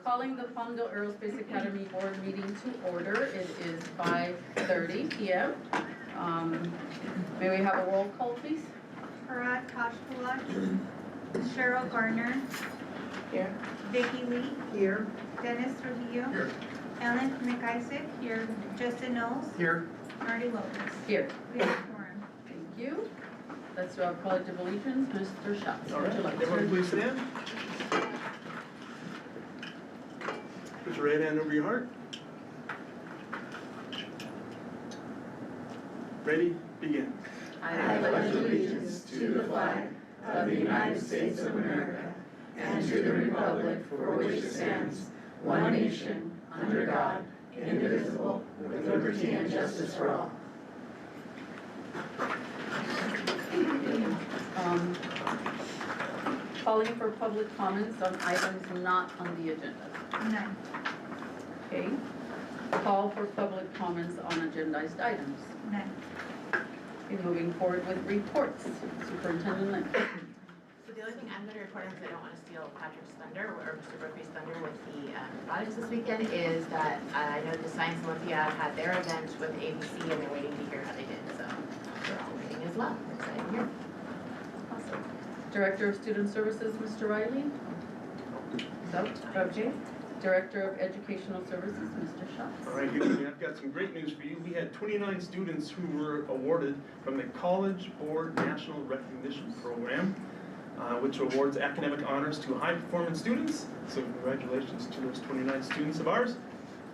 Calling the Palmdale Aerospace Academy Board meeting to order. It is 5:30 p.m. May we have a roll call, please? Parad Kashpalak, Cheryl Garner, Here. Vicki Lee, Here. Dennis Trujillo, Here. Ellen McIsaac, here, Justin Knowles, Here. Marty Lopez. Here. We have a quorum. Thank you. Let's do our Pledge of Allegiance. Mr. Schatz, All would right, you like to everyone please stand. Put your right hand over your heart. Ready? Begin. I pledge allegiance to the flag of the United States of America and to the republic for which it stands, one nation, under God, indivisible, with liberty and justice for all. Calling for public comments on items not on the agenda. None. Okay. Call for public comments on agendized items. None. Okay, moving forward with reports. Superintendent Lynn. So the only thing I'm going to report on, because I don't want to steal Patrick's thunder or Mr. Brookley's thunder with the products this weekend, is that I know the Science Olympiad had their event with ABC and they're waiting to hear how they did. So we're all waiting as well. Excited to hear. Awesome. Director of Student Services, Mr. Riley. So, okay. Director of Educational Services, Mr. Schatz. All right, good evening. I've got some great news for you. We had 29 students who were awarded from the College Board National Recognition Program, which awards academic honors to high-performance students. So congratulations to those 29 students of ours.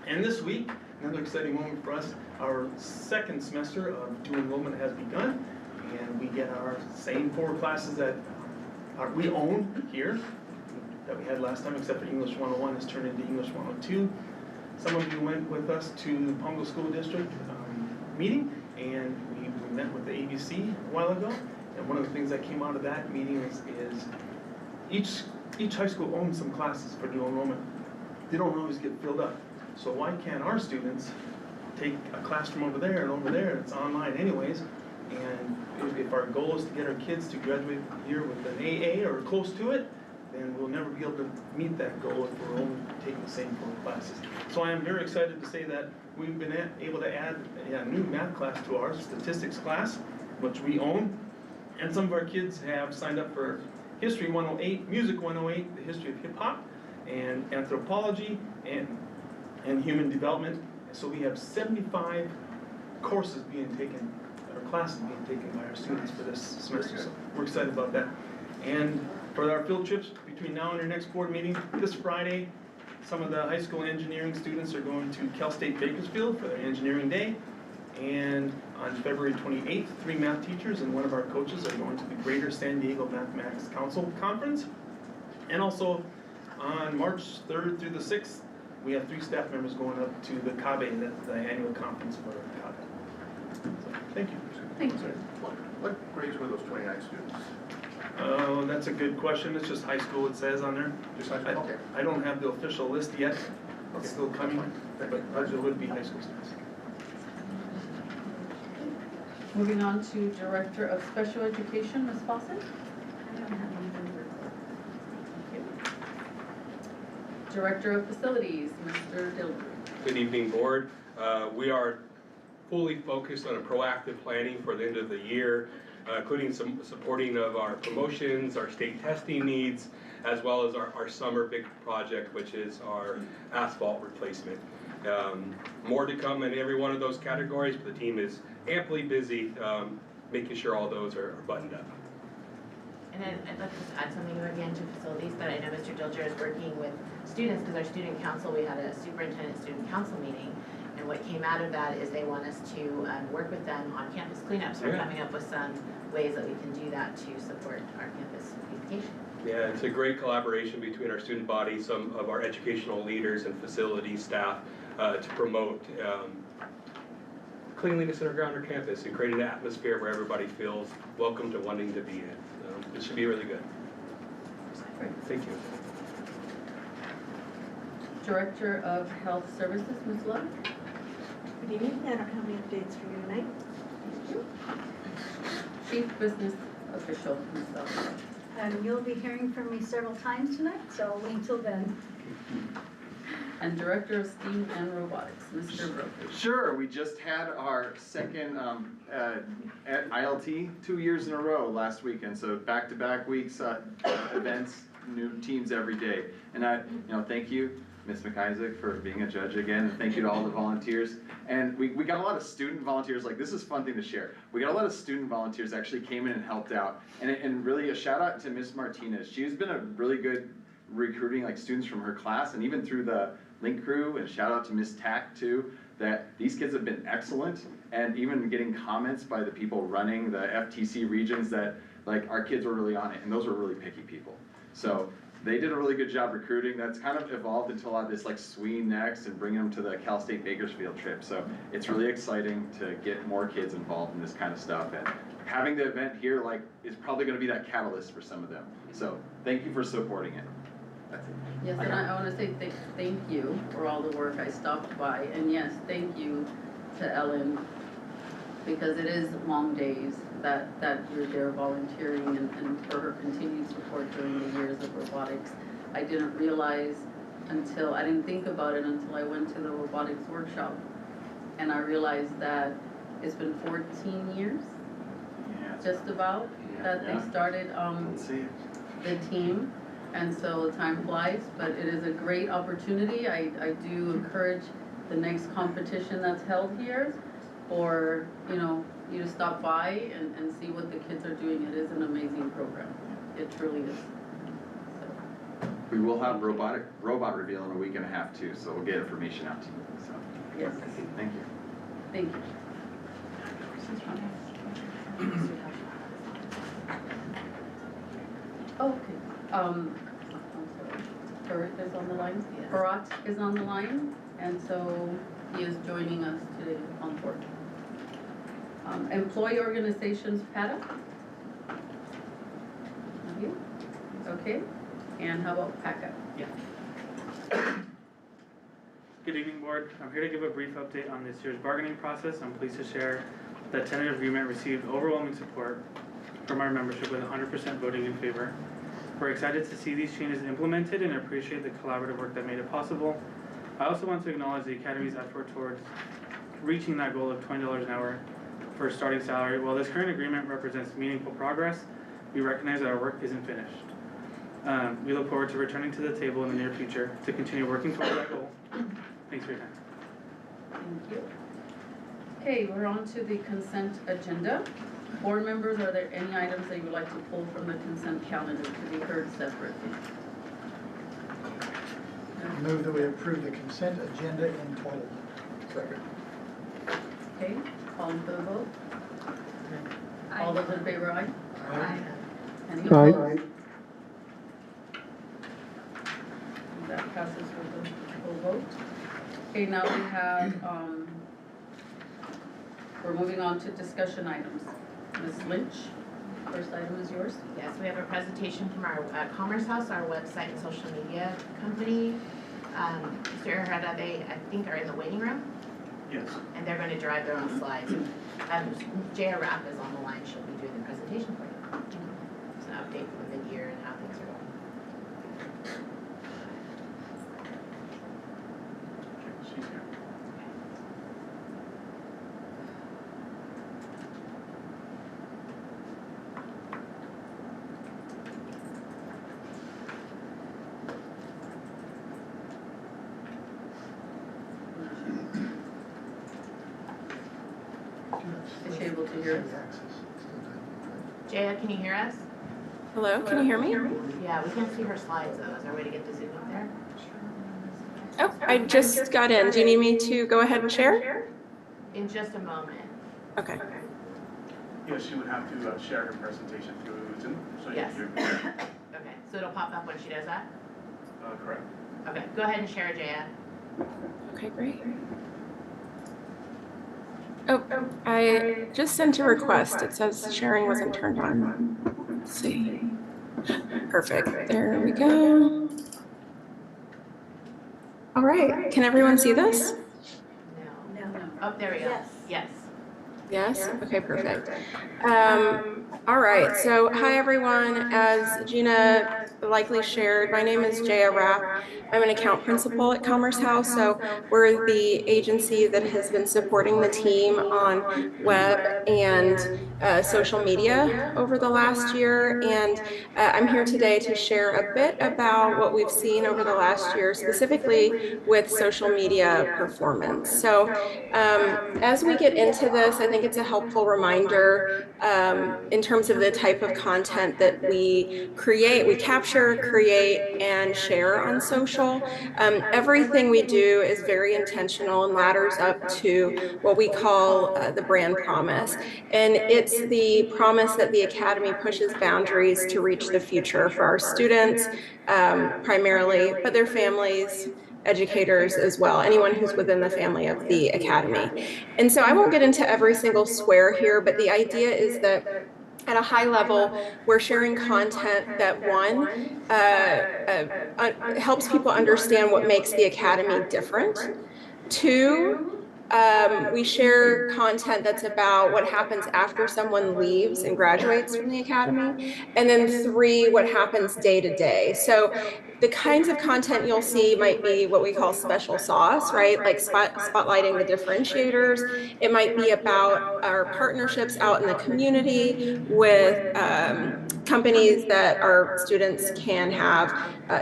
And this week, another exciting moment for us, our second semester of dual enrollment has begun, and we get our same 4 classes that we own here that we had last time, except for English 101 has turned into English 102. Some of you went with us to the Palmdale School District meeting, and we met with the ABC a while ago. And one of the things that came out of that meeting is each high school owns some classes for dual enrollment. They don't always get filled up. So why can't our students take a class from over there and over there? It's online anyways. And if our goal is to get our kids to graduate here with an AA or close to it, then we'll never be able to meet that goal if we're only taking the same 4 classes. So I am very excited to say that we've been able to add a new math class to our statistics class, which we own. And some of our kids have signed up for History 108, Music 108, the history of hip hop, and anthropology, and human development. So we have 75 courses being taken, or classes being taken by our students for this semester. So we're excited about that. And for our field trips between now and our next board meeting, this Friday, some of the high school engineering students are going to Cal State Bakersfield for their engineering day. And on February 28th, 3 math teachers and one of our coaches are going to the Greater San Diego Mathematics Council Conference. And also on March 3rd through the 6th, we have 3 staff members going up to the CABE, the annual conference for CABE. So, thank you. Thank you. What grades were those 29 students? Oh, that's a good question. It's just high school, it says on there. Just high school? Okay. I don't have the official list yet. Okay. It's still coming, Thank but you. it would be high school students. Moving on to Director of Special Education, Ms. Fawcett. Director of Facilities, Mr. Dillard. Good evening, Board. We are fully focused on a proactive planning for the end of the year, including some supporting of our promotions, our state testing needs, as well as our summer big project, which is our asphalt replacement. More to come in every one of those categories, but the team is amply busy making sure all those are buttoned up. And then I'd like to just add something again to facilities that I know Mr. Dilger is working with students, because our student council, we had a superintendent student council meeting, and what came out of that is they want us to work with them on campus cleanups. We're coming up with some ways that we can do that to support our campus beautification. Yeah, it's a great collaboration between our student body, some of our educational leaders and facility staff to promote cleanliness around our campus and create an atmosphere where everybody feels welcome to wanting to be in. It should be really good. Great, thank you. Director of Health Services, Ms. Love. Good evening. I don't have any updates for you tonight. Chief Business Official, Ms. Love. And you'll be hearing from me several times tonight, so I'll wait until then. And Director of STEAM and Robotics, Mr. Brooks. Sure, we just had our second at ILT 2 years in a row last weekend, so back-to-back weeks, events, new teams every day. And thank you, Ms. McIsaac, for being a judge again, and thank you to all the volunteers. And we got a lot of student volunteers, like this is a fun thing to share. We got a lot of student volunteers that actually came in and helped out. And really a shout out to Ms. Martinez. She's been a really good recruiting like students from her class and even through the Link crew, and shout out to Ms. Tack too, that these kids have been excellent, and even getting comments by the people running the FTC regions that like our kids were really on it, and those were really picky people. So they did a really good job recruiting. That's kind of evolved into a lot of this like SWE Next and bringing them to the Cal State Bakersfield trip. So it's really exciting to get more kids involved in this kind of stuff, and having the event here like is probably going to be that catalyst for some of them. So thank you for supporting it. That's it. Yes, and I want to say thank you for all the work. I stopped by, and yes, thank you to Ellen, because it is long days that you're there volunteering, and for her continued support during the years of robotics. I didn't realize I didn't think about it until I went to the robotics workshop, and I realized that it's been 14 years, just about, that they started the team. And so time flies, but it is a great opportunity. I do encourage the next competition that's held here for, you to stop by and see what the kids are doing. It is an amazing program. It truly is. So. We will have robot reveal in a week and a half too, so we'll get information out to you. So. Yes. Thank you. Thank you. Oh, okay. I'm sorry. Barat is on the line. Yes. Barat is on the line, and so he is joining us today on board. Employee organizations, PATA? Have you? Okay. And how about PACA? Yeah. Good evening, board. I'm here to give a brief update on this year's bargaining process. I'm pleased to share that tentative agreement received overwhelming support from our membership with 100% voting in favor. We're excited to see these changes implemented and appreciate the collaborative work that made it possible. I also want to acknowledge the Academy's effort towards reaching that goal of $20 an hour for a starting salary. While this current agreement represents meaningful progress, we recognize that our work isn't finished. We look forward to returning to the table in the near future to continue working towards that goal. Thanks for your time. Thank you. Okay, we're on to the consent agenda. Board members, are there any items that you would like to pull from the consent calendar to be heard separately? Move that we approve the consent agenda in total. Second. Okay, calling for the vote. All those in favor, aye? Aye. Any opposed? That passes with the full vote. Okay, now we have, we're moving on to discussion items. Ms. Lynch, first item is yours. Yes, we have a presentation from our Commerce House, our website and social media company. Mr. Herrera, they, I think, are in the waiting room. Yes. And they're going to drive their own slides. Jaya Rapp is on the line. She'll be doing the presentation for you. It's an update from the mid-year and how things are going. She's here. Is she able to hear us? Jaya, can you hear us? Hello, can you hear me? Yeah, we can see her slides though. Is there a way to get the Zoom up there? Oh, I just got in. Do you need me to go ahead and share? In just a moment. Okay. Yes, she would have to share her presentation through Zoom. So Yes. Okay, so it'll pop up when she does that? Correct. Okay, go ahead and share, Jaya. Okay, great. Oh, I just sent a request. It says sharing wasn't turned on. Let's see. Perfect. There we go. All right. Can everyone see this? No. No. Oh, there we go. Yes. Yes. Yes? Okay, perfect. All right, so hi everyone. As Gina likely shared, my name is Jaya Rapp. I'm an account principal at Commerce House, so we're the agency that has been supporting the team on web and social media over the last year. And I'm here today to share a bit about what we've seen over the last year, specifically with social media performance. So as we get into this, I think it's a helpful reminder in terms of the type of content that we create, we capture, create, and share on social. Everything we do is very intentional and ladders up to what we call the brand promise. And it's the promise that the Academy pushes boundaries to reach the future for our students, primarily, but their families, educators as well, anyone who's within the family of the Academy. And so I won't get into every single square here, but the idea is that at a high level, we're sharing content that helps people understand what makes the Academy different. Two, we share content that's about what happens after someone leaves and graduates from the Academy. And then three, what happens day to day. So the kinds of content you'll see might be what we call special sauce, right? Like spotlighting the differentiators. It might be about our partnerships out in the community with companies that our students can have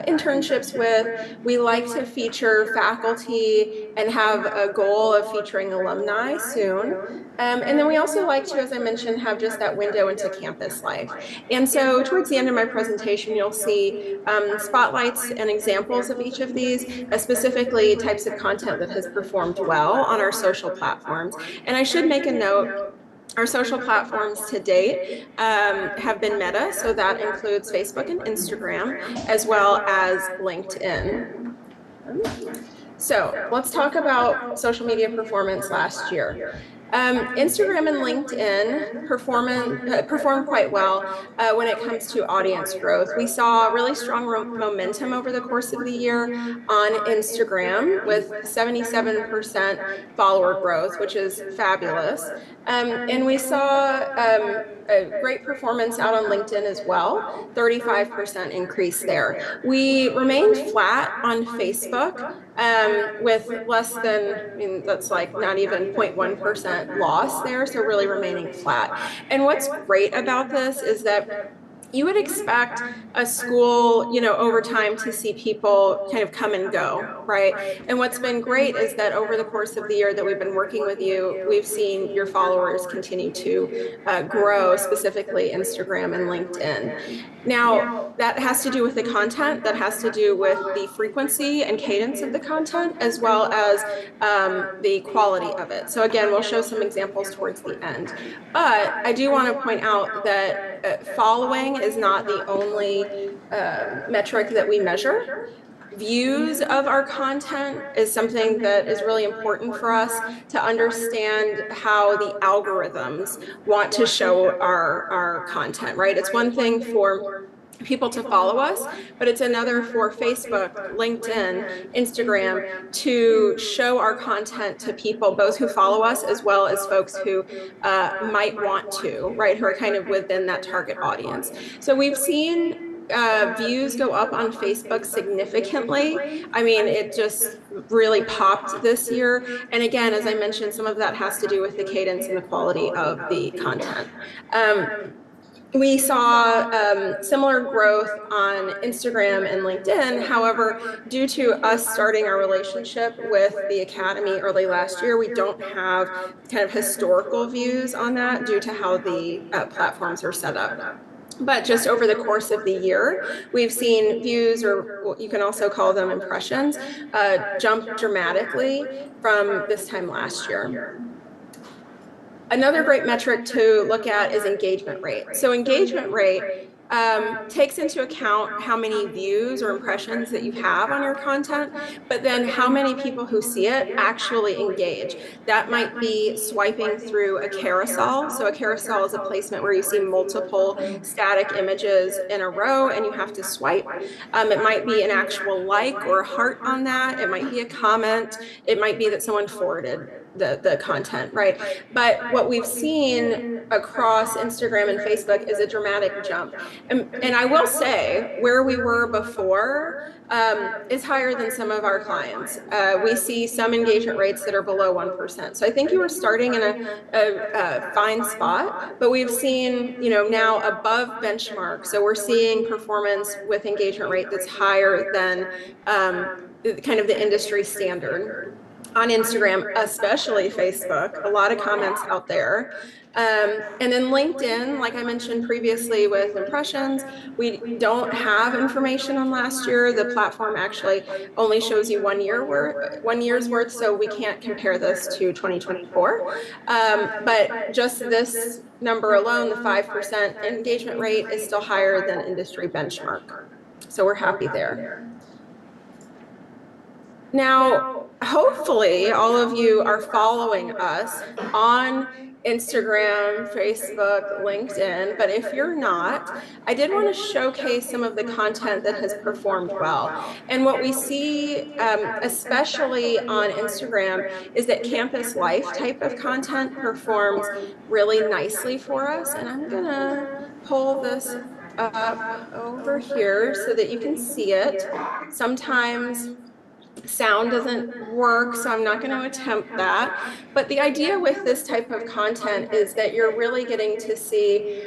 internships with. We like to feature faculty and have a goal of featuring alumni soon. And then we also like to, as I mentioned, have just that window into campus life. And so towards the end of my presentation, you'll see spotlights and examples of each of these, specifically types of content that has performed well on our social platforms. And I should make a note, our social platforms to date have been Meta, so that includes Facebook and Instagram, as well as LinkedIn. So let's talk about social media performance last year. Instagram and LinkedIn performed quite well when it comes to audience growth. We saw really strong momentum over the course of the year on Instagram with 77% follower growth, which is fabulous. And we saw a great performance out on LinkedIn as well, 35% increase there. We remained flat on Facebook with less than, I mean, that's like not even 0.1% loss there, so really remaining flat. And what's great about this is that you would expect a school, you know, over time to see people kind of come and go, right? And what's been great is that over the course of the year that we've been working with you, we've seen your followers continue to grow, specifically Instagram and LinkedIn. Now, that has to do with the content, that has to do with the frequency and cadence of the content, as well as the quality of it. So again, we'll show some examples towards the end. But I do want to point out that following is not the only metric that we measure. Views of our content is something that is really important for us to understand how the algorithms want to show our content, right? It's one thing for people to follow us, but it's another for Facebook, LinkedIn, Instagram to show our content to people, both who follow us as well as folks who might want to, right, who are kind of within that target audience. So we've seen views go up on Facebook significantly. I mean, it just really popped this year. And again, as I mentioned, some of that has to do with the cadence and the quality of the content. We saw similar growth on Instagram and LinkedIn. However, due to us starting our relationship with the Academy early last year, we don't have kind of historical views on that due to how the platforms are set up. But just over the course of the year, we've seen views, or you can also call them impressions, jump dramatically from this time last year. Another great metric to look at is engagement rate. So engagement rate takes into account how many views or impressions that you have on your content, but then how many people who see it actually engage. That might be swiping through a carousel. So a carousel is a placement where you see multiple static images in a row and you have to swipe. It might be an actual like or a heart on that. It might be a comment. It might be that someone forwarded the content, right? But what we've seen across Instagram and Facebook is a dramatic jump. And I will say, where we were before is higher than some of our clients. We see some engagement rates that are below 1%. So I think you were starting in a fine spot, but we've seen, you know, now above benchmark. So we're seeing performance with engagement rate that's higher than kind of the industry standard on Instagram, especially Facebook, a lot of comments out there. And then LinkedIn, like I mentioned previously with impressions, we don't have information on last year. The platform actually only shows you 1 year's worth, so we can't compare this to 2024. But just this number alone, the 5% engagement rate, is still higher than industry benchmark. So we're happy there. Now, hopefully all of you are following us on Instagram, Facebook, LinkedIn, but if you're not, I did want to showcase some of the content that has performed well. And what we see, especially on Instagram, is that campus life type of content performs really nicely for us. And I'm gonna pull this up over here so that you can see it. Sometimes sound doesn't work, so I'm not going to attempt that. But the idea with this type of content is that you're really getting to see,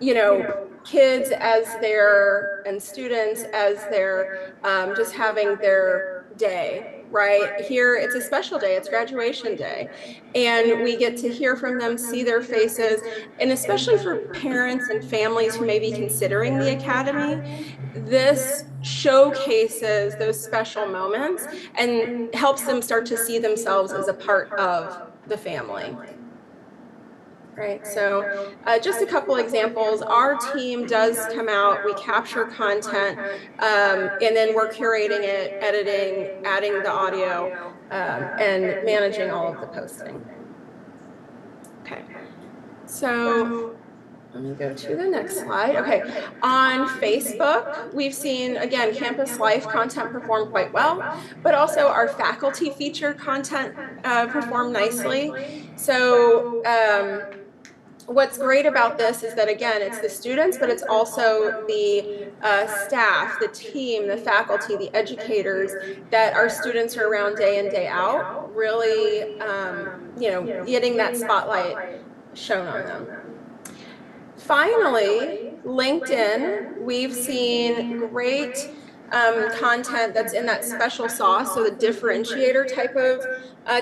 you know, kids as their, and students as they're just having their day. Right here, it's a special day, it's graduation day. And we get to hear from them, see their faces, and especially for parents and families who may be considering the academy, this showcases those special moments and helps them start to see themselves as a part of the family. Right, so just a couple examples. Our team does come out, we capture content, and then we're curating it, editing, adding the audio, and managing all of the posting. Okay, so let me go to the next slide. Okay, on Facebook, we've seen, again, campus life content perform quite well, but also our faculty feature content perform nicely. So what's great about this is that, again, it's the students, but it's also the staff, the team, the faculty, the educators that our students are around day in, day out, really, you know, getting that spotlight shown on them. Finally, LinkedIn, we've seen great content that's in that special sauce, so the differentiator type of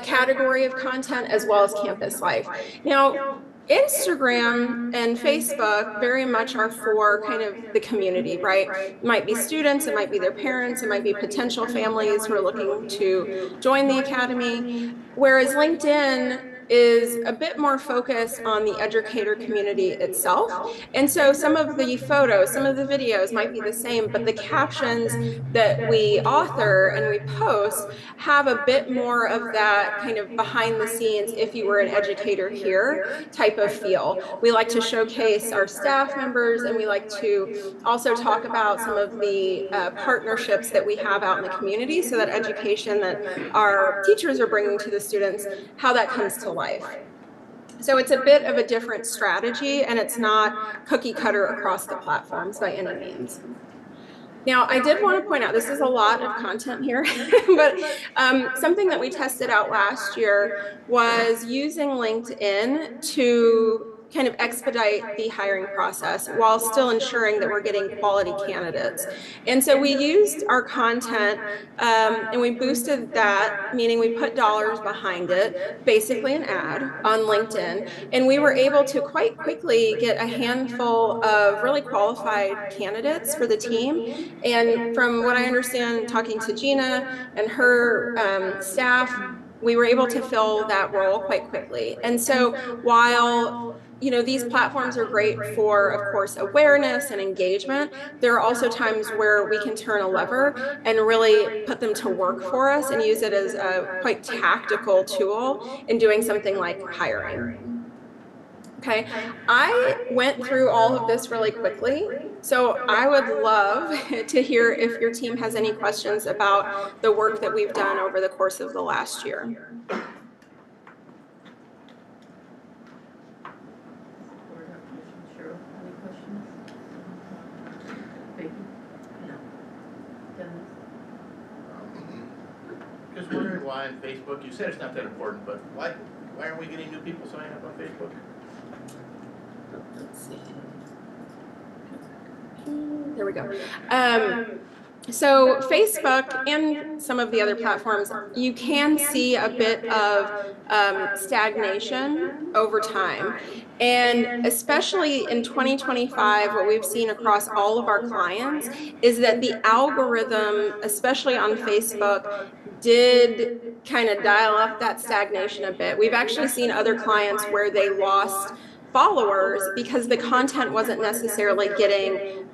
category of content, as well as campus life. Now, Instagram and Facebook very much are for kind of the community, right? It might be students, it might be their parents, it might be potential families who are looking to join the academy, whereas LinkedIn is a bit more focused on the educator community itself. And so some of the photos, some of the videos might be the same, but the captions that we author and we post have a bit more of that kind of behind the scenes, if you were an educator here, type of feel. We like to showcase our staff members, and we like to also talk about some of the partnerships that we have out in the community, so that education that our teachers are bringing to the students, how that comes to life. So it's a bit of a different strategy, and it's not cookie cutter across the platforms by any means. Now, I did want to point out, this is a lot of content here, but something that we tested out last year was using LinkedIn to kind of expedite the hiring process while still ensuring that we're getting quality candidates. And so we used our content and we boosted that, meaning we put dollars behind it, basically an ad on LinkedIn. And we were able to quite quickly get a handful of really qualified candidates for the team. And from what I understand, talking to Gina and her staff, we were able to fill that role quite quickly. And so while these platforms are great for, of course, awareness and engagement, there are also times where we can turn a lever and really put them to work for us and use it as a quite tactical tool in doing something like hiring. Okay, I went through all of this really quickly, so I would love to hear if your team has any questions about the work that we've done over the course of the last year. Board application. Cheryl, any questions? Becky? No. Dennis? Just wondering why on Facebook, you said it's not that important, but why aren't we getting new people signing up on Facebook? Let's see. There we go. So Facebook and some of the other platforms, you can see a bit of stagnation over time. And especially in 2025, what we've seen across all of our clients is that the algorithm, especially on Facebook, did kind of dial up that stagnation a bit. We've actually seen other clients where they lost followers because the content wasn't necessarily getting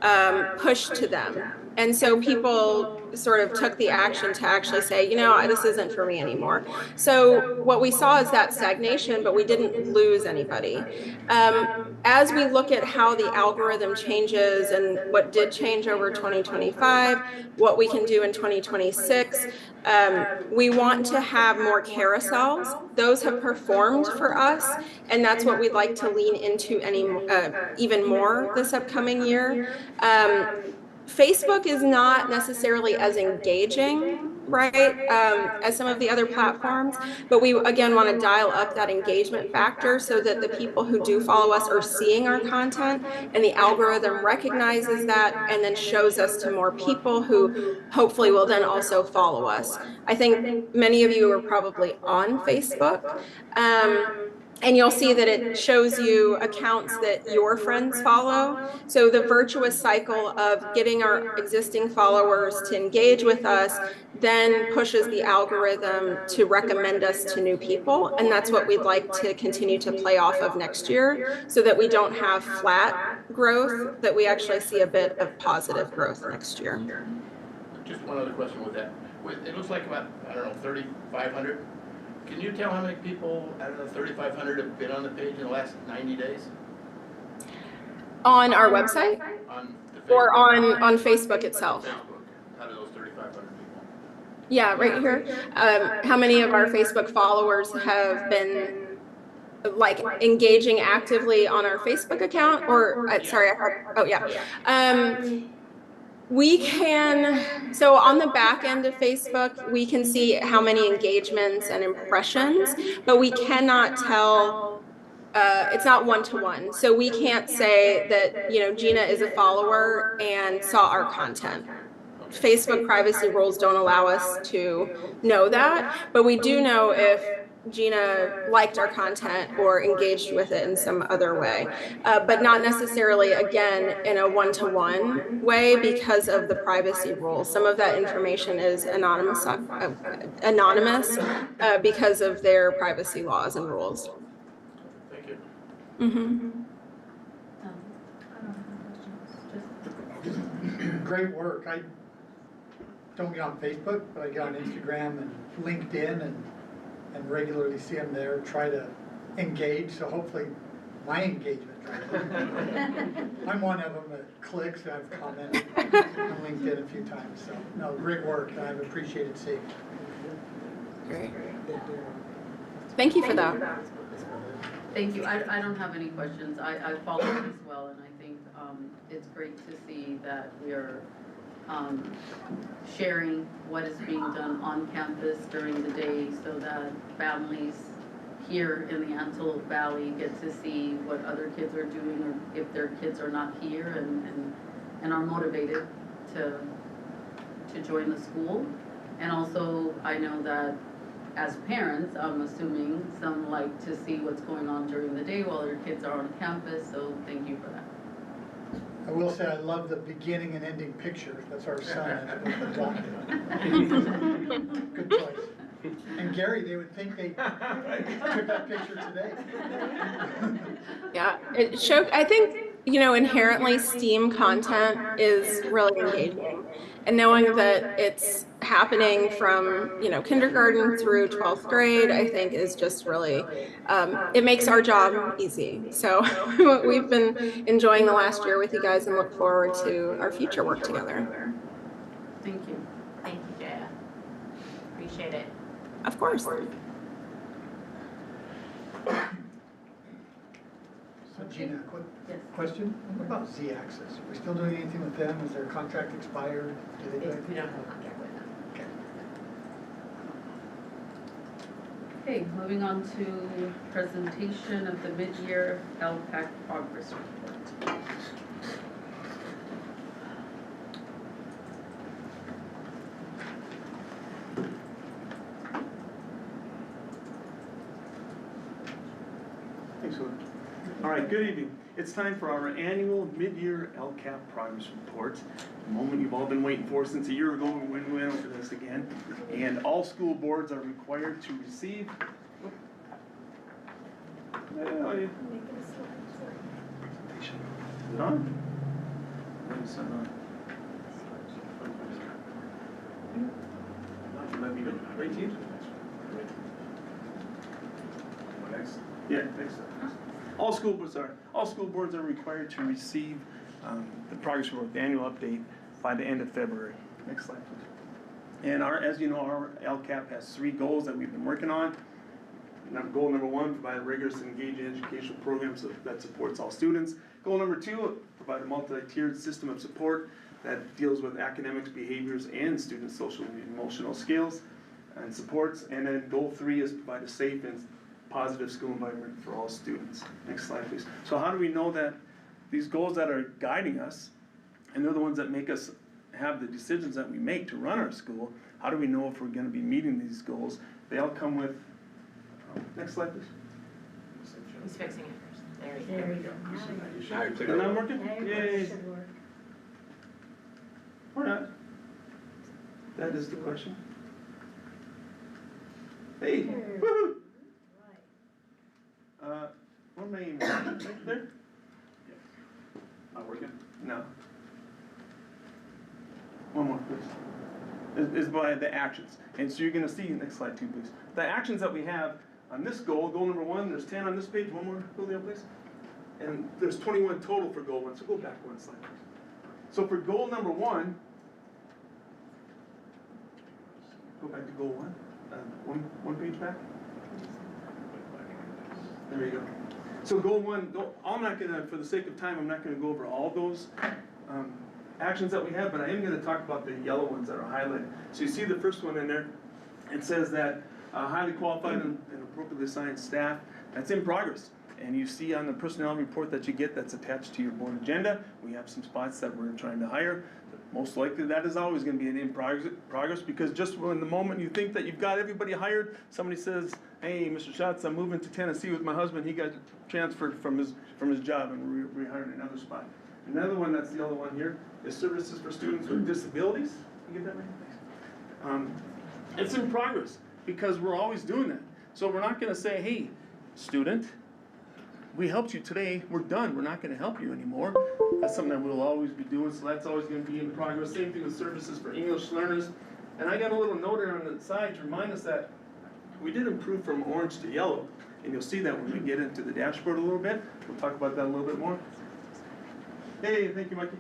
pushed to them. And so people sort of took the action to actually say, you know, this isn't for me anymore. So what we saw is that stagnation, but we didn't lose anybody. As we look at how the algorithm changes and what did change over 2025, what we can do in 2026, we want to have more carousels. Those have performed for us, and that's what we'd like to lean into even more this upcoming year. Facebook is not necessarily as engaging, right, as some of the other platforms, but we again want to dial up that engagement factor so that the people who do follow us are seeing our content, and the algorithm recognizes that and then shows us to more people who hopefully will then also follow us. I think many of you are probably on Facebook. And you'll see that it shows you accounts that your friends follow. So the virtuous cycle of getting our existing followers to engage with us then pushes the algorithm to recommend us to new people. And that's what we'd like to continue to play off of next year so that we don't have flat growth, that we actually see a bit of positive growth next year. Just one other question with that. It looks like about, I don't know, 3,500. Can you tell how many people out of the 3,500 have been on the page in the last 90 days? On our website? On the Facebook. Or on Facebook itself? Facebook, out of those 3,500 people. Yeah, right here. How many of our Facebook followers have been like engaging actively on our Facebook account? Or sorry, oh yeah. We can, so on the back end of Facebook, we can see how many engagements and impressions, but we cannot tell, it's not one-to-one. So we can't say that, you know, Gina is a follower and saw our content. Facebook privacy rules don't allow us to know that, but we do know if Gina liked our content or engaged with it in some other way, but not necessarily, again, in a one-to-one way because of the privacy rules. Some of that information is anonymous because of their privacy laws and rules. Thank you. Mm-hmm. Great work. I don't get on Facebook, but I get on Instagram and LinkedIn and regularly see them there, try to engage, so hopefully my engagement drives them. I'm one of them that clicks, and I've commented on LinkedIn a few times, so no, great work, and I've appreciated seeing. Great. Thank you for that. Thank you. I don't have any questions. I follow it as well, and I think it's great to see that we are sharing what is being done on campus during the day so that families here in the Antelope Valley get to see what other kids are doing or if their kids are not here and are motivated to join the school. And also I know that as parents, I'm assuming some like to see what's going on during the day while their kids are on campus, so thank you for that. I will say I love the beginning and ending picture. That's our son. Good choice. And Gary, they would think they took that picture today. Yeah, it showed, I think, you know, inherently STEAM content is really engaging. And knowing that it's happening from, kindergarten through 12th grade, I think is just really, it makes our job easy. So we've been enjoying the last year with you guys and look forward to our future work together. Thank you. Thank you, Jaya. Appreciate it. Of course. So Gina, quick Yes. question, what about Z-Axis? Are we still doing anything with them? Is their contract expired? Do they do it? We don't have a contract with them. Okay. Okay, moving on to presentation of the mid-year LPAC progress report. Thanks, Luke. All right, good evening. It's time for our annual mid-year LCAP progress report. The moment you've all been waiting for since a year ago when we went over this again. And all school boards are required to receive. Huh? Let me know. Right, team? Next. Yeah, next. All school boards are required to receive the progress report, the annual update, by the end of February. Next slide, please. And as you know, our LCAP has 3 goals that we've been working on. Goal number 1, provide a rigorous and engaging educational program that supports all students. Goal number 2, provide a multi-tiered system of support that deals with academics, behaviors, and students' social and emotional skills and supports. And then goal 3 is provide a safe and positive school environment for all students. Next slide, please. So how do we know that these goals that are guiding us, and they're the ones that make us have the decisions that we make to run our school, how do we know if we're going to be meeting these goals? They all come with, next slide, please. He's fixing it first. There we go. Now you're clear. They're not working? Yay. Or not? That is the question. Hey, woohoo! What am I even, right there? Not working? No. One more, please. Is by the actions. And so you're gonna see, next slide too, please. The actions that we have on this goal number 1, there's 10 on this page. One more, Julio, please. And there's 21 total for goal 1, so go back 1 slide, please. So for goal number 1, go back to goal 1. One page back. There you go. So goal 1, I'm not gonna, for the sake of time, I'm not gonna go over all those actions that we have, but I am gonna talk about the yellow ones that are highlighted. So you see the first one in there, it says that highly qualified and appropriately assigned staff, that's in progress. And you see on the personnel report that you get that's attached to your board agenda, we have some spots that we're trying to hire. Most likely that is always gonna be an in progress because just when the moment you think that you've got everybody hired, somebody says, hey, Mr. Schatz, I'm moving to Tennessee with my husband, he got transferred from his job and we're hiring another spot. Another one, that's the other one here, is services for students with disabilities. You get that right? It's in progress because we're always doing that. So we're not gonna say, hey, student, we helped you today, we're done, we're not gonna help you anymore. That's something that we'll always be doing, so that's always gonna be in progress. Same thing with services for English learners. And I got a little note here on the side to remind us that we did improve from orange to yellow. And you'll see that when we get into the dashboard a little bit. We'll talk about that a little bit more. Hey, thank you, Mikey.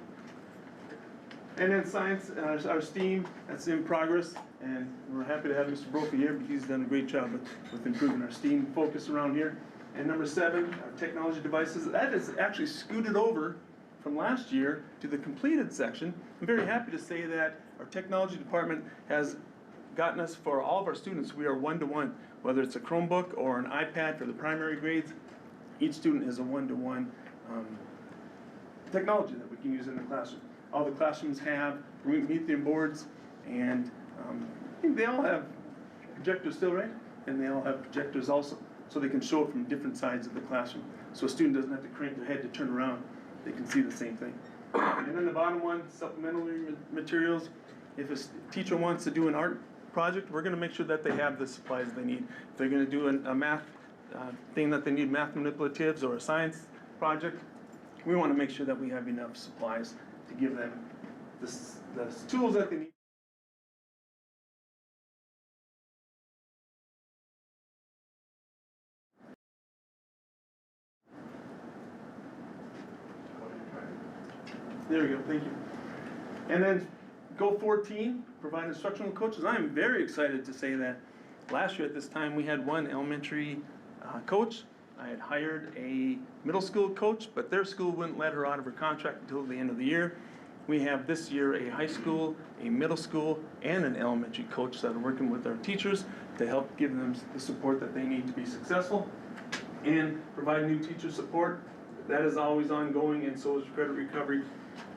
And then science, our STEAM, that's in progress. And we're happy to have Mr. Brophy here, but he's done a great job with improving our STEAM focus around here. And number 7, our technology devices. That is actually scooted over from last year to the completed section. I'm very happy to say that our technology department has gotten us, for all of our students, we are 1-to-1. Whether it's a Chromebook or an iPad for the primary grades, each student is a 1-to-1 technology that we can use in the classroom. All the classrooms have Promethean boards, and I think they all have projectors still, right? And they all have projectors also, so they can show it from different sides of the classroom. So a student doesn't have to crank their head to turn around, they can see the same thing. And then the bottom one, supplementary materials. If a teacher wants to do an art project, we're gonna make sure that they have the supplies they need. If they're gonna do a math thing that they need, math manipulatives, or a science project, we wanna make sure that we have enough supplies to give them the tools that they need. There we go, thank you. And then goal 14, provide instructional coaches. I'm very excited to say that last year at this time, we had one elementary coach. I had hired a middle school coach, but their school wouldn't let her out of her contract until the end of the year. We have this year a high school, a middle school, and an elementary coach that are working with our teachers to help give them the support that they need to be successful and provide new teacher support. That is always ongoing, and so is credit recovery.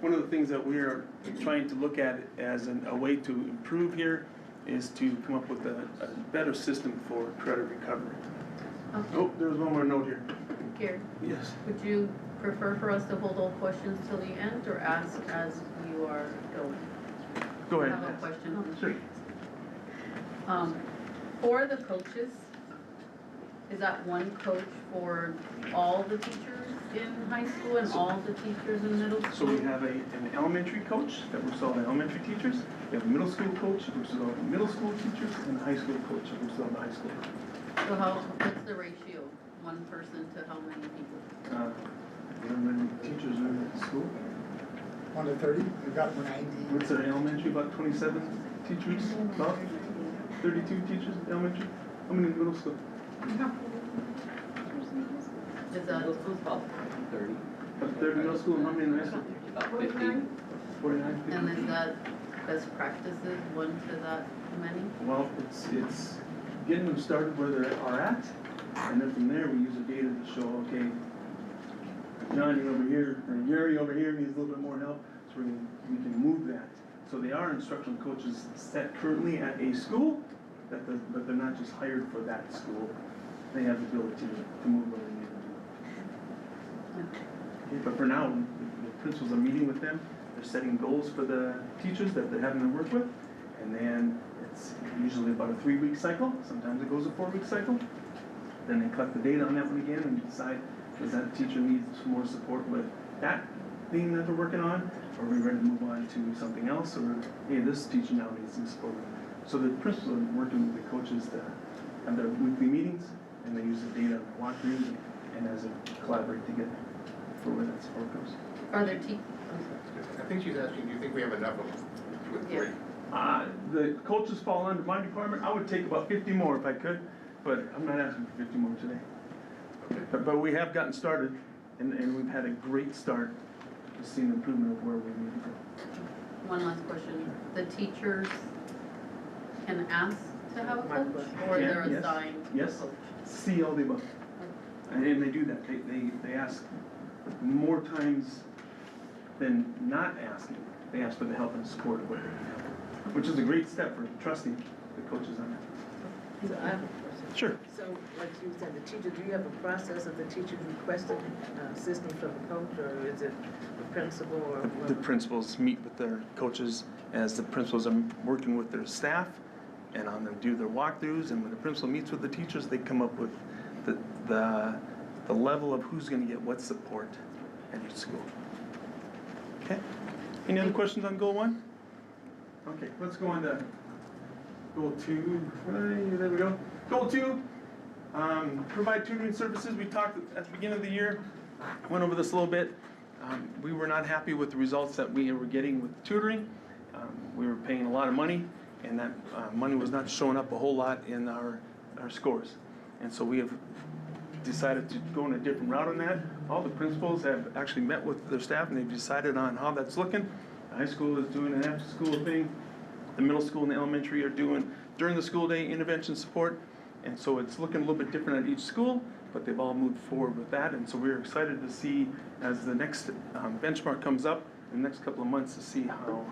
One of the things that we are trying to look at as a way to improve here is to come up with a better system for credit recovery. Okay. Oh, there's one more note here. Gary, Yes. would you prefer for us to hold all questions till the end or ask as you are going? Go I ahead. have a question. Sure. For the coaches, is that one coach for all the teachers in high school and all the teachers in middle So school? we have an elementary coach that works with all the elementary teachers. We have a middle school coach that works with all the middle school teachers, and a high school coach that works with all the high school. So what's the ratio? One person to how many people? How many teachers are in the school? 1 to 30, we've got 90. What's our elementary, about 27 teachers? About 32 teachers in elementary? How many in middle school? Is that About 30 middle school, and how many in high school? About 50. 49, 50. and is that best practices, one to that many? Well, it's getting them started where they are at, and then from there we use the data to show, okay, Johnny over here, or Gary over here needs a little bit more help, so we can move that. So they are instructional coaches set currently at a school, but they're not just hired for that school. They have the ability to move where they need to do. Okay, but for now, the principals are meeting with them, they're setting goals for the teachers that they're having to work with, and then it's usually about a 3-week cycle, sometimes it goes a 4-week cycle. Then they collect the data on that one again and decide, does that teacher need some more support with that thing that they're working on? Or are we ready to move on to something else? Or, hey, this teacher now needs some support. So the principals are working with the coaches to have their weekly meetings, and they use the data on the walkthroughs and as they collaborate together for where that support goes. Are there I think she's asking, do you think we have enough of them with Yeah. 3? The coaches fall under my department. I would take about 50 more if I could, but I'm not asking for 50 more today. Okay. But we have gotten started, and we've had a great start to see an improvement of where we need to go. One last question. The teachers can ask to have a coach, or Yeah, they're yes, assigned a yes. coach? See all the above. And they do that. They ask more times than not asking. They ask for the help and support of what they have, which is a great step for trusting the coaches on that. So I have a question. Sure. So, like you said, the teacher, do you have a process of the teacher requesting assistance from the coach, or is it the principal or The whoever? principals meet with their coaches as the principals are working with their staff and on them do their walkthroughs, and when the principal meets with the teachers, they come up with the level of who's gonna get what support at each school. Okay? Any other questions on goal 1? Okay, let's go on to goal 2. There we go. Goal 2, provide tutoring services. We talked at the beginning of the year, went over this a little bit. We were not happy with the results that we were getting with tutoring. We were paying a lot of money, and that money was not showing up a whole lot in our scores. And so we have decided to go in a different route on that. All the principals have actually met with their staff, and they've decided on how that's looking. The high school is doing an after-school thing. The middle school and the elementary are doing during the school day intervention support. And so it's looking a little bit different at each school, but they've all moved forward with that. And so we're excited to see, as the next benchmark comes up in the next couple of months, to see how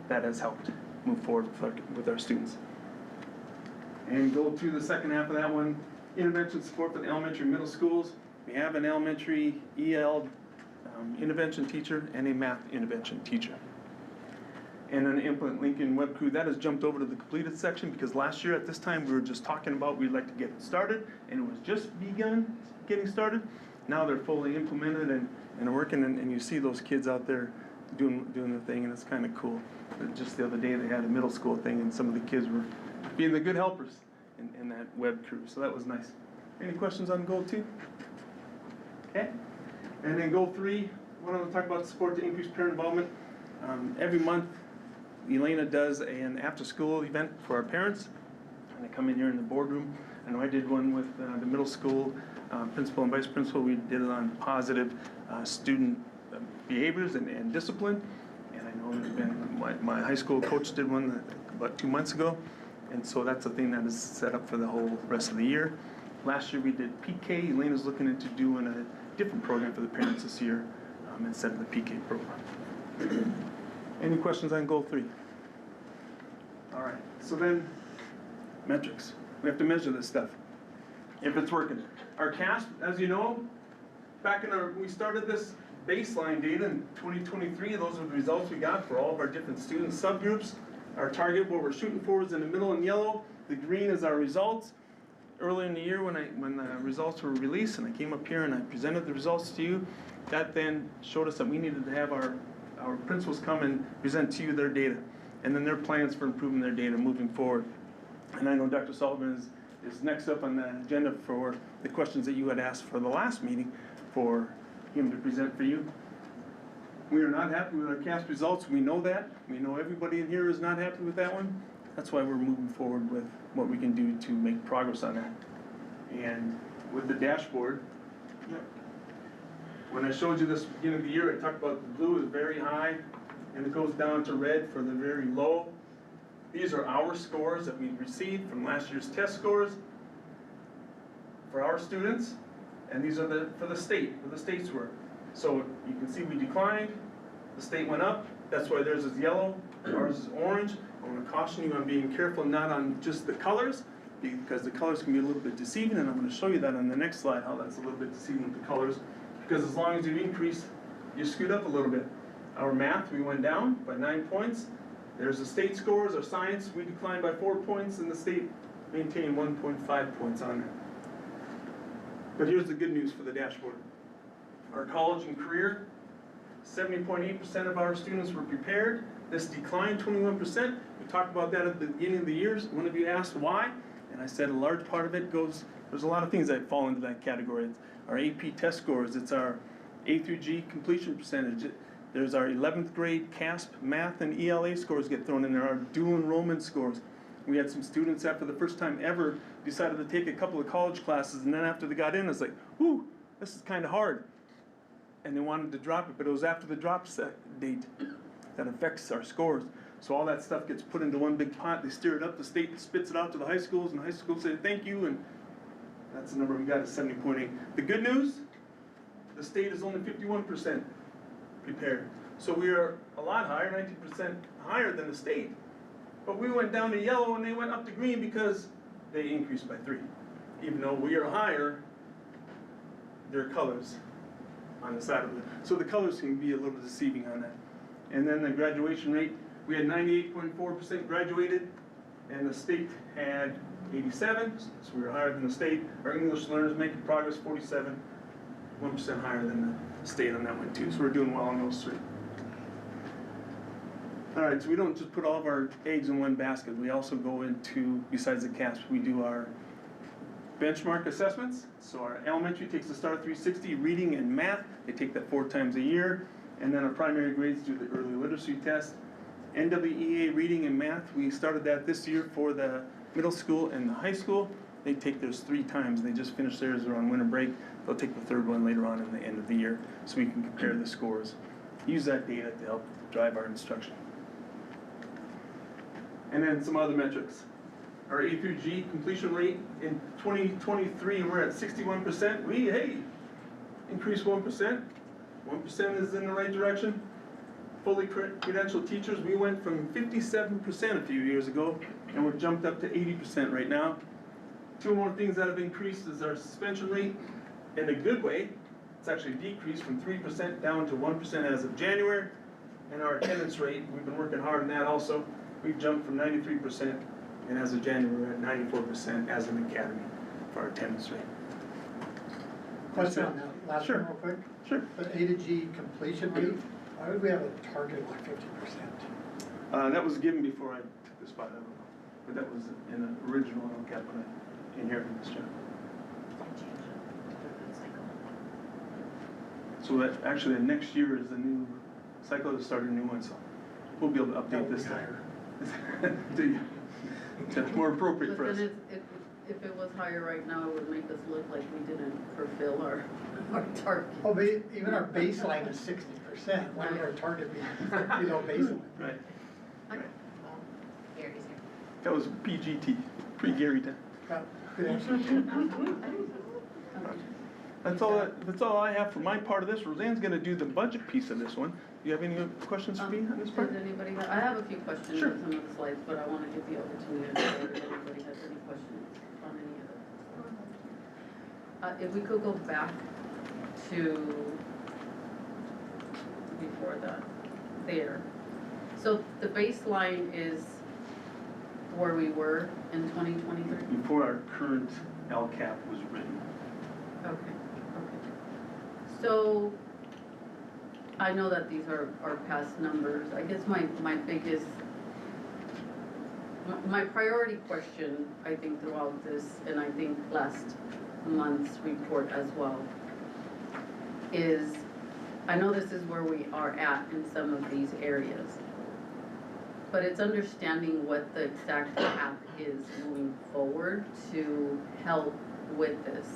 that has helped move forward with our students. And go to the second half of that one, intervention support for the elementary and middle schools. We have an elementary EL intervention teacher and a math intervention teacher. And an Implement Lincoln web crew, that has jumped over to the completed section, because last year at this time we were just talking about we'd like to get it started, and it was just getting started. Now they're fully implemented and are working, and you see those kids out there doing the thing, and it's kind of cool. Just the other day, they had a middle school thing, and some of the kids were being the good helpers in that web crew, so that was nice. Any questions on goal 2? Okay, and then goal 3, I want to talk about support to increase parent involvement. Every month, Elena does an after-school event for our parents, and they come in here in the boardroom. I know I did one with the middle school principal and vice principal. We did it on positive student behaviors and discipline. And I know there's been, my high school coach did one about 2 months ago. And so that's a thing that is set up for the whole rest of the year. Last year we did PK. Elena's looking into doing a different program for the parents this year instead of the PK program. Any questions on goal 3? All right, so then metrics. We have to measure this stuff, if it's working. Our CASP, as you know, we started this baseline data in 2023. Those are the results we got for all of our different student subgroups. Our target, what we're shooting for, is in the middle in yellow. The green is our results. Earlier in the year when the results were released and I came up here and I presented the results to you, that then showed us that we needed to have our principals come and present to you their data and then their plans for improving their data moving forward. And I know Dr. Sullivan is next up on the agenda for the questions that you had asked for the last meeting for him to present for you. We are not happy with our CASP results. We know that. We know everybody in here is not happy with that one. That's why we're moving forward with what we can do to make progress on that. And with the dashboard, when I showed you this beginning of the year, I talked about the blue is very high and it goes down to red for the very low. These are our scores that we received from last year's test scores for our students, and these are for the state, where the states were. So you can see we declined, the state went up, that's why theirs is yellow, ours is orange. I want to caution you on being careful not on just the colors, because the colors can be a little bit deceiving, and I'm going to show you that on the next slide, how that's a little bit deceiving with the colors, because as long as you increase, you scoot up a little bit. Our math, we went down by 9 points. There's the state scores. Our science, we declined by 4 points, and the state maintained 1.5 points on it. But here's the good news for the dashboard. Our college and career, 70.8% of our students were prepared. This declined 21%. We talked about that at the beginning of the year. One of you asked why, and I said a large part of it goes, there's a lot of things that fall into that category. It's our AP test scores, it's our A through G completion percentage. There's our 11th grade CASP math and ELA scores get thrown in there, our dual enrollment scores. We had some students after the first time ever decided to take a couple of college classes, and then after they got in, it's like, whoo, this is kind of hard. And they wanted to drop it, but it was after the drop set date that affects our scores. So all that stuff gets put into one big pot, they stir it up, the state spits it out to the high schools, and the high schools say thank you, and that's the number we got at 70.8. The good news, the state is only 51% prepared. So we are a lot higher, 19% higher than the state. But we went down to yellow and they went up to green because they increased by 3. Even though we are higher, their colors on the side of it. So the colors can be a little deceiving on that. And then the graduation rate, we had 98.4% graduated, and the state had 87, so we were higher than the state. Our English learners making progress, 47, 1% higher than the state on that one too. So we're doing well on those 3. All right, so we don't just put all of our eggs in one basket. We also go into, besides the CASP, we do our benchmark assessments. So our elementary takes the STAR 360 reading and math. They take that 4 times a year. And then our primary grades do the early literacy test. NWEA reading and math, we started that this year for the middle school and the high school. They take theirs 3 times. They just finished theirs, they're on winter break. They'll take the 3rd one later on in the end of the year so we can compare the scores. Use that data to help drive our instruction. And then some other metrics. Our A through G completion rate in 2023, we're at 61%. We increased 1%. 1% is in the right direction. Fully credentialed teachers, we went from 57% a few years ago, and we're jumped up to 80% right now. 2 more things that have increased is our suspension rate. In a good way, it's actually decreased from 3% down to 1% as of January. And our attendance rate, we've been working hard on that also. We've jumped from 93%, and as of January, we're at 94% as an academy for our attendance rate. Question on that last Sure. one real quick. Sure. The A to G completion rate, Why would we have a target of like 50%? That was given before I took the spot, I don't know, but that was in the original LCAP when I inherited this job. So that, actually, the next year is the new cycle, to start a new one, so we'll be able to update this time. That's more appropriate for But us. then if it was higher right now, it would make us look like we didn't fulfill our target. Oh, but even our baseline is 60%, why would our target be below baseline? Right. Well, Gary's here. That was PGT, pre-Gary time. Good answer. That's all I have for my part of this. Roseanne's gonna do the budget piece of this one. Do you have any questions for me on this part? Does anybody, I have a few questions Sure. on some of the slides, but I wanna give the opportunity to if anybody has any questions on any of it. If we could go back to before that, there. So the baseline is where we were in 2023? Before our current LCAP was written. Okay. So, I know that these are past numbers. I guess my biggest, my priority question, I think throughout this, and I think last month's report as well, is, I know this is where we are at in some of these areas, but it's understanding what the exact path is moving forward to help with this.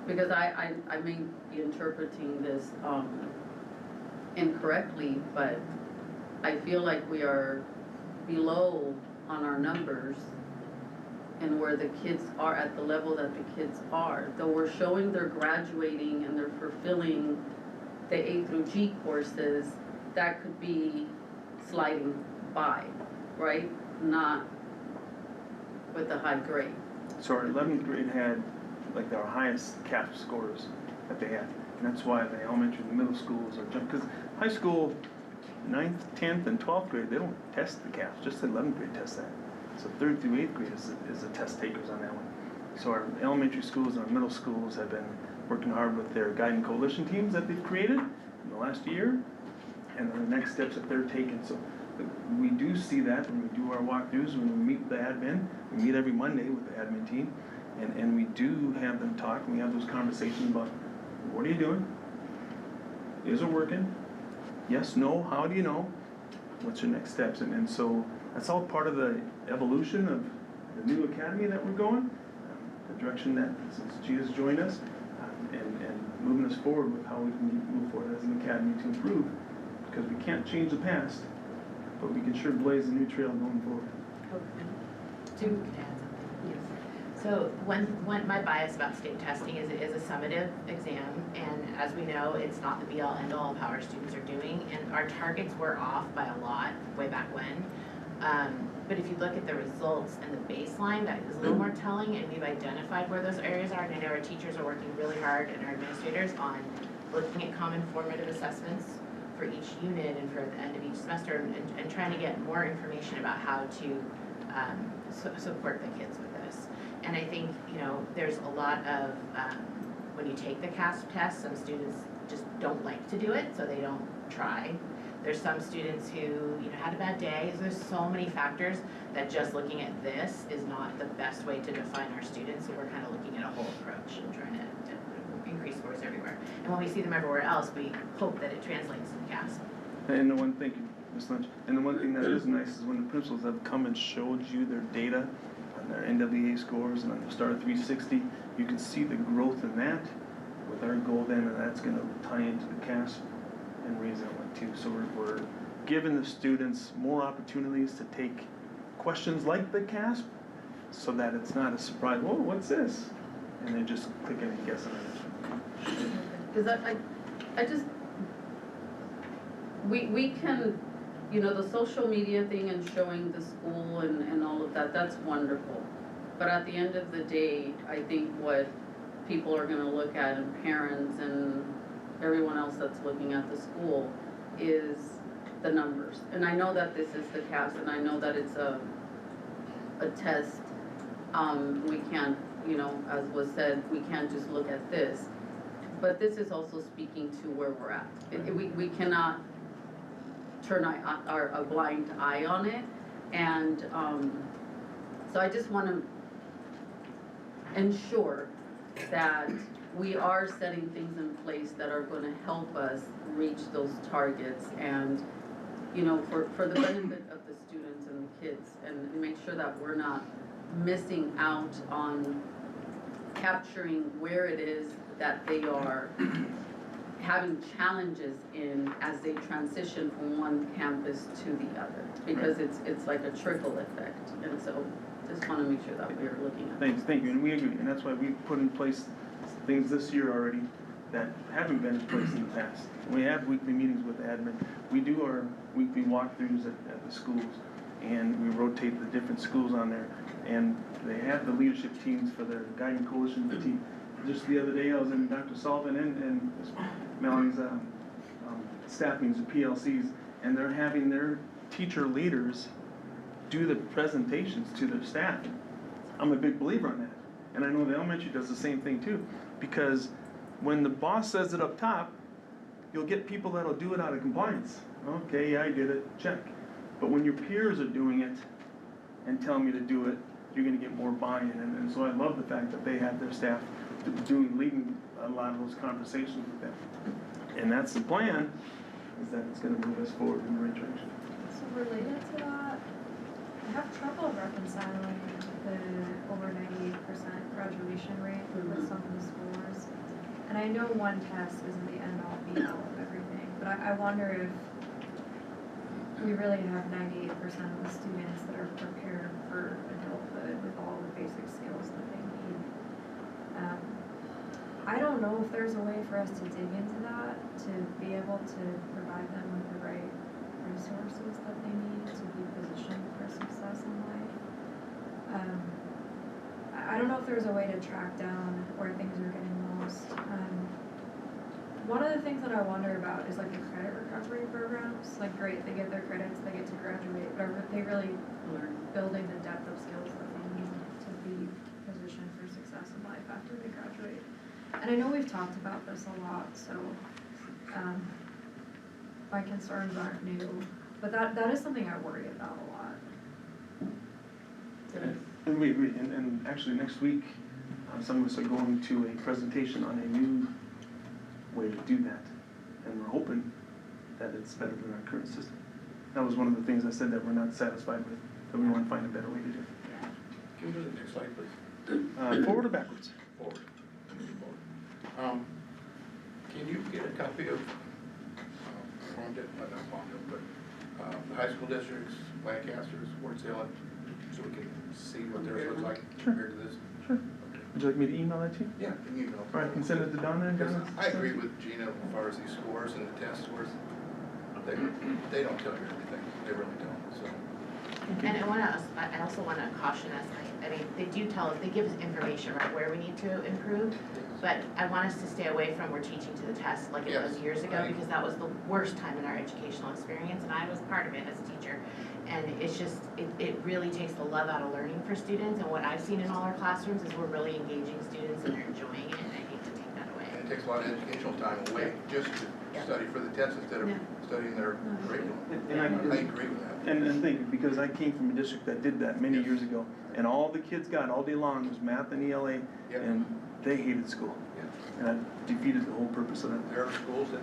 Because I may be interpreting this incorrectly, but I feel like we are below on our numbers and where the kids are at the level that the kids are. Though we're showing they're graduating and they're fulfilling the A through G courses, that could be sliding by, right? Not with a high grade. So our 11th grade had like our highest CAP scores that they had. And that's why the elementary and the middle schools are jumping. Because high school, 9th, 10th, and 12th grade, they don't test the CAPs, just the 11th grade test that. So 3rd through 8th grade is the test takers on that one. So our elementary schools and our middle schools have been working hard with their guiding coalition teams that they've created in the last year, and the next steps that they're taking. So we do see that when we do our walkthroughs, when we meet with the admin. We meet every Monday with the admin team, and we do have them talk, and we have those conversations about, what are you doing? Is it working? Yes, no, how do you know? What's your next steps? And so that's all part of the evolution of the new academy that we're going, the direction that since Gina's joined us, and moving us forward with how we can move forward as an academy to improve. Because we can't change the past, but we can sure blaze a new trail going forward. Okay. Can I add something? Yes. So my bias about state testing is it is a summative exam, and as we know, it's not the be-all end-all of how our students are doing, and our targets were off by a lot way back when. But if you look at the results and the baseline, that is a little more telling, and we've identified where those areas are, and I know our teachers are working really hard, and our administrators, on looking at common formative assessments for each unit and for the end of each semester, and trying to get more information about how to support the kids with this. And I think, you know, there's a lot of, when you take the CASP test, some students just don't like to do it, so they don't try. There's some students who, you know, had a bad day. There's so many factors that just looking at this is not the best way to define our students, so we're kind of looking at a whole approach and trying to increase scores everywhere. And when we see them everywhere else, we hope that it translates to the CASP. And the one, thank you, Ms. Lynch. And the one thing that is nice is when the principals have come and showed you their data on their NWA scores and on the STAR 360, you can see the growth in that with our goal then, and that's going to tie into the CASP and raise that one too. So we're giving the students more opportunities to take questions like the CASP so that it's not a surprise, whoa, what's this? And they're just clicking and guessing on it. Because I just, we can, you know, the social media thing and showing the school and all of that, that's wonderful. But at the end of the day, I think what people are gonna look at, and parents and everyone else that's looking at the school, is the numbers. And I know that this is the CAPS, and I know that it's a test. We can't, you know, as was said, we can't just look at this. But this is also speaking to where we're at. We cannot turn a blind eye on it. And so I just want to ensure that we are setting things in place that are going to help us reach those targets and, you know, for the benefit of the students and the kids, and make sure that we're not missing out on capturing where it is that they are having challenges in as they transition from one campus to the other, because it's like a trickle effect. And so just want to make sure that we're looking at Thank you, and we agree, and that's why we've put in place things this year already that haven't been in place in the past. We have weekly meetings with admin. We do our weekly walkthroughs at the schools, and we rotate the different schools on there. And they have the leadership teams for their guiding coalition team. Just the other day, I was in Dr. Sullivan and Melanie's staff meetings, the PLCs, and they're having their teacher leaders do the presentations to their staff. I'm a big believer on that. And I know the elementary does the same thing too, because when the boss says it up top, you'll get people that'll do it out of compliance. Okay, yeah, I did it, check. But when your peers are doing it and telling me to do it, you're gonna get more buy-in. And so I love the fact that they have their staff leading a lot of those conversations with them. And that's the plan, is that it's gonna move us forward in the right direction. So related to that, I have trouble reconciling the over 98% graduation rate with some of the scores. And I know one test isn't the end all be all of everything, but I wonder if we really have 98% of the students that are prepared for adulthood with all the basic skills that they need. I don't know if there's a way for us to dig into that, to be able to provide them with the right resources that they need to be positioned for success in life. I don't know if there's a way to track down where things are getting lost. One of the things that I wonder about is like the credit recovery programs. Like, great, they get their credits, they get to graduate, but are they really building the depth of skills that they need to be positioned for success in life after they graduate? And I know we've talked about this a lot, so my concerns aren't new, but that is something I worry about a lot. And we agree, and actually next week, some of us are going to a presentation on a new way to do that. And we're hoping that it's better than our current system. That was one of the things I said that we're not satisfied with, that we want to find a better way to do it. Can we go to the next slide, please? Forward or backwards? Forward. Can you get a copy of, the high school districts, Lancaster's, Fort Salem, so we can see what theirs looks like compared to this? Sure. Would you like me to email that to you? Yeah, can you email? All right, I can send it to Donna and Donna. I agree with Gina as far as these scores and the test scores. They don't tell you everything, they really don't, so. And I also wanna caution us, I mean, they do tell us, they give us information, right, where we need to improve, but I want us to stay away from we're teaching to the test like it was years ago, because that was the worst time in our educational experience, and I was part of it as a teacher. And it's just, it really takes the love out of learning for students, and what I've seen in all our classrooms is we're really engaging students and they're enjoying it, and I hate to take that away. And it takes a lot of educational time away just to study for the test instead of studying their curriculum. And I agree with that. And thank you, because I came from a district that did that many years ago, and all the kids got all day long was math and ELA, and they hated school. And that defeated the whole purpose of that. There are schools that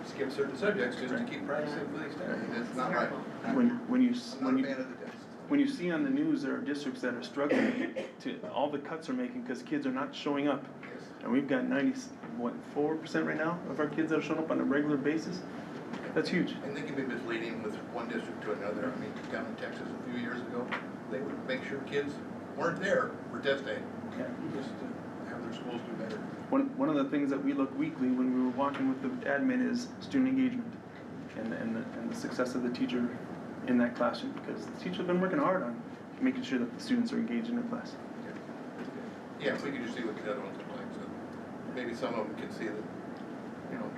skip certain subjects just to keep practicing for the exam. It's not right. When you see on the news there are districts that are struggling all the cuts are making because kids are not showing up. And we've got 4% right now of our kids that are showing up on a regular basis. That's huge. And they can be misleading with one district to another. I mean, down in Texas a few years ago, they would make sure kids weren't there for test day. Just to have their schools do better. One of the things that we look weekly when we were walking with the admin is student engagement and the success of the teacher in that classroom, because the teacher's been working hard on making sure that the students are engaged in their class. Yeah, so we can just see what the other ones look like. So maybe some of them can see that, you know,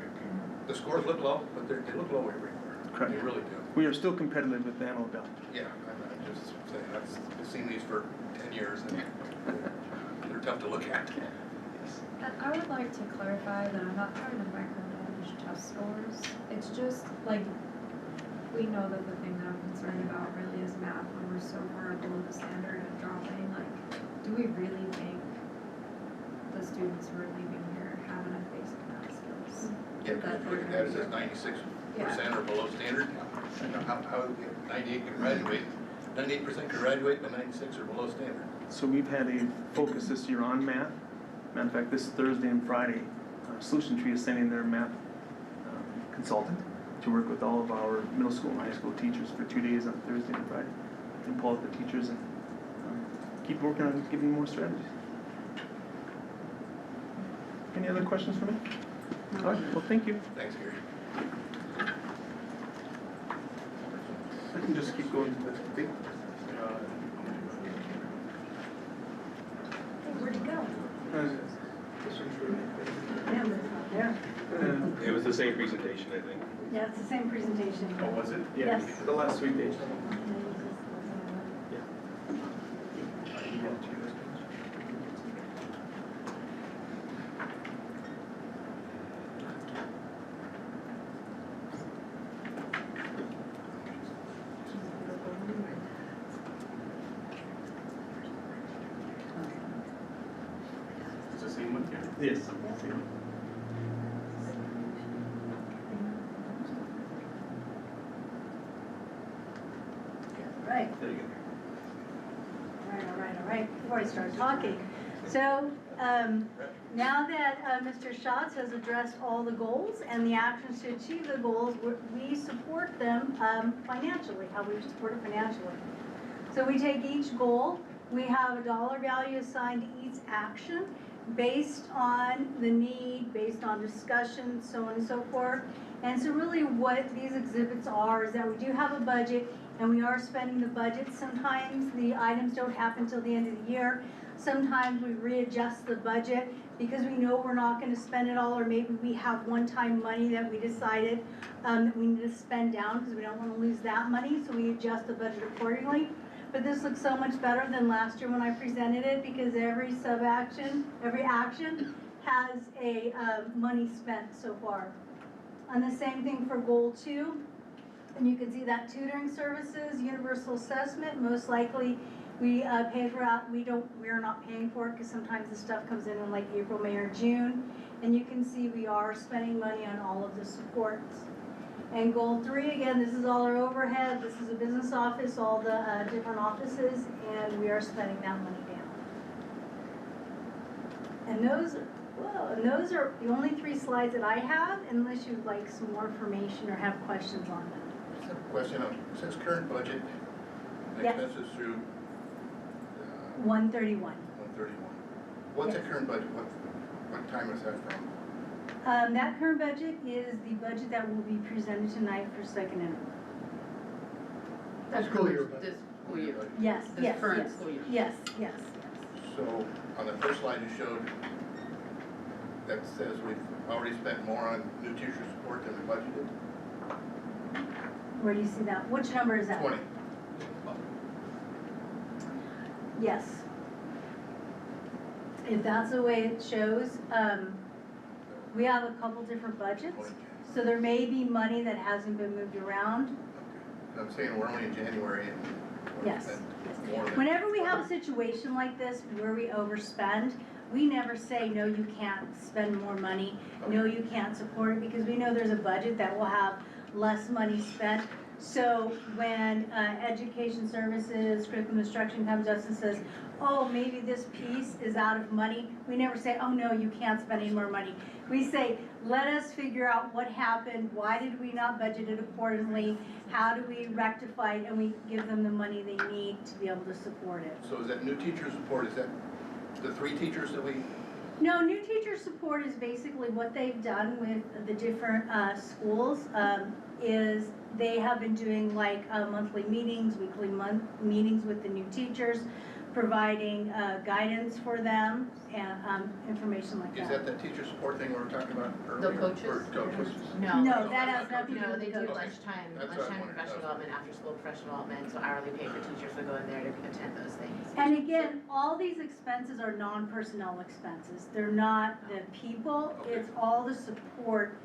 the scores look low, but they look low everywhere. Correct. They really do. We are still competitive with the Antelope Valley. Yeah, I'm just saying, I've seen these for 10 years and they're tough to look at. And I would like to clarify that I'm not trying to micromanage test scores. It's just like, we know that the thing that I'm concerned about really is math, when we're so far below the standard and dropping, like, do we really think the students who are leaving here have enough basic math skills? Yeah, because look at that, it says 96% or below standard. And how 98 can graduate, 98% can graduate, but 96 are below standard. So we've had a focus this year on math. Matter of fact, this Thursday and Friday, Solution Tree is sending their math consultant to work with all of our middle school and high school teachers for 2 days on Thursday and Friday, and pull out the teachers and keep working on giving more strategies. Any other questions for me? All right, well, thank you. Thanks, Gary. I can just keep going to the big. Where'd he go? Yeah, but it's not there. It was the same presentation, I think. Yeah, it's the same presentation. Oh, was it? Yes. The last 3 pages. It's the same one here. Yes. Right. There you go. All right, before I start talking. So, now that Mr. Schatz has addressed all the goals and the actions to achieve the goals, we support them financially, how we support it financially. So we take each goal, we have a dollar value assigned to each action based on the need, based on discussion, so on and so forth. And so really what these exhibits are is that we do have a budget and we are spending the budget. Sometimes the items don't happen till the end of the year. Sometimes we readjust the budget because we know we're not gonna spend it all, or maybe we have one-time money that we decided that we need to spend down because we don't wanna lose that money, so we adjust the budget accordingly. But this looks so much better than last year when I presented it because every action has a money spent so far. And the same thing for goal 2. And you can see that tutoring services, universal assessment, most likely we pay for out, we're not paying for it because sometimes the stuff comes in like April, May, or June. And you can see we are spending money on all of the supports. And goal 3, again, this is all our overhead, this is a business office, all the different offices, and we are spending that money down. And those are the only 3 slides that I have, unless you'd like some more information or have questions on them. Just a question, it says current budget, Yes. expenses through 131. 131. What's that current budget, what time is that from? That current budget is the budget that will be presented tonight for second interval. That's School year budget. This school year. Yes, This yes, current yes. school year. Yes, yes. So, on the first slide you showed, that says we've already spent more on new teacher support than we budgeted? Where do you see that? Which number is that? 20. Yes. If that's the way it shows, we have a couple different budgets, so there may be money that hasn't been moved around. I'm saying we're only in January and we've Yes. spent more than. Whenever we have a situation like this where we overspend, we never say, no, you can't spend more money, no, you can't support it, because we know there's a budget that will have less money spent. So when education services, curriculum instruction comes to us and says, oh, maybe this piece is out of money, we never say, oh no, you can't spend any more money. We say, let us figure out what happened, why did we not budget it accordingly, how do we rectify it, and we give them the money they need to be able to support it. So is that new teacher support, is that the 3 teachers that we? No, new teacher support is basically what they've done with the different schools, is they have been doing like monthly meetings, weekly meetings with the new teachers, providing guidance for them and information like that. Is that the teacher support thing we were talking about The earlier? coaches? Or coaches? No, that has nothing to do No, with they the do coaches. lunchtime That's what I professional wondered. development, after-school professional development, so hourly pay for teachers will go in there to attend those things. And again, all these expenses are non-personnel expenses. They're not the people, it's all the support.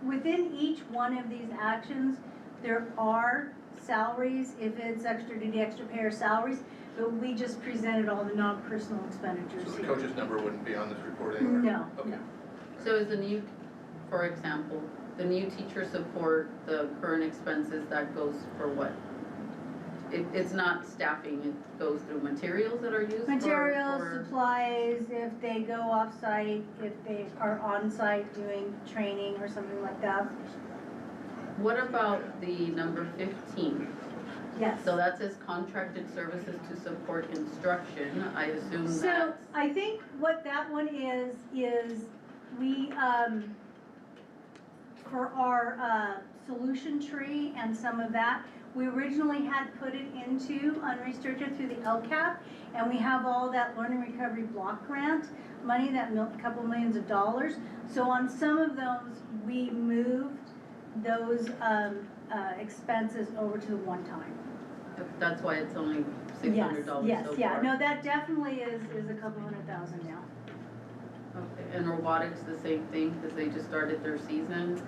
Within each one of these actions, There are salaries, if it's extra duty, extra pay or salaries, but we just presented all the non-personal expenditures So the here. coach's number wouldn't be on this report anywhere? No, Okay. no. So is the new, for example, the new teacher support, the current expenses, that goes for what? It's not staffing, it goes through materials that are used for? Materials, supplies, if they go off-site, if they are on-site doing training or something like that. What about the number 15? Yes. So that says contracted services to support instruction, I assume So that's. I think what that one is we, for our solution tree and some of that, we originally had put it into unrestricted through the LCAP, and we have all that learning recovery block grant money, that couple millions of dollars. So on some of those, we moved those expenses over to the one time. That's why it's only $600 so far? Yes, yeah, no, that definitely is a couple $100,000 now. Okay, and robotics, the same thing, because they just started their season?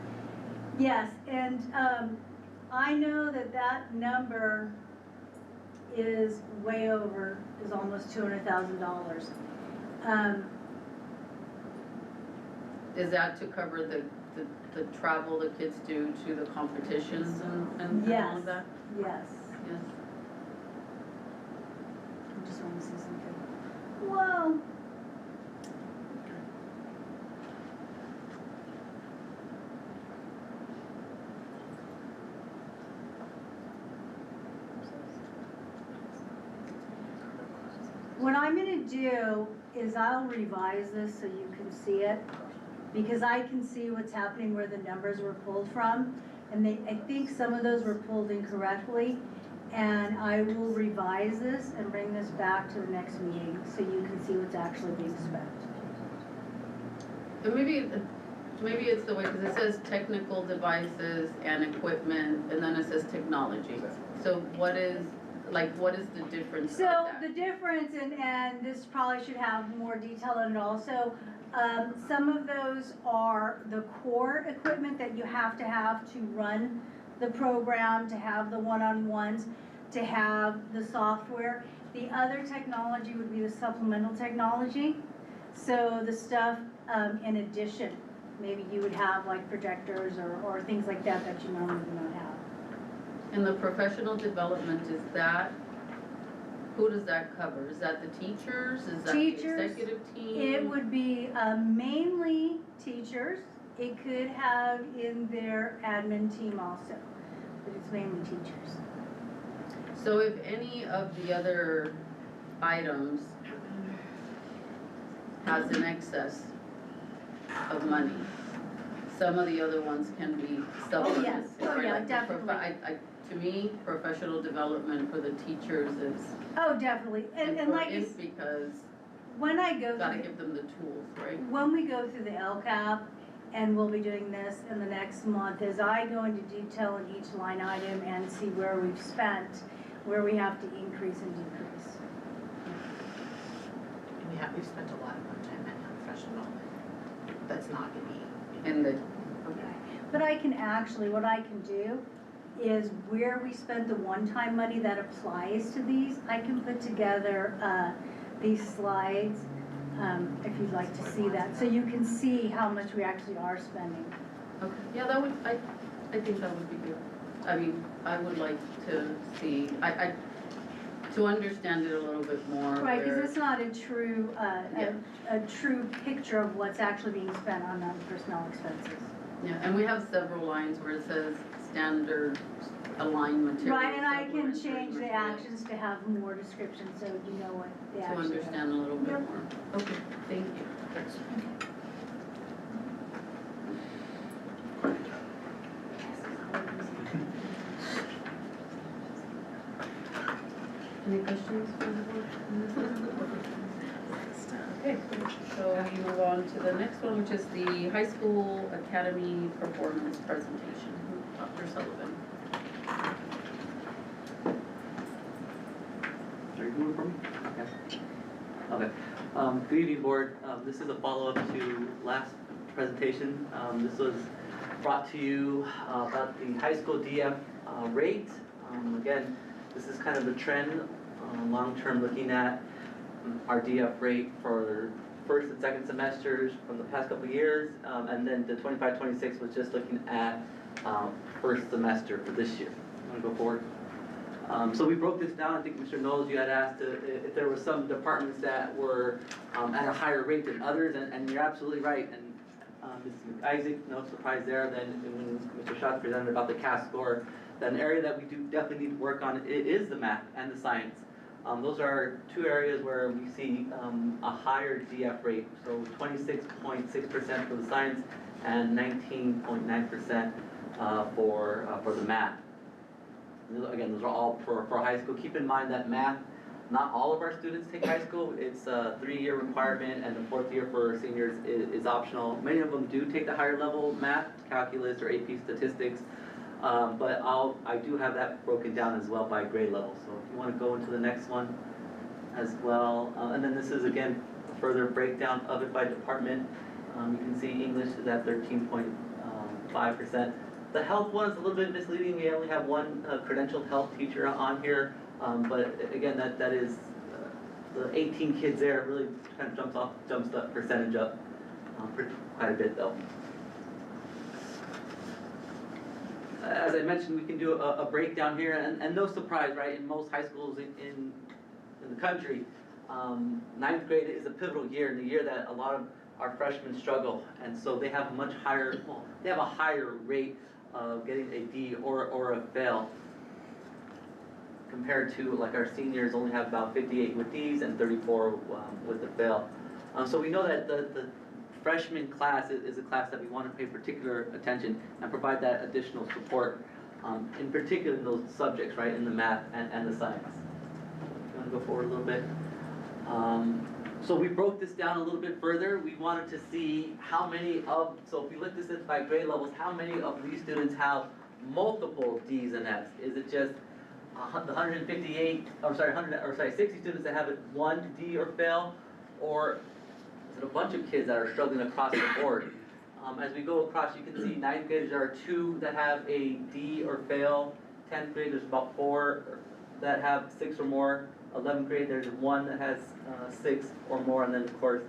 Yes, and I know that number is way over, is almost $200,000. Is that to cover the travel the kids do to the competitions and all of that? Yes. Yes. I just want to see something. Whoa. What I'm gonna do is I'll revise this so you can see it, because I can see what's happening where the numbers were pulled from, and I think some of those were pulled incorrectly, and I will revise this and bring this back to the next meeting so you can see what's actually being spent. And maybe it's the way, because it says technical devices and equipment, and then it says technology. So what is the difference of So that? the difference, and this probably should have more detail in it also, some of those are the core equipment that you have to run the program, to have the one-on-ones, to have the software. The other technology would be the supplemental technology. So the stuff in addition, maybe you would have like projectors or things like that that you normally do not have. And the professional development, who does that cover? Is that the teachers? Is that the executive team? It would be mainly teachers. It could have in their admin team also, but it's mainly teachers. So if any of the other items has an excess of money, some of the other ones can be supplemented. Oh, yeah, Like definitely. To me, professional development for the teachers is Oh, definitely. And like, important because when I go gotta through, give them the tools, right? when we go through the LCAP, and we'll be doing this in the next month, as I go into detail in each line item and see where we've spent, where we have to increase and decrease. And we've spent a lot of one-time and professional, that's not gonna be. And the, Okay. But I can actually, what I can do is where we spent the one-time money that applies to these, I can put together these slides, if you'd like to see that, so you can see how much we actually are spending. okay, yeah, I think that would be good. I mean, I would like to see, to understand it a little bit more. Right, because where- it's not a true, Yeah. a true picture of what's actually being spent on personnel expenses. Yeah, and we have several lines where it says standard aligned materials. Right, and I can supplementary change the materials, actions to have more description, so you know what they To actually are. understand a little bit Yep. more. Okay, thank you. Thanks. Any questions for the board? Okay, so we move on to the next one, which is the high school academy performance presentation. Dr. Sullivan. Are you moving for me? Okay. Good evening, board. This is a follow-up to last presentation. This was brought to you about the high school DF rate. Again, this is kind of the trend, long-term looking at our DF rate for first and second semesters from the past couple of years, and then the 25-26 was just looking at first semester for this year. I'm gonna go forward. So we broke this down. I think Mr. Knowles, you had asked if there were some departments that were at a higher rate than others, and you're absolutely right. And Ms. Isaac, no surprise there. Then when Mr. Schatz presented about the CAS score, that an area that we do definitely need to work on is the math and the science. Those are two areas where we see a higher DF rate, so 26.6% for the science and 19.9% for the math. Again, those are all for high school. Keep in mind that math, not all of our students take high school. It's a 3-year requirement, and the 4th year for seniors is optional. Many of them do take the higher level math, calculus, or AP statistics. But I do have that broken down as well by grade level. So if you want to go into the next one as well. And then this is, again, a further breakdown of it by department. You can see English is at 13.5%. The health one is a little bit misleading. We only have one credentialed health teacher on here. But again, that is the 18 kids there really kind of jumps that percentage up quite a bit though. As I mentioned, we can do a breakdown here, and no surprise, right? In most high schools in the country, 9th grade is a pivotal year, and the year that a lot of our freshmen struggle, and so they have a much higher, they have a higher rate of getting a D or a fail, compared to like our seniors only have about 58 with Ds and 34 with the fail. So we know that the freshman class is a class that we want to pay particular attention and provide that additional support, in particular in those subjects, right, in the math and the science. You want to go forward a little bit? So we broke this down a little bit further. We wanted to see how many of, so if we look this at by grade levels, how many of these students have multiple Ds and Fs? Is it just the 60 students that have one D or fail, or is it a bunch of kids that are struggling across the board? As we go across, you can see 9th grade, there are 2 that have a D or fail. 10th grade, there's about 4 that have 6 or more. 11th grade, there's 1 that has 6 or more, and then of course,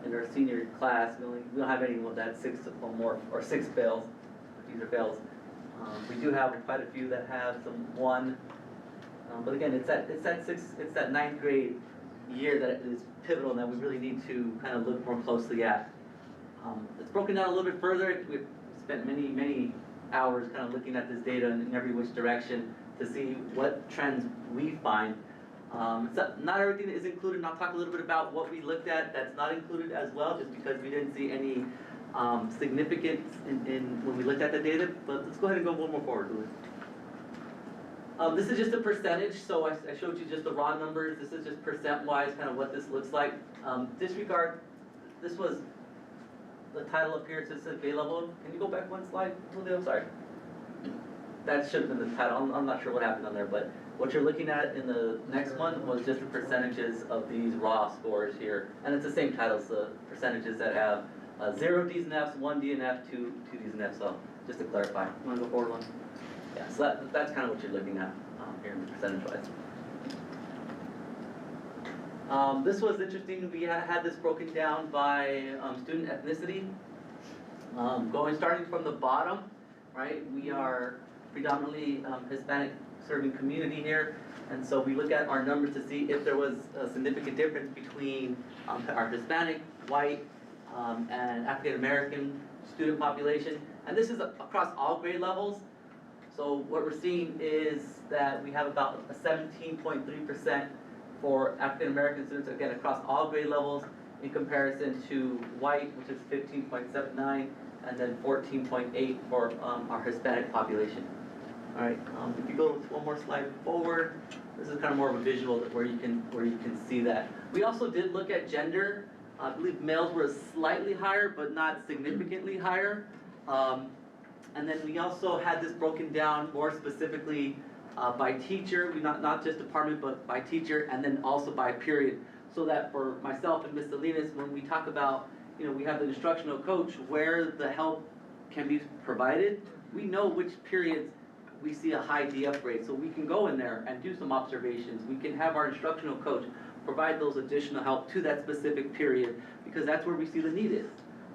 in our senior class, we don't have anyone that has 6 or more, or 6 fails. These are fails. We do have quite a few that have some 1, but again, it's that 9th grade year that is pivotal and that we really need to kind of look more closely at. It's broken down a little bit further. We've spent many hours kind of looking at this data in every which direction to see what trends we find. So not everything is included, and I'll talk a little bit about what we looked at that's not included as well, just because we didn't see any significance in when we looked at the data. But let's go ahead and go one more forward, Louis. This is just a percentage, so I showed you just the raw numbers. This is just percent-wise kind of what this looks like. Disregard, this was the title up here, it says grade level. Can you go back one slide, Julio? I'm sorry. That should have been the title. I'm not sure what happened on there, but what you're looking at in the next one was just the percentages of these raw scores here. And it's the same titles, the percentages that have 0 Ds and Fs, 1 D and F, 2 Ds and Fs. So just to clarify. You want to go forward one? Yeah, so that's kind of what you're looking at here percentage-wise. This was interesting. We had this broken down by student ethnicity. Starting from the bottom, right? We are predominantly Hispanic serving community here, and so we look at our numbers to see if there was a significant difference between our Hispanic, white, and African American student population, and this is across all grade levels. So what we're seeing is that we have about a 17.3% for African American students, again across all grade levels, in comparison to white, which is 15.79, and then 14.8 for our Hispanic population. All right, if you go one more slide forward, this is kind of more of a visual where you can see that. We also did look at gender. I believe males were slightly higher, but not significantly higher. And then we also had this broken down more specifically by teacher, not just department, but by teacher, and then also by period. So that for myself and Ms. Salinas, when we talk about, we have the instructional coach, where the help can be provided, we know which periods we see a high DF rate, so we can go in there and do some observations. We can have our instructional coach provide those additional help to that specific period, because that's where we see the need is.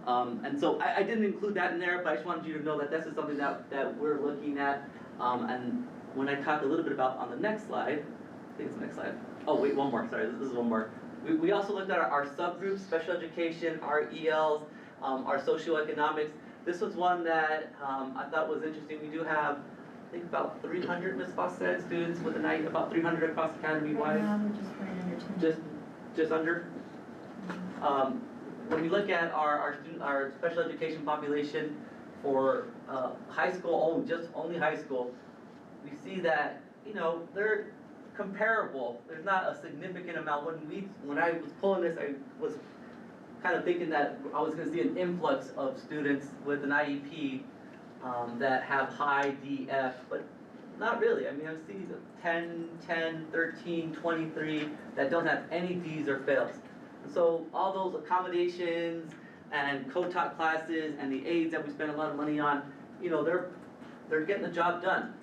And so I didn't include that in there, but I just wanted you to know that this is something that we're looking at. And when I talk a little bit about on the next slide, I think it's the next slide. Oh, wait, one more, sorry, this is one more. We also looked at our subgroups, special education, our ELs, our socioeconomics. This was one that I thought was interesting. We do have, I think, about 300, Ms. Foss said, students with a night, about 300 across academy-wide. Right now, we're just right under 10. Just under. When we look at our special education population for high school, only high school, we see that, you know, they're comparable. There's not a significant amount. When I was pulling this, I was kind of thinking that I was going to see an influx of students with an IEP that have high DF, but not really. I mean, I'm seeing 10, 13, 23 that don't have any Ds or fails. So all those accommodations and co-taught classes and the aids that we spend a lot of money on, you know, they're getting the job done.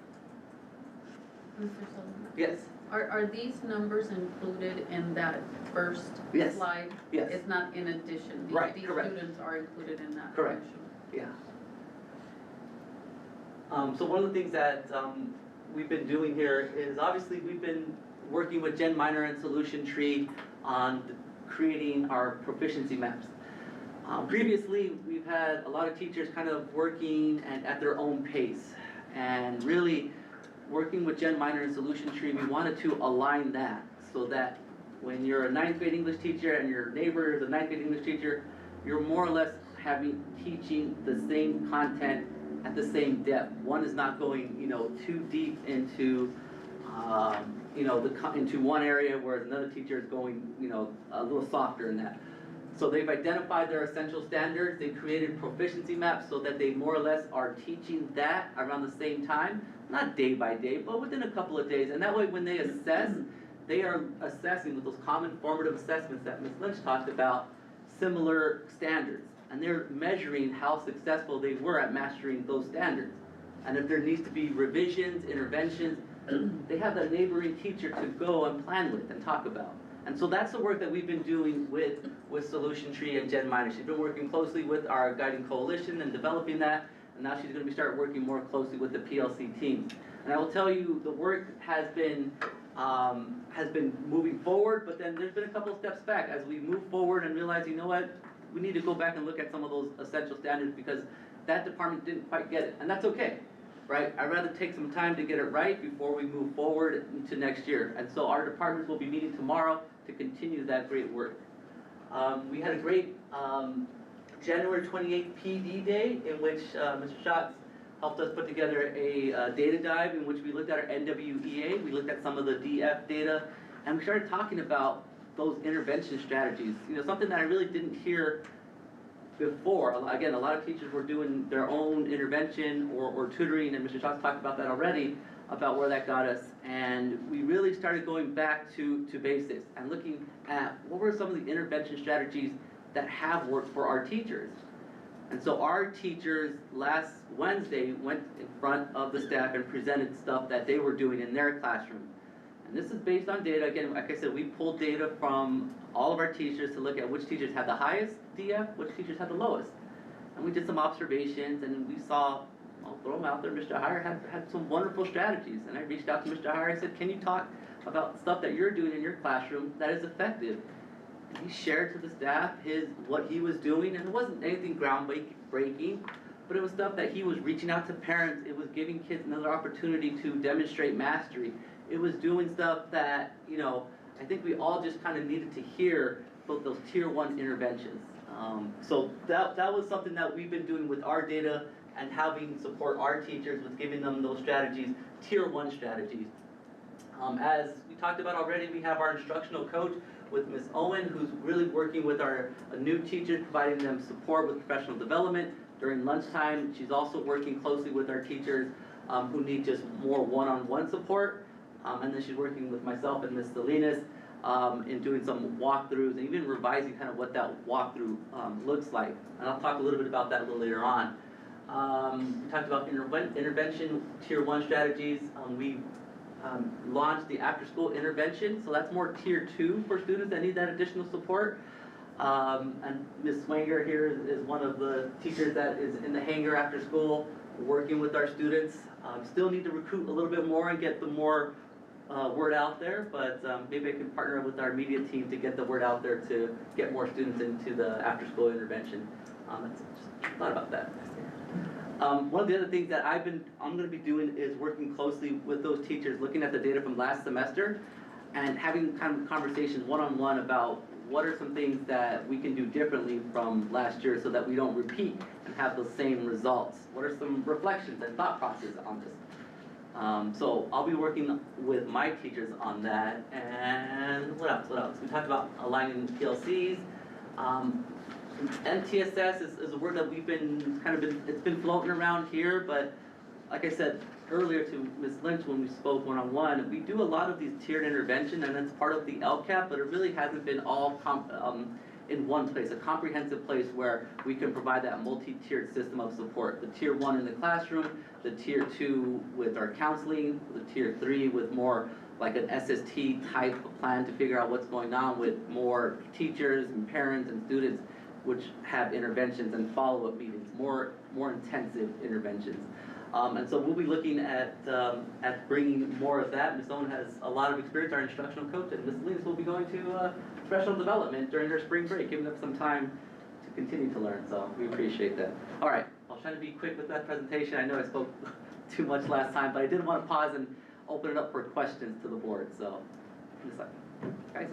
Mr. Sullivan? Yes. Are these numbers included in that first Yes. slide? Yes. It's not in addition? Right, These correct. students are included in that? Correct. section? Yeah. So one of the things that we've been doing here is obviously we've been working with Gen Minor and Solution Tree on creating our proficiency maps. Previously, we've had a lot of teachers kind of working and at their own pace, and really working with Gen Minor and Solution Tree, we wanted to align that so that when you're a 9th grade English teacher and your neighbor is a 9th grade English teacher, you're more or less teaching the same content at the same depth. One is not going, you know, too deep into, you know, into one area, whereas another teacher is going, you know, a little softer in that. So they've identified their essential standards. They created proficiency maps so that they more or less are teaching that around the same time, not day by day, but within a couple of days. And that way, when they assess, they are assessing with those common formative assessments that Ms. Lynch talked about, similar standards. And they're measuring how successful they were at mastering those standards. And if there needs to be revisions, interventions, they have that neighboring teacher to go and plan with and talk about. And so that's the work that we've been doing with Solution Tree and Gen Minor. She's been working closely with our guiding coalition and developing that, and now she's going to start working more closely with the PLC team. And I will tell you, the work has been moving forward, but then there's been a couple of steps back as we move forward and realize, you know what, we need to go back and look at some of those essential standards because that department didn't quite get it, and that's okay. Right? I'd rather take some time to get it right before we move forward into next year. And so our departments will be meeting tomorrow to continue that great work. We had a great January 28th PD day in which Mr. Schatz helped us put together a data dive in which we looked at our NWEA, we looked at some of the DF data, and we started talking about those intervention strategies. You know, something that I really didn't hear before. Again, a lot of teachers were doing their own intervention or tutoring, and Mr. Schatz talked about that already, about where that got us. And we really started going back to basics and looking at what were some of the intervention strategies that have worked for our teachers. And so our teachers last Wednesday went in front of the staff and presented stuff that they were doing in their classroom. And this is based on data. Again, like I said, we pulled data from all of our teachers to look at which teachers had the highest DF, which teachers had the lowest. And we did some observations, and we saw, I'll throw them out there, Mr. Heyer had some wonderful strategies. And I reached out to Mr. Heyer, I said, can you talk about stuff that you're doing in your classroom that is effective? And he shared to the staff what he was doing, and it wasn't anything groundbreaking, but it was stuff that he was reaching out to parents. It was giving kids another opportunity to demonstrate mastery. It was doing stuff that, you know, I think we all just kind of needed to hear about those tier 1 interventions. So that was something that we've been doing with our data and having support our teachers with giving them those strategies, tier 1 strategies. As we talked about already, we have our instructional coach with Ms. Owen, who's really working with our new teachers, providing them support with professional development during lunchtime. She's also working closely with our teachers who need just more one-on-one support. And then she's working with myself and Ms. Salinas in doing some walkthroughs and even revising kind of what that walkthrough looks like. And I'll talk a little bit about that a little later on. We talked about intervention tier 1 strategies. We launched the after-school intervention, so that's more tier 2 for students that need that additional support. And Ms. Swanger here is one of the teachers that is in the hangar after school, working with our students. Still need to recruit a little bit more and get the more word out there, but maybe I can partner with our media team to get the word out there to get more students into the after-school intervention. Just thought about that. One of the other things that I'm going to be doing is working closely with those teachers, looking at the data from last semester, and having kind of conversations one-on-one about what are some things that we can do differently from last year so that we don't repeat and have the same results. What are some reflections and thought processes on this? So I'll be working with my teachers on that. And what else? We talked about aligning PLCs. MTSS is a word that we've been it's been floating around here, but like I said earlier to Ms. Lynch when we spoke one-on-one, we do a lot of these tiered intervention, and it's part of the LCAP, but it really hasn't been all in one place, a comprehensive place where we can provide that multi-tiered system of support. The tier 1 in the classroom, the tier 2 with our counseling, the tier 3 with more like an SST type of plan to figure out what's going on with more teachers and parents and students, which have interventions and follow-up meetings, more intensive interventions. And so we'll be looking at bringing more of that. Ms. Owen has a lot of experience, our instructional coach, and Ms. Lees will be going to professional development during her spring break, giving us some time to continue to learn, so we appreciate that. All right, I'll try to be quick with that presentation. I know I spoke too much last time, but I did want to pause and open it up for questions to the board, so in a second. Guys?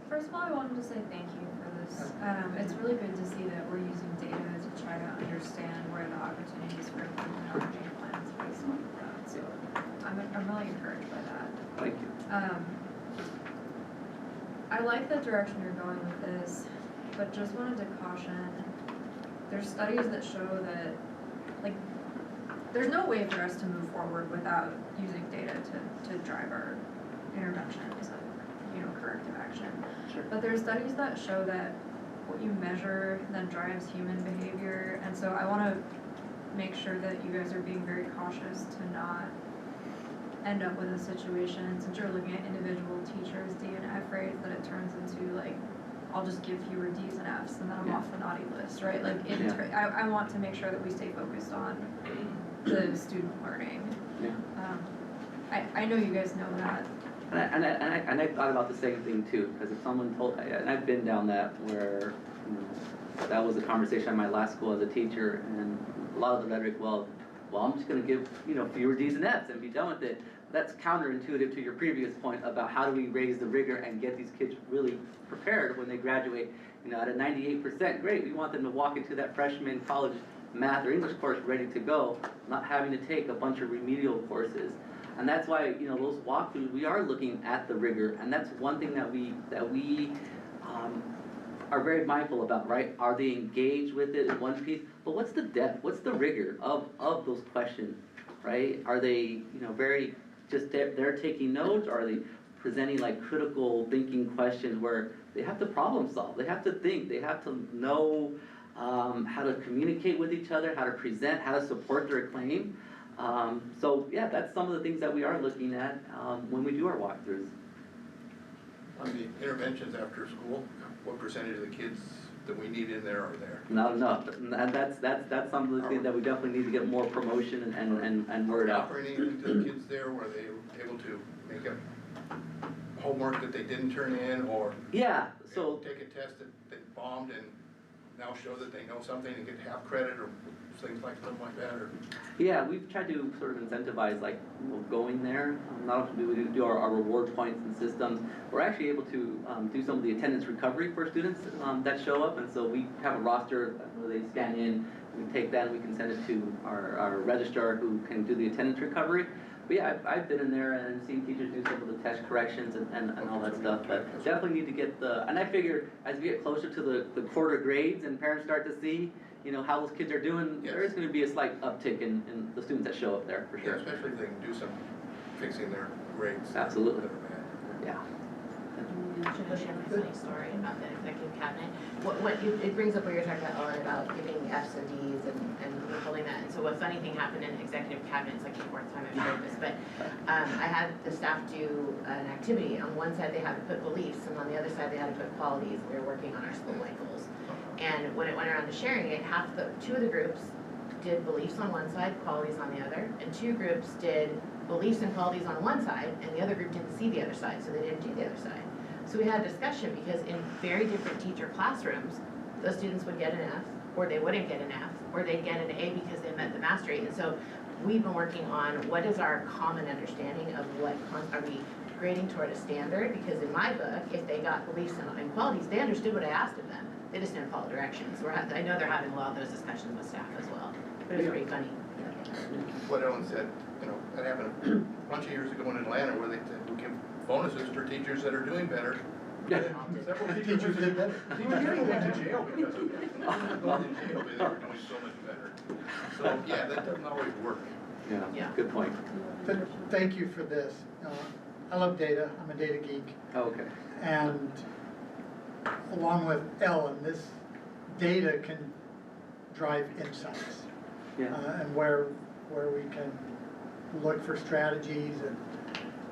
First of all, I wanted to say thank you for this. It's really good to see that we're using data to try to understand where the opportunities for improvement are in our plans based on that. So I'm really encouraged by that. Thank you. I like the direction you're going with this, but just wanted to caution, there's studies that show that, like, there's no way for us to move forward without using data to drive our interventions and, corrective action. Sure. But there's studies that show that what you measure then drives human behavior, and so I want to make sure that you guys are being very cautious to not end up with a situation, since you're looking at individual teachers' D and F rates, that it turns into like, I'll just give fewer D's and F's and then I'm off the naughty list, right? Like, I want to make sure that we stay focused on the student learning. Yeah. I know you guys know that. And I thought about the same thing too, because if someone told, and I've been down that where that was a conversation at my last school as a teacher, and a lot of the rhetoric, well, I'm just going to give fewer D's and F's and be done with it. That's counterintuitive to your previous point about how do we raise the rigor and get these kids really prepared when they graduate. At a 98%, great. We want them to walk into that freshman college math or English course ready to go, not having to take a bunch of remedial courses. And that's why, those walkthroughs, we are looking at the rigor, and that's one thing that we are very mindful about, right? Are they engaged with it in one piece? But what's the depth? What's the rigor of those questions, right? Are they, very just they're taking notes? Or are they presenting like critical thinking questions where they have to problem solve? They have to think. They have to know how to communicate with each other, how to present, how to support their claim. So yeah, that's some of the things that we are looking at when we do our walkthroughs. On the interventions after school, what percentage of the kids that we need in there are there? Not enough, and that's some of the things that we definitely need to get more promotion and word out. Offering anything to the kids there where they were able to make up homework that they didn't turn in, or so take a test that they bombed and now show that they know something and get half credit or things like something like that, or? Yeah, we've tried to sort of incentivize going there. Not only do we do our reward points and systems, we're actually able to do some of the attendance recovery for students that show up, and so we have a roster where they scan in, we take that and we can send it to our registrar who can do the attendance recovery. But yeah, I've been in there and seen teachers do some of the test corrections and all that stuff, but definitely need to get and I figure as we get closer to the quarter grades and parents start to see how those kids are doing, there is going to be a slight uptick in the students that show up there, for sure. Yeah, especially if they can do some fixing their grades. Absolutely. That are bad. Yeah. Should I share my funny story about the executive cabinet? It brings up what you're talking about, Ellen, about giving F's and D's and withholding that. And so So a funny thing happened in executive cabinet, it's like the fourth time I've shared this, but I had the staff do an activity. On one side, they had to put beliefs, and on the other side, they had to put qualities. We were working on our school-wide goals. And when it went around to sharing it, two of the groups did beliefs on one side, qualities on the other, and two groups did beliefs and qualities on one side, and the other group didn't see the other side, so they didn't do the other side. So we had a discussion because in very different teacher classrooms, those students would get an F, or they wouldn't get an F, or they'd get an A because they met the mastery. And so we've been working on what is our common understanding of what are we grading toward a standard? Because in my book, if they got beliefs and qualities, they understood what I asked of them. They just didn't follow directions. I know they're having a lot of those discussions with staff as well, but it was pretty funny. What Ellen said, that happened a bunch of years ago in Atlanta where they said we'll give bonuses for teachers that are doing better. Several teachers did better. Teachers went to jail because of that. They were in jail because they were doing so much better. So, yeah, that doesn't always work. Yeah, good point. Thank you for this. I love data. I'm a data geek. Oh, okay. And along with Ellen, this data can drive insights. Yeah. And where we can look for strategies and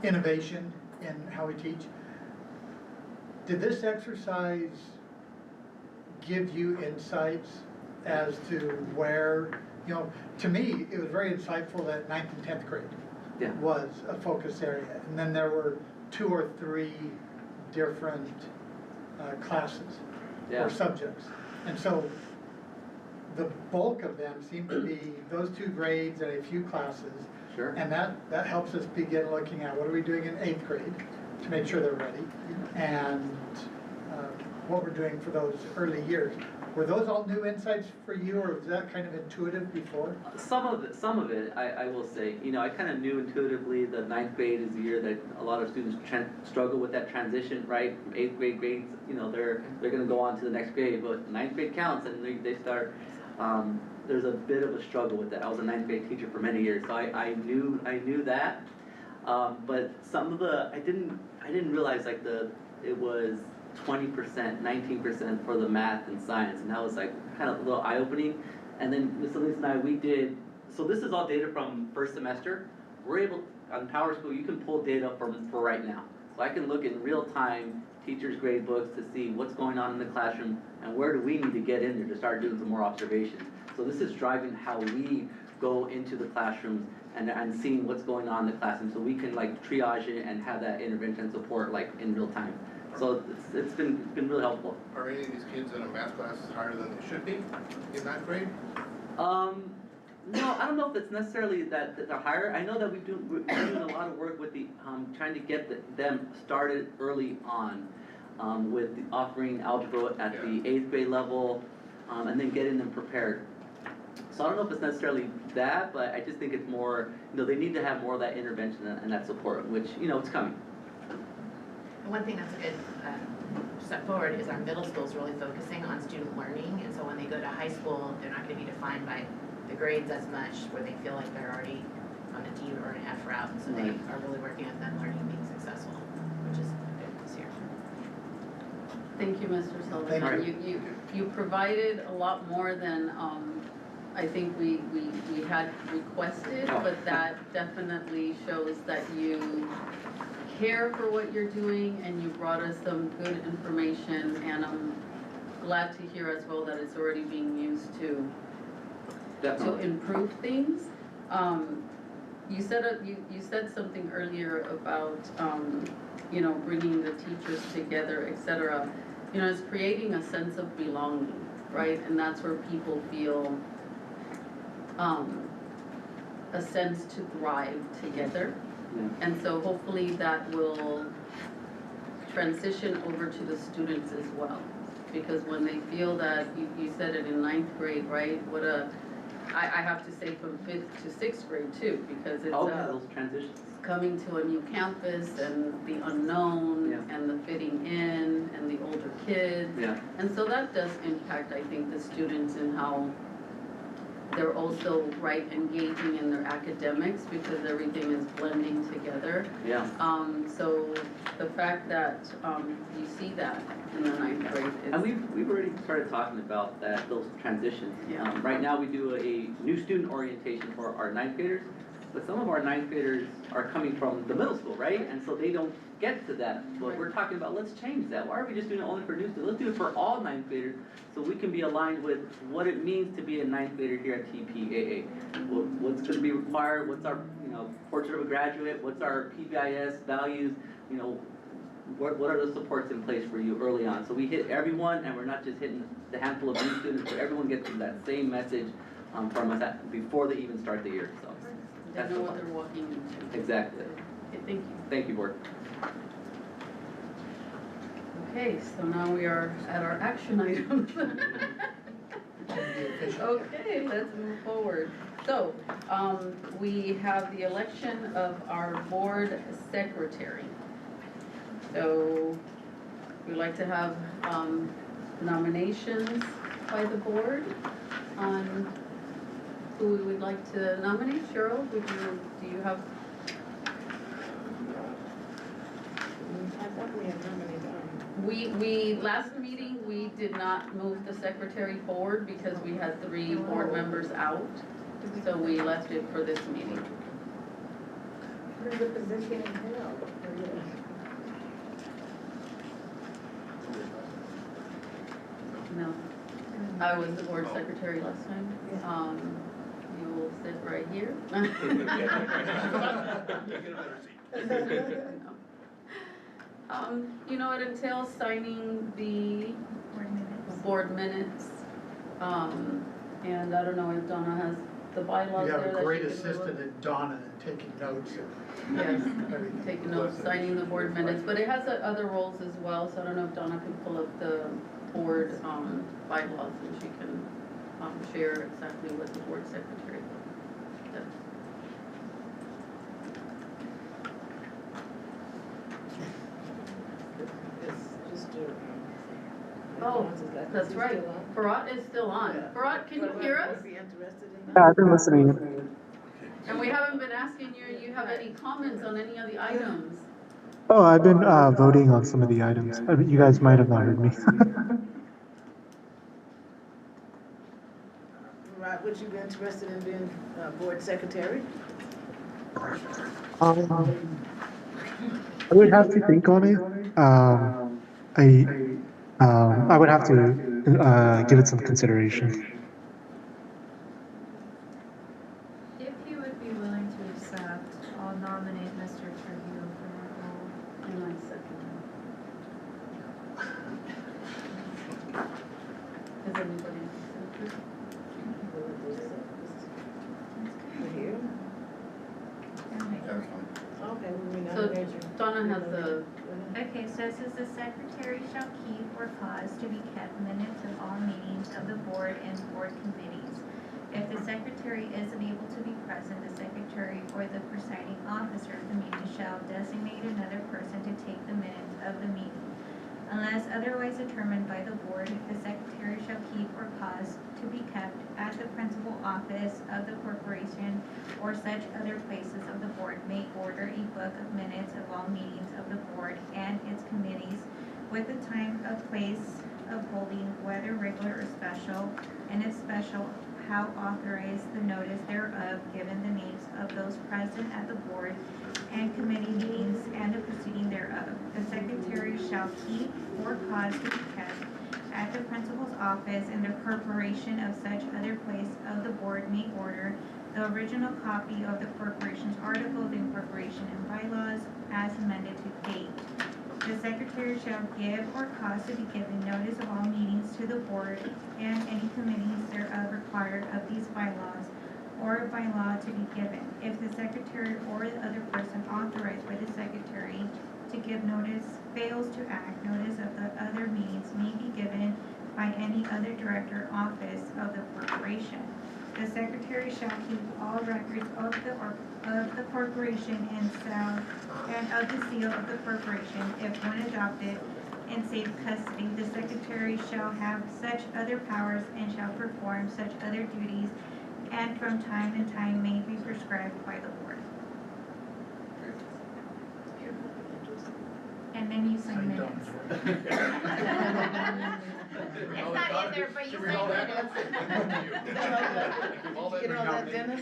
innovation in how we teach. Did this exercise give you insights as to where, to me, it was very insightful that 9th and 10th grade was a focus area. And then there were 2 or 3 different classes or subjects. And so the bulk of them seem to be those 2 grades and a few classes. Sure. And that helps us begin looking at what are we doing in 8th grade to make sure they're ready, and what we're doing for those early years. Were those all new insights for you, or was that kind of intuitive before? Some of it, I will say. I kind of knew intuitively the 9th grade is the year that a lot of students struggle with that transition, right? From 8th grade grades, they're going to go on to the next grade, but 9th grade counts, and they start. There's a bit of a struggle with that. I was a 9th grade teacher for many years, so I knew that. But some of I didn't realize it was 20%, 19% for the math and science, and that was kind of a little eye-opening. And then Ms. Elise and I, we did, so this is all data from first semester. We're able, on PowerSchool, you can pull data for right now. So I can look in real time, teachers' grade books to see what's going on in the classroom and where do we need to get in there to start doing some more observations. So this is driving how we go into the classrooms and seeing what's going on in the classroom, so we can triage it and have that intervention support in real time. So it's been really helpful. Are any of these kids in a math class higher than they should be in 9th grade? No, I don't know if it's necessarily that they're higher. I know that we're doing a lot of work with the trying to get them started early on with offering algebra at the 8th grade level, and then getting them prepared. So I don't know if it's necessarily that, but I just think it's more, they need to have more of that intervention and that support, which, it's coming. And one thing that's a good step forward is our middle school is really focusing on student learning, and so when they go to high school, they're not going to be defined by the grades as much, where they feel like they're already on a D or an F route, and so they are really working on them learning and being successful, which is good this year. Thank you, Mr. Sullivan. You provided a lot more than I think we had requested, but that definitely shows that you care for what you're doing, and you brought us some good information, and I'm glad to hear as well that it's already being used to improve things. You said something earlier about bringing the teachers together, etc. It's creating a sense of belonging, right? And that's where people feel a sense to thrive together. And so hopefully that will transition over to the students as well. Because when they feel that, you said it in 9th grade, right? I have to say from 5th to 6th grade too, because it's those transitions. Coming to a new campus and the unknown and the fitting in and the older kids. And so that does impact, I think, the students and how they're also engaging in their academics because everything is blending together. Yeah. So the fact that you see that in the 9th grade is. And we've already started talking about those transitions. Yeah. Right now, we do a new student orientation for our 9th graders, but some of our 9th graders are coming from the middle school, right? And so they don't get to that. But we're talking about, let's change that. Why are we just doing it only for new students? Let's do it for all 9th graders so we can be aligned with what it means to be a 9th grader here at TPAA. What's going to be required? What's our, portrait of a graduate? What's our PBIS values? What are the supports in place for you early on? So we hit everyone, and we're not just hitting the handful of new students, but everyone gets that same message from us before they even start the year. So They know what they're walking into. Exactly. Okay, thank you. Thank you, board. Okay, so now we are at our action items. Okay, let's move forward. So, we have the election of our board secretary. So, we'd like to have nominations by the board on who we would like to nominate. Cheryl, do you have? I thought we had nominated. Last meeting, we did not move the secretary forward because we had 3 board members out. So we left it for this meeting. What is the position entail? No, I was the board secretary last time. You will sit right here. It entails signing the board minutes. And I don't know if Donna has the bylaws You there. have a that great she can assistant in Donna in taking notes. Yes, taking notes, signing the board minutes, but it has other roles as well, so I don't know if Donna can pull up the board bylaws and she can share exactly what the board secretary does. Oh, that's right. Barat is still on. Barat, can you hear us? Yeah, I've been listening. And we haven't been asking you have any comments on any of the items? Oh, I've been voting on some of the items. I mean, you guys might have not heard me. Right, would you be interested in being board secretary? I would have to think on it. I would have to give it some consideration. If you would be willing to accept, I'll nominate Mr. Trujillo for that role. And I second. Has anybody accepted? Okay, we So nominate you. Donna has the, Okay, so it says the secretary shall keep or cause to be kept minutes of all meetings of the board and board committees. If the secretary is unable to be present, the secretary or the presiding officer of the meeting shall designate another person to take the minutes of the meeting. Unless otherwise determined by the board, the secretary shall keep or cause to be kept at the principal office of the corporation or such other places of the board may order a book of minutes of all meetings of the board and its committees with the time of place of holding, whether regular or special, and if special, how authorize the notice thereof, given the names of those present at the board and committee meetings and the proceeding thereof. The secretary shall keep or cause to be kept at the principal's office in the corporation of such other place of the board may order the original copy of the corporation's article of incorporation and bylaws as amended to date. The secretary shall give or cause to be given notice of all meetings to the board and any committees thereof required of these bylaws or by law to be given. If the secretary or the other person authorized by the secretary to give notice fails to act, notice of the other meetings may be given by any other director or office of the corporation. The secretary shall keep all records of the corporation and of the seal of the corporation, if one adopted in safe custody. The secretary shall have such other powers and shall perform such other duties and from time to time may be prescribed by the board. And then you sign minutes. It's not in there, but you Should we sign all that? minutes. All that Get all that, Dennis?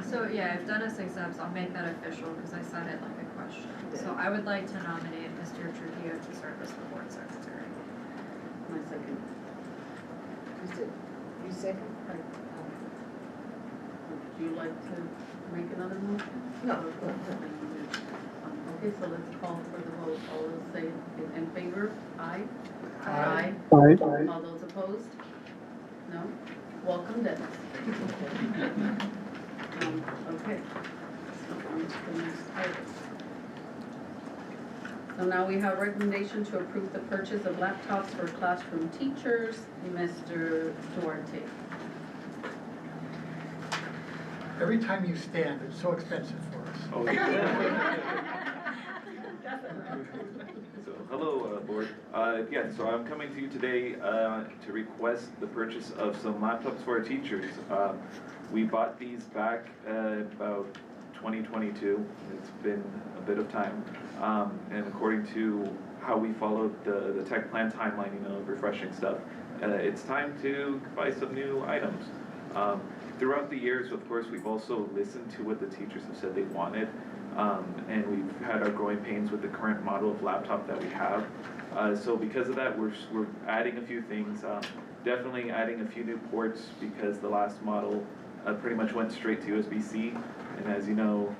So yeah, if Dennis accepts, I'll make that official because I said it like a question. So I would like to nominate Mr. Trujillo to serve as the board secretary. My second. You second? Would you like to make another motion? No. Okay, so let's call for the vote. All those say in favor? Aye? Aye. Aye. All those opposed? No? Welcome, Dennis. Okay. So on to the next item. So now we have recommendation to approve the purchase of laptops for classroom teachers. Mr. Duarte. Every time you stand, it's so expensive for us. Oh, So, hello, board. Yeah, so I'm coming to you today to request the purchase of some laptops for our teachers. We bought these back about 2022. It's been a bit of time. And according to how we followed the tech plan timeline, you know, refreshing stuff, it's time to buy some new items. Throughout the years, of course, we've also listened to what the teachers have said they wanted. And we've had our growing pains with the current model of laptop that we have. So because of that, we're adding a few things. Definitely adding a few new ports because the last model pretty much went straight to USB-C. And as you know,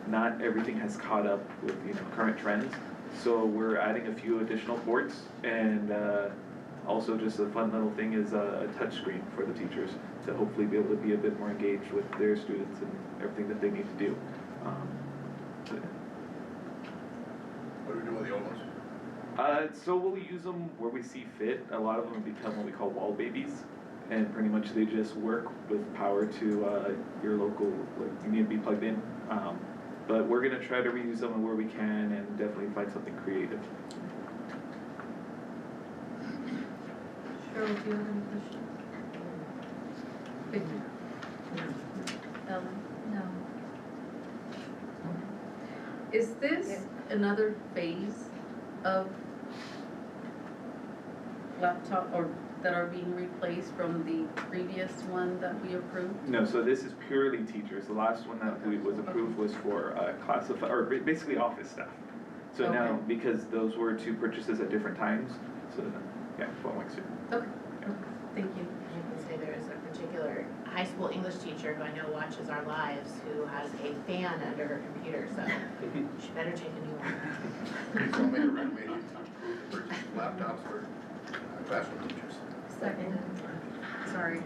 not everything has caught up with current trends. So we're adding a few additional ports, and also just a fun little thing is a touch screen for the teachers to hopefully be able to be a bit more engaged with their students and everything that they need to do. What do we do with the old ones? So we'll use them where we see fit. A lot of them have become what we call wall babies, and pretty much they just work with power to your local, like you need to be plugged in. But we're gonna try to reuse them where we can and definitely find something creative. Cheryl, do you have any questions? Vicky? Ellen? No. Is this another phase of laptop or that are being replaced from the previous one that we approved? No, so this is purely teachers. The last one that was approved was for classified, or basically office staff. So now, Okay. because those were two purchases at different times, so yeah, following suit. Okay, thank you. I can say there is a particular high school English teacher who I know watches our lives who has a fan under her computer, so she better take a new one. So I'll make a recommendation to purchase laptops for classroom teachers. Second. Sorry.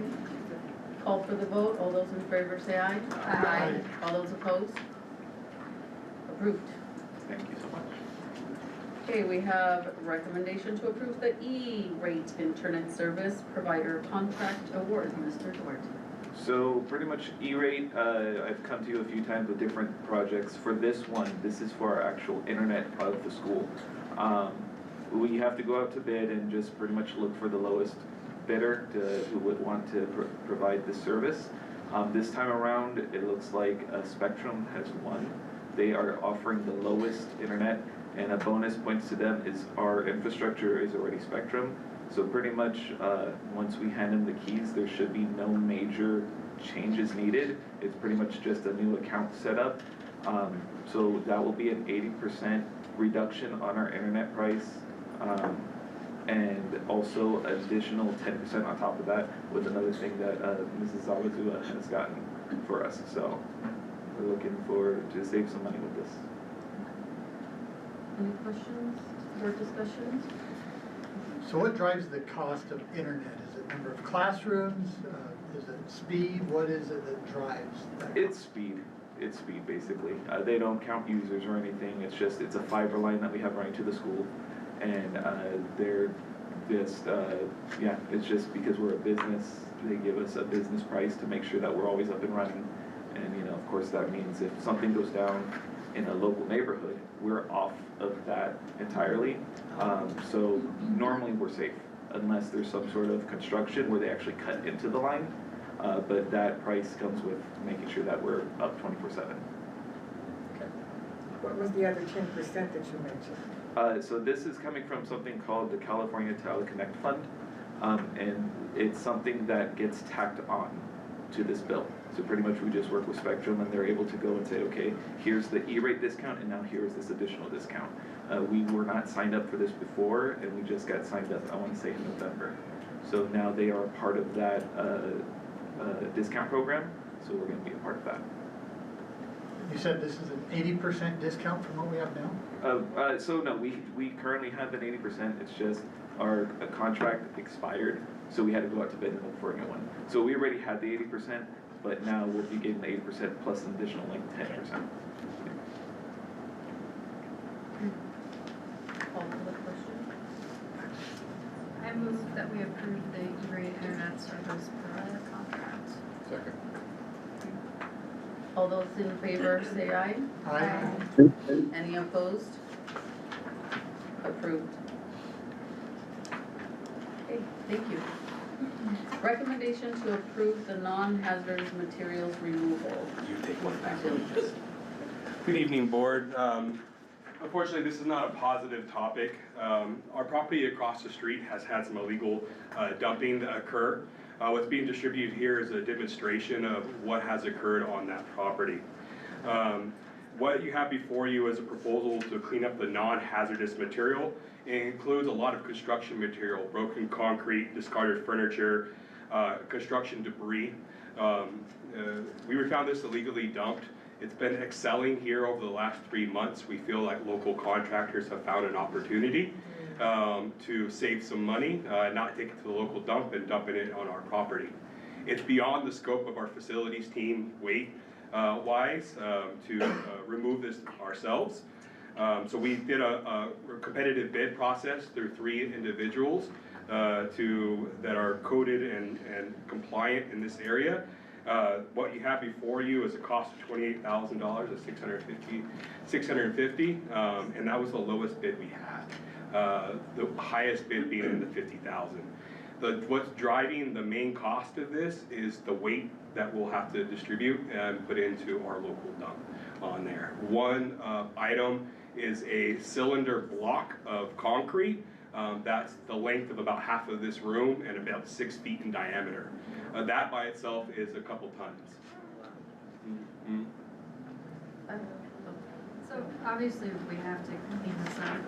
Call for the vote. All those in favor say aye. Aye. All those opposed? Approved. Thank you so much. Okay, we have recommendation to approve the E-rate internet service provider contract award. Mr. Duarte. So pretty much E-rate, I've come to you a few times with different projects. For this one, this is for our actual internet of the school. We have to go out to bid and just pretty much look for the lowest bidder who would want to provide this service. This time around, it looks like Spectrum has won. They are offering the lowest internet, and a bonus points to them is our infrastructure is already Spectrum. So pretty much, once we hand them the keys, there should be no major changes needed. It's pretty much just a new account setup. So that will be an 80% reduction on our internet price. And also additional 10% on top of that with another thing that Mrs. Zawazua has gotten for us. So we're looking to save some money with this. Any questions or discussions? So what drives the cost of internet? Is it number of classrooms? Is it speed? What is it that drives that? It's speed. It's speed, basically. They don't count users or anything. It's a fiber line that we have running to the school. And they're just, it's just because we're a business, they give us a business price to make sure that we're always up and running. And, of course, that means if something goes down, in a local neighborhood, we're off of that entirely. So normally we're safe unless there's some sort of construction where they actually cut into the line. But that price comes with making sure that we're up 24/7. What was the other 10% that you mentioned? So this is coming from something called the California Teleconnect Fund. And it's something that gets tacked on to this bill. So pretty much we just work with Spectrum and they're able to go and say, okay, here's the E-rate discount and now here's this additional discount. We were not signed up for this before and we just got signed up, I want to say in November. So now they are part of that discount program, so we're going to be a part of that. You said this is an 80% discount from what we have now? So no, we currently have an 80%, it's just our contract expired, so we had to go out to bid and look for a new one. So we already had the 80%, but now we'll be getting the 80% plus an additional like 10%. I move that we approve the E-rate internet service provider contract. Second. All those in favor say aye. Aye. Any opposed? Approved. Okay, thank you. Recommendation to approve the non-hazardous materials removal. You take one back. Good evening, board. Unfortunately, this is not a positive topic. Our property across the street has had some illegal dumping occur. What's being distributed here is a demonstration of what has occurred on that property. What you have before you is a proposal to clean up the non-hazardous material. It includes a lot of construction material, broken concrete, discarded furniture, construction debris. We found this illegally dumped. It's been excelling here over the last 3 months. We feel like local contractors have found an opportunity to save some money, not take it to the local dump and dumping it on our property. It's beyond the scope of our facilities team wise to remove this ourselves. So we did a competitive bid process through 3 individuals that are coded and compliant in this area. What you have before you is a cost of $28,000 at $650, and that was the lowest bid we had. The highest bid being in the $50,000. What's driving the main cost of this is the weight that we'll have to distribute and put into our local dump on there. One item is a cylinder block of concrete. That's the length of about half of this room and about 6 feet in diameter. That by itself is a couple tons. Mm-hmm. So obviously we have to clean this up.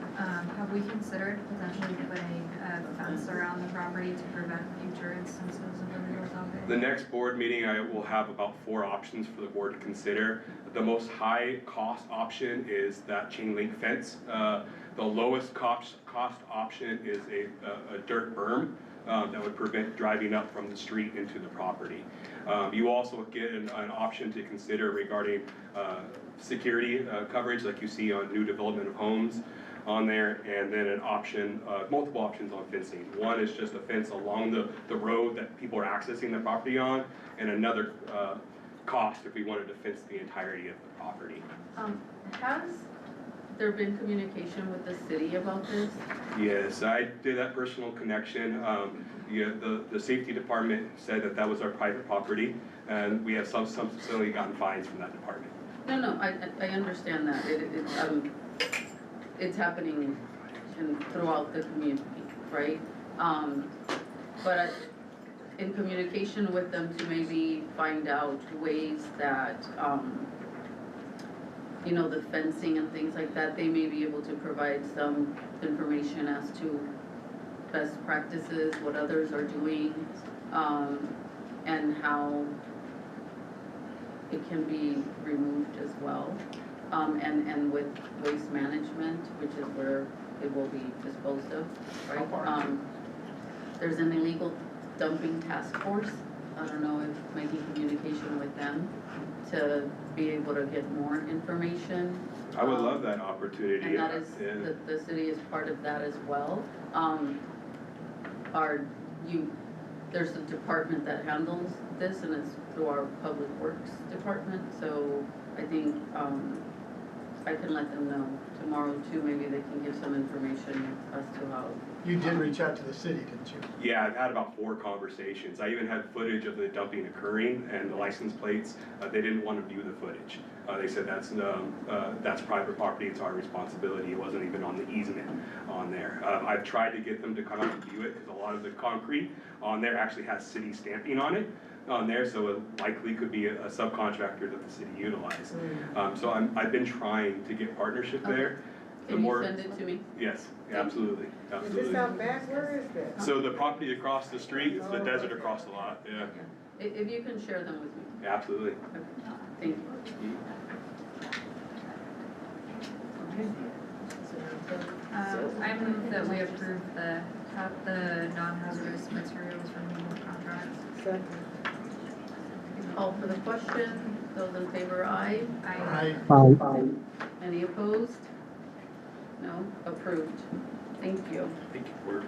Have we considered potentially putting a fence around the property to prevent future instances of illegal dumping? The next board meeting, I will have about 4 options for the board to consider. The most high cost option is that chain link fence. The lowest cost option is a dirt berm that would prevent driving up from the street into the property. You also get an option to consider regarding security coverage like you see on new development of homes on there, and then an option, multiple options on fencing. One is just a fence along the road that people are accessing the property on, and another cost if we wanted to fence the entirety of the property. Has there been communication with the city about this? Yes, I did that personal connection. The safety department said that was our private property, and we have subsequently gotten fines from that department. No, I understand that. It's happening throughout the community, right? But in communication with them to maybe find out ways that, the fencing and things like that, they may be able to provide some information as to best practices, what others are doing, and how it can be removed as well. And with waste management, which is where it will be disposed of, right? There's an illegal dumping task force. I don't know if making communication with them to be able to get more information. I would love that opportunity. And that is, the city is part of that as well. There's a department that handles this, and it's through our public works department, so I think I can let them know tomorrow too, maybe they can give some information as to how. You did reach out to the city, didn't you? Yeah, I've had about 4 conversations. I even had footage of the dumping occurring and the license plates. They didn't want to view the footage. They said that's private property, it's our responsibility. It wasn't even on the easement on there. I've tried to get them to come out and view it because a lot of the concrete on there actually has city stamping on it on there, so it likely could be a subcontractor that the city utilized. So I've been trying to get partnership there. Can you send it to me? Yes, absolutely, absolutely. Is this out back? Where is this? So the property across the street, it's the desert across the lot, yeah. If you can share them with me. Absolutely. Thank you. I move that we approve the non-hazardous materials removal contract. Call for the question. Those in favor, aye. Aye. Any opposed? No, approved. Thank you. Thank you, Word.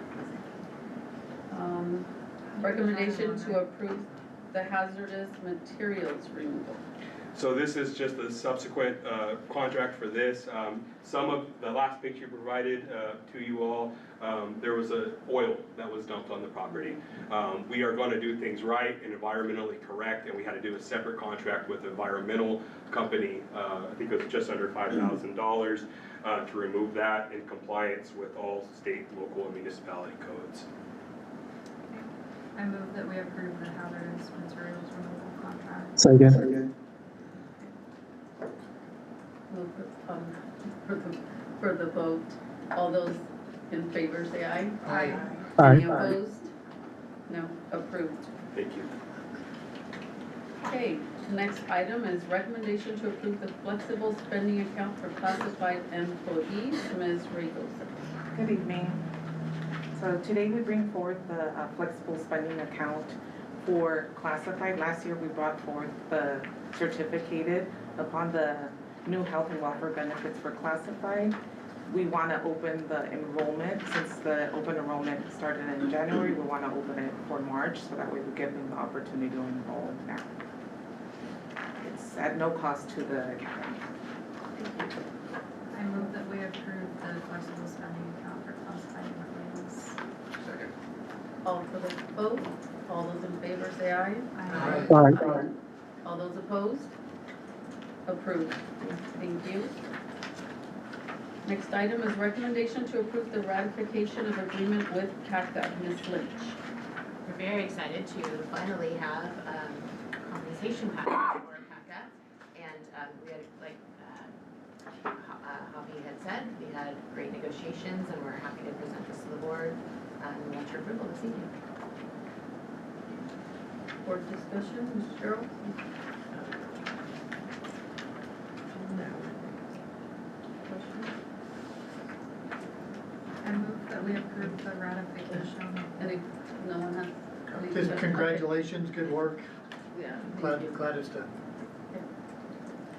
Recommendation to approve the hazardous materials removal. So this is just a subsequent contract for this. Some of the last picture provided to you all, there was a oil that was dumped on the property. We are going to do things right and environmentally correct, and we had to do a separate contract with an environmental company. I think it was just under $5,000 to remove that in compliance with all state, local, and municipality codes. I move that we approve the hazardous materials removal contract. Second. Move for the vote. All those in favor say aye. Aye. Any opposed? No, approved. Thank you. Okay, next item is recommendation to approve the flexible spending account for classified employees. Ms. Regos. Good evening. So today we bring forth the flexible spending account for classified. Last year we brought forth the certificated. Upon the new health and welfare benefits for classified, we want to open the enrollment. Since the open enrollment started in January, we want to open it for March so that way we give them the opportunity to enroll now. It's at no cost to the academy. I move that we approve the flexible spending account for classified employees. Second. Call for the vote. All those in favor say aye. Aye. All those opposed? Approved. Thank you. Next item is recommendation to approve the ratification of agreement with CACA. Ms. Lynch. We're very excited to finally have compensation package for CACA. And we had, like Javi had said, we had great negotiations and we're happy to present this to the board and want your approval this evening. Board discussion, Ms. Cheryl? I move that we approve the ratification. Any, no one has? any Just discussion? congratulations, good work. Yeah. Glad thank you. it's done.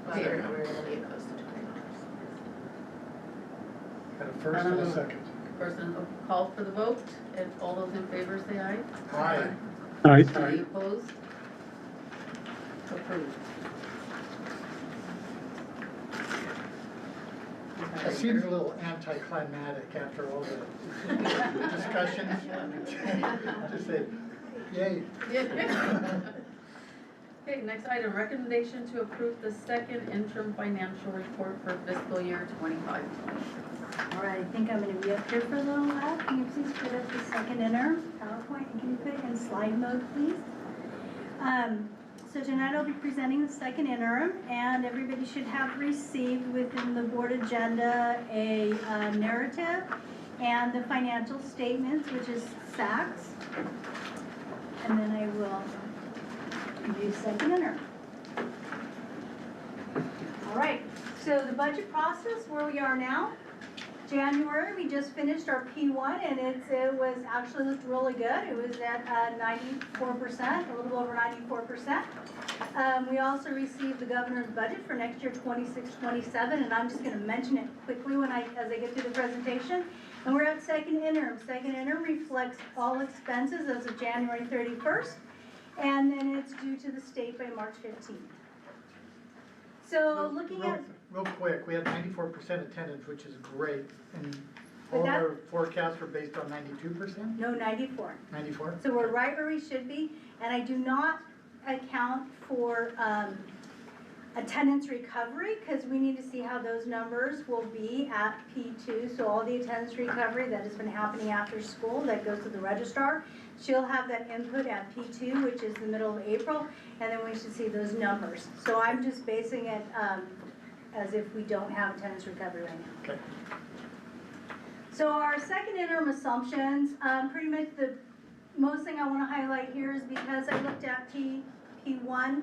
We're really opposed to $20. Got a first and a second. Person call for the vote, and all those in favor say aye. Aye. Any opposed? Approved. It seems a little anticlimactic after all the discussions. Just say, yay. Okay, next item, recommendation to approve the second interim financial report for fiscal year 25-26. All right, I think I'm going to be up here for a little while. Can you please put up the second interim PowerPoint? And can you put it in slide mode, please? So tonight I'll be presenting the second interim, and everybody should have received within the board agenda a narrative and the financial statements, which is SACs. And then I will do second interim. All right, so the budget process, where we are now. January, we just finished our P1, and it was actually looked really good. It was at 94%, a little over 94%. We also received the governor's budget for next year, 26-27, and I'm just going to mention it quickly as I get through the presentation. And we're at second interim. Second interim reflects all expenses as of January 31st, and then it's due to the state by March 15th. So looking at real quick, we had 94% attendance, which is great, and But all of that- our forecasts were based on 92%? No, 94. 94? So we're right where we should be, and I do not account for attendance recovery, because we need to see how those numbers will be at P2. So all the attendance recovery that has been happening after school, that goes to the registrar, she'll have that input at P2, which is the middle of April, and then we should see those numbers. So I'm just basing it as if we don't have attendance recovery right now. Okay. So our second interim assumptions, pretty much the most thing I want to highlight here is because I looked at P1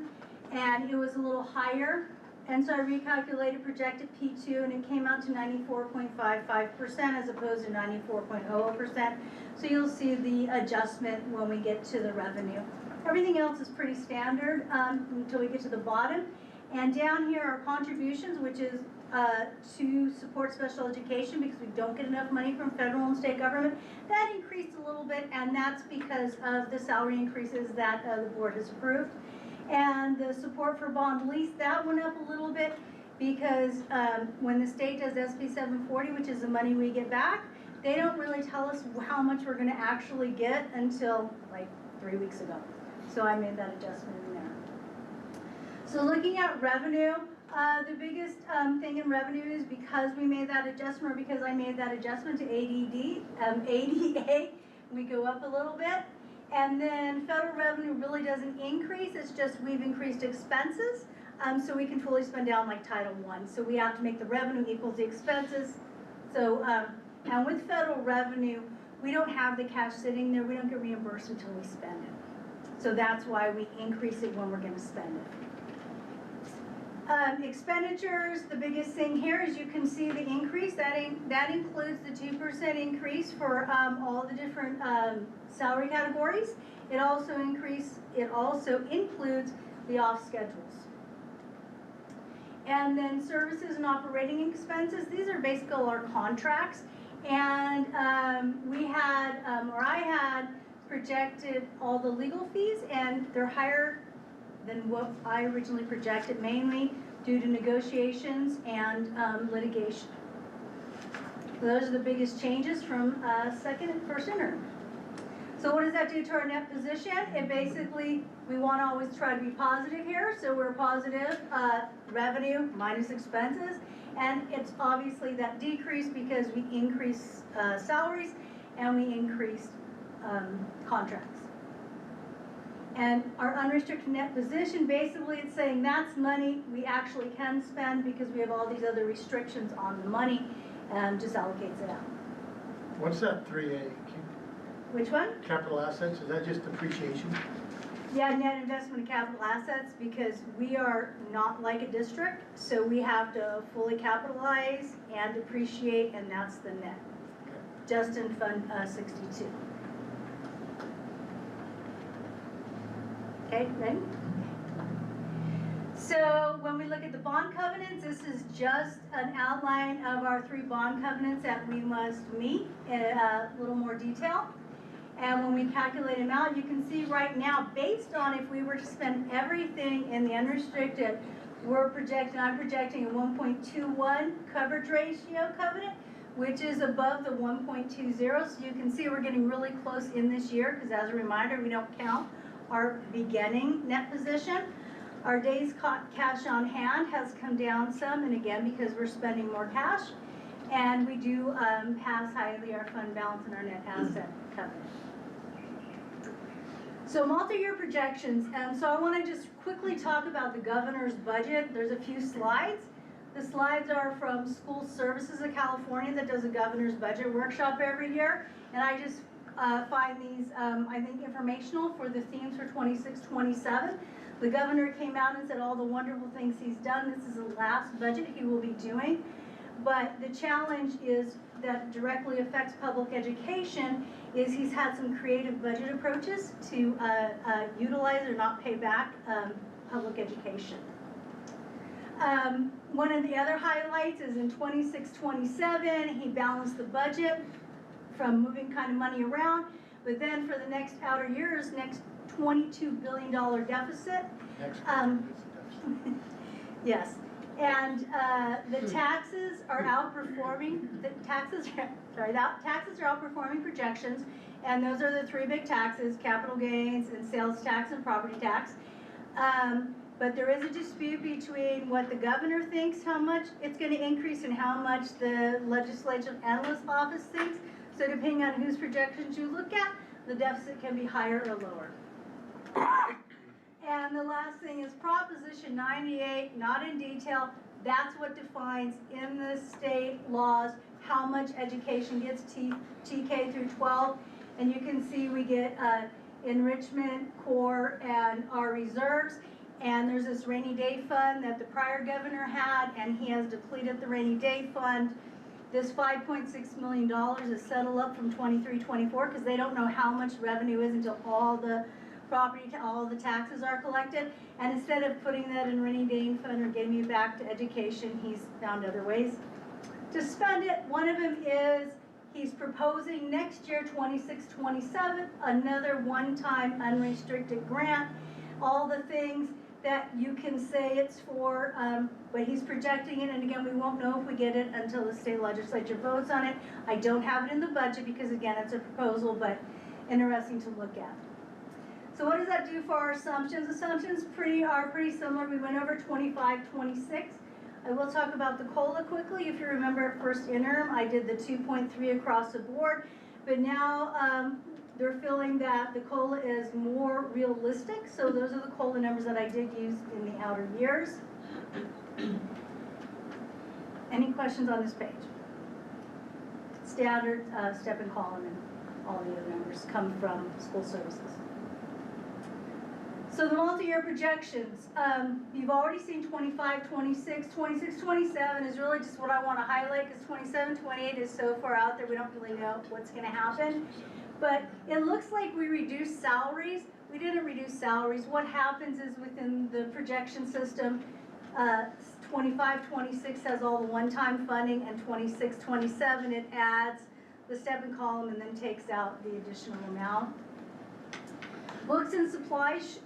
and it was a little higher, and so I recalculated projected P2 and it came out to 94.55% as opposed to 94.00%. So you'll see the adjustment when we get to the revenue. Everything else is pretty standard until we get to the bottom. And down here are contributions, which is to support special education because we don't get enough money from federal and state government. That increased a little bit, and that's because of the salary increases that the board has approved. And the support for bond lease, that went up a little bit because when the state does SB 740, which is the money we get back, they don't really tell us how much we're going to actually get until like 3 weeks ago. So I made that adjustment in there. So looking at revenue, the biggest thing in revenue is because we made that adjustment, or because I made that adjustment to ADA, we go up a little bit. And then federal revenue really doesn't increase, it's just we've increased expenses, so we can fully spend down like Title I. So we have to make the revenue equal the expenses. So, and with federal revenue, we don't have the cash sitting there, we don't get reimbursed until we spend it. So that's why we increase it when we're gonna spend it. Expenditures, the biggest thing here is you can see the increase. That includes the 2% increase for all the different salary categories. It also includes the off schedules. And then services and operating expenses. These are basically our contracts. And I had projected all the legal fees, and they're higher than what I originally projected, mainly due to negotiations and litigation. Those are the biggest changes from second and first interim. So what does that do to our net position? It basically, we want to always try to be positive here, so we're positive revenue minus expenses, and it's obviously that decrease because we increase salaries and we increased contracts. And our unrestricted net position, basically it's saying that's money we actually can spend because we have all these other restrictions on the money, and just allocates it out. What's that 3A? Which one? Capital assets, is that just depreciation? Yeah, net investment in capital assets, because we are not like a district, so we have to fully capitalize and depreciate, and that's the net. Just in Fund 62. Okay, ready? So when we look at the bond covenants, this is just an outline of our 3 bond covenants that we must meet in a little more detail. And when we calculate them out, you can see right now, based on if we were to spend everything in the unrestricted, I'm projecting a 1.21 coverage ratio covenant, which is above the 1.20. So you can see we're getting really close in this year, because as a reminder, we don't count our beginning net position. Our days cash on hand has come down some, and again, because we're spending more cash, and we do pass highly our fund balance and our net asset covenant. So multi-year projections, and so I want to just quickly talk about the governor's budget. There's a few slides. The slides are from School Services of California that does a governor's budget workshop every year, and I just find these, I think, informational for the themes for 26-27. The governor came out and said all the wonderful things he's done. This is the last budget he will be doing. But the challenge is that directly affects public education is he's had some creative budget approaches to utilize or not pay back public education. One of the other highlights is in 26-27, he balanced the budget from moving kind of money around, but then for the next outer years, next $22 billion deficit. Next Yes. And the taxes are outperforming, taxes are outperforming projections, and those are the three big taxes, capital gains and sales tax and property tax. But there is a dispute between what the governor thinks how much it's going to increase and how much the legislative analyst office thinks. So depending on whose projections you look at, the deficit can be higher or lower. And the last thing is Proposition 98, not in detail. That's what defines in the state laws how much education gets TK through 12. And you can see we get enrichment, core, and our reserves. And there's this rainy day fund that the prior governor had, and he has depleted the rainy day fund. This $5.6 million is settled up from 23-24 because they don't know how much revenue is until all the property, all the taxes are collected. And instead of putting that in rainy day fund or giving it back to education, he's found other ways to spend it. One of them is he's proposing next year, 26-27, another one-time unrestricted grant. All the things that you can say it's for, but he's projecting it, and again, we won't know if we get it until the state legislature votes on it. I don't have it in the budget because again, it's a proposal, but interesting to look at. So what does that do for our assumptions? Assumptions are pretty similar. We went over 25, 26. I will talk about the COLA quickly. If you remember first interim, I did the 2.3 across the board, but now they're feeling that the COLA is more realistic. So those are the COLA numbers that I did use in the outer years. Any questions on this page? Standard step and column and all the other numbers come from school services. So the multi-year projections, you've already seen 25, 26, 26, 27 is really just what I want to highlight because 27, 28 is so far out there we don't really know what's going to happen. But it looks like we reduced salaries. We didn't reduce salaries. What happens is within the projection system, 25, 26 has all the one-time funding, and 26, 27 it adds the step and column and then takes out the additional amount. Books and supplies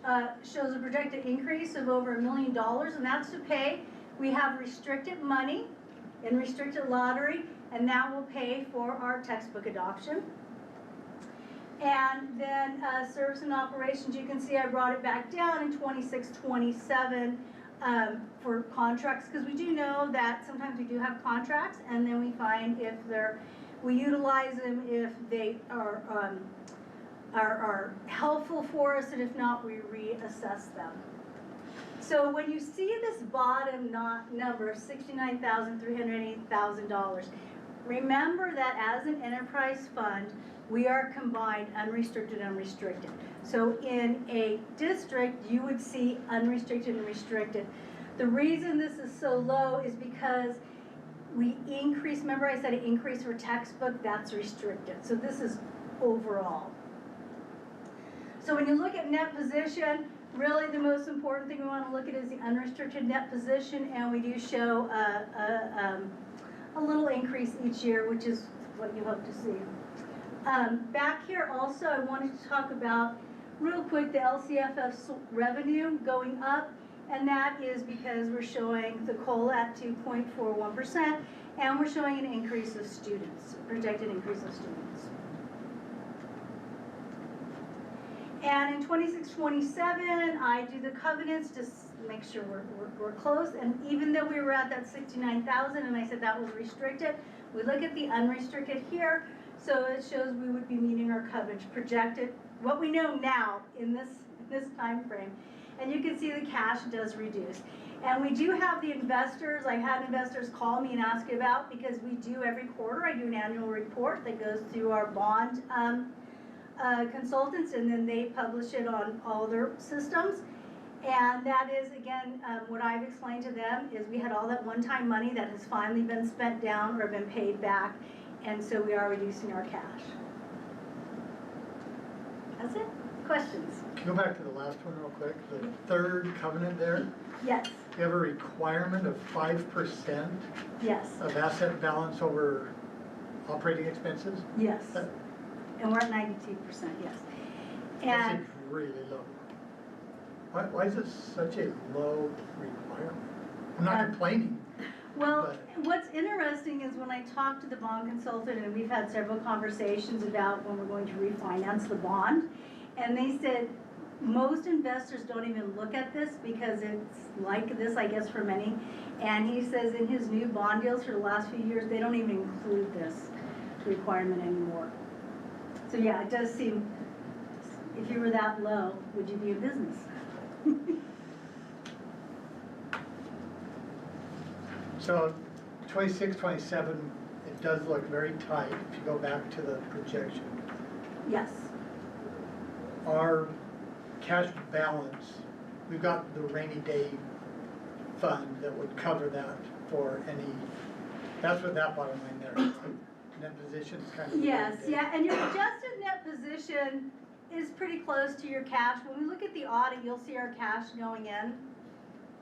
shows a projected increase of over $1 million, and that's to pay. We have restricted money in restricted lottery, and that will pay for our textbook adoption. And then service and operations, you can see I brought it back down in 26, 27 for contracts, because we do know that sometimes we do have contracts, and then we find if we utilize them if they are helpful for us, and if not, we reassess them. So when you see this bottom number of $69,380,000, remember that as an enterprise fund, we are combined unrestricted and restricted. So in a district, you would see unrestricted and restricted. The reason this is so low is because we increase, remember I said an increase for textbook, that's restricted. So this is overall. So when you look at net position, really the most important thing we want to look at is the unrestricted net position, and we do show a little increase each year, which is what you hope to see. Back here also, I wanted to talk about real quick the LCFF revenue going up, and that is because we're showing the COLA at 2.41%, and we're showing an increase of students, projected increase of students. And in 26-27, I do the covenants to make sure we're close. And even though we were at that 69,000, and I said that was restricted, we look at the unrestricted here. So it shows we would be meeting our coverage projected. What we know now in this time frame, and you can see the cash does reduce. And we do have the investors. I've had investors call me and ask about, because we do every quarter. I do an annual report that goes through our bond consultants, and then they publish it on all their systems. And that is, again, what I've explained to them is we had all that one-time money that has finally been spent down or been paid back, and so we are reducing our cash. That's it. Questions? Can you go back to the last one real quick? The third covenant there? Yes. You have a requirement of 5% Yes. of asset balance over operating expenses? Yes. And we're at 92%, yes. And that's really low. Why is it such a low requirement? I'm not complaining. Well, what's interesting is when I talked to the bond consultant, and we've had several conversations about when we're going to refinance the bond, and they said most investors don't even look at this because it's like this, I guess, for many. And he says in his new bond deals for the last few years, they don't even include this requirement anymore. So yeah, it does seem, if you were that low, would you be in business? So 26, 27, it does look very tight if you go back to the projection. Yes. Our cash balance, we've got the rainy day fund that would cover that for any, that's what that bottom line there is. Net position is kind of. Yes, yeah, and your adjusted net position is pretty close to your cash. When we look at the audit, you'll see our cash going in.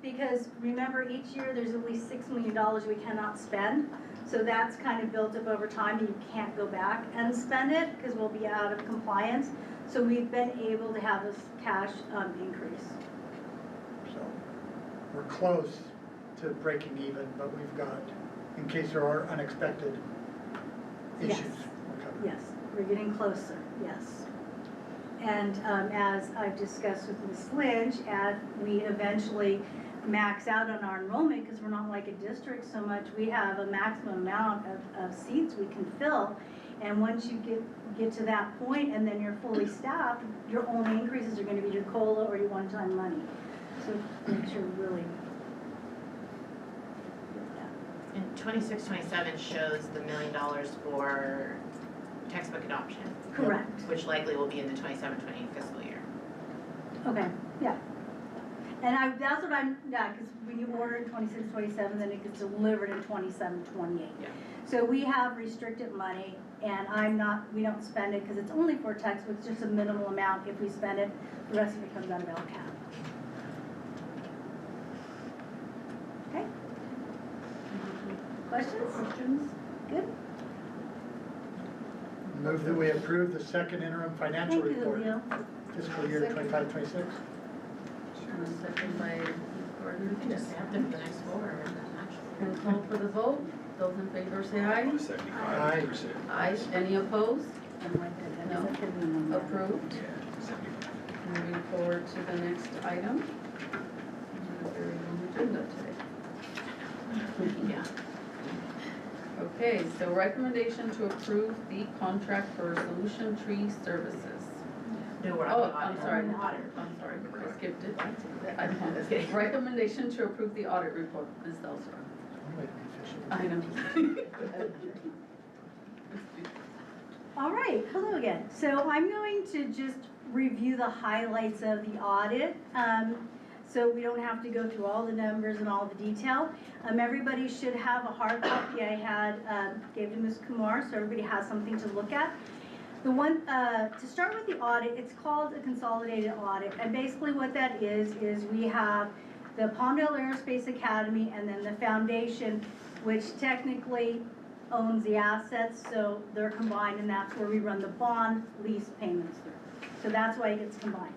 Because remember, each year there's at least $6 million we cannot spend. So that's kind of built up over time and you can't go back and spend it because we'll be out of compliance. So we've been able to have this cash increase. So we're close to breaking even, but we've got, in case there are unexpected issues. Yes. we're covered. Yes, we're getting closer, yes. And as I've discussed with Ms. Lynch, we eventually max out on our enrollment because we're not like a district so much. We have a maximum amount of seats we can fill. And once you get to that point and then you're fully staffed, your only increases are going to be your COLA or your one-time money. So make sure really. And 26, 27 shows the $1 million for textbook adoption. Correct. Which likely will be in the 27, 28 fiscal year. Okay, yeah. And that's what because when you order in 26, 27, then it gets delivered in 27, 28. Yeah. So we have restricted money, and we don't spend it because it's only for textbooks, just a minimal amount. If we spend it, the rest of it comes out of LCAP. Okay? Questions? Questions? Good? Move that we approve the second interim financial Thank you, report, Leo. fiscal year 25, 26. And a second by Gordon. You can just have them for the next four, actually. And call for the vote. Those in favor say aye. 75%. Aye. Any opposed? No. No. Approved. Moving forward to the next item. A very long agenda today. Yeah. Okay, so recommendation to approve the contract for Solution Tree Services. No, we're on Oh, the audit. I'm sorry, Audit. I'm sorry, I skipped it. I apologize. Recommendation to approve the audit report, Ms. Delson. I know. All right, hello again. So I'm going to just review the highlights of the audit. So we don't have to go through all the numbers and all the detail. Everybody should have a hard copy I had gave to Ms. Kumar, so everybody has something to look at. The one, to start with the audit, it's called a consolidated audit. And basically what that is we have the Palmdale Aerospace Academy and then the foundation, which technically owns the assets, so they're combined, and that's where we run the bond lease payments through. So that's why it gets combined.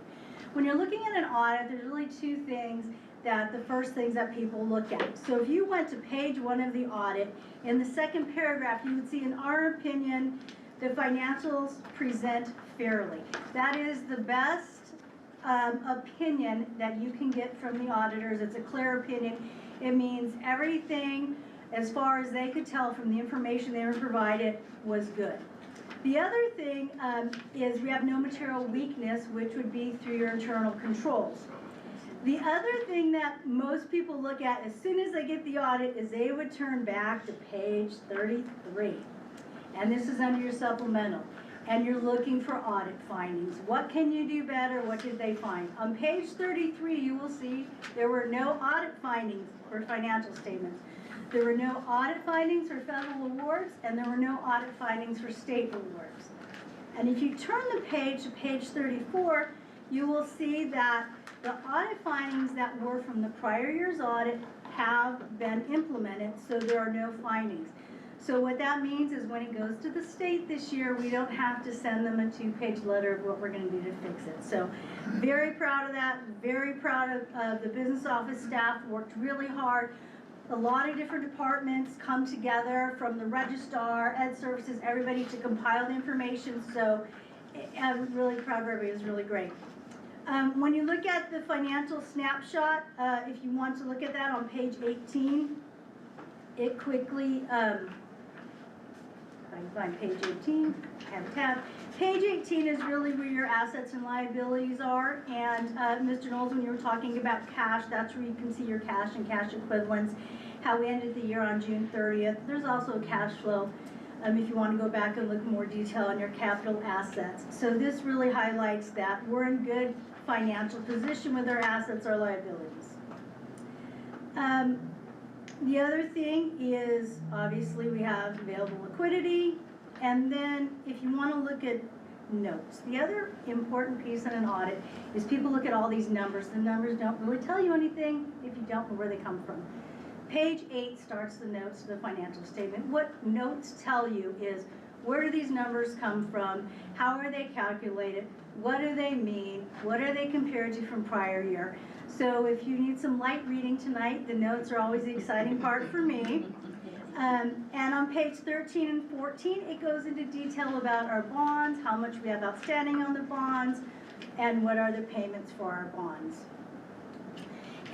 When you're looking at an audit, there's really two things the first things that people look at. So if you went to page 1 of the audit, in the second paragraph, you would see, in our opinion, the financials present fairly. That is the best opinion that you can get from the auditors. It's a clear opinion. It means everything, as far as they could tell from the information they were provided, was good. The other thing is we have no material weakness, which would be through your internal controls. The other thing that most people look at as soon as they get the audit is they would turn back to page 33. And this is under your supplemental. And you're looking for audit findings. What can you do better? What did they find? On page 33, you will see there were no audit findings for financial statements. There were no audit findings for federal awards, and there were no audit findings for state awards. And if you turn the page to page 34, you will see that the audit findings that were from the prior year's audit have been implemented, so there are no findings. So what that means is when it goes to the state this year, we don't have to send them a 2-page letter of what we're gonna do to fix it. So very proud of that, very proud of the business office staff, worked really hard. A lot of different departments come together, from the registrar, ed services, everybody, to compile the information. So I'm really proud of everybody, it was really great. When you look at the financial snapshot, if you want to look at that on page 18, it quickly, I can find page 18, have a tab. Page 18 is really where your assets and liabilities are, and Mr. Knowles, when you were talking about cash, that's where you can see your cash and cash equivalents, how we ended the year on June 30th. There's also a cash flow if you want to go back and look more detail on your capital assets. So this really highlights that we're in good financial position with our assets, our liabilities. The other thing is, obviously, we have available liquidity, and then if you want to look at notes, the other important piece in an audit is people look at all these numbers. The numbers don't really tell you anything if you don't know where they come from. Page 8 starts the notes to the financial statement. What notes tell you is, where do these numbers come from? How are they calculated? What do they mean? What are they compared to from prior year? So if you need some light reading tonight, the notes are always the exciting part for me. And on page 13 and 14, it goes into detail about our bonds, how much we have outstanding on the bonds, and what are the payments for our bonds.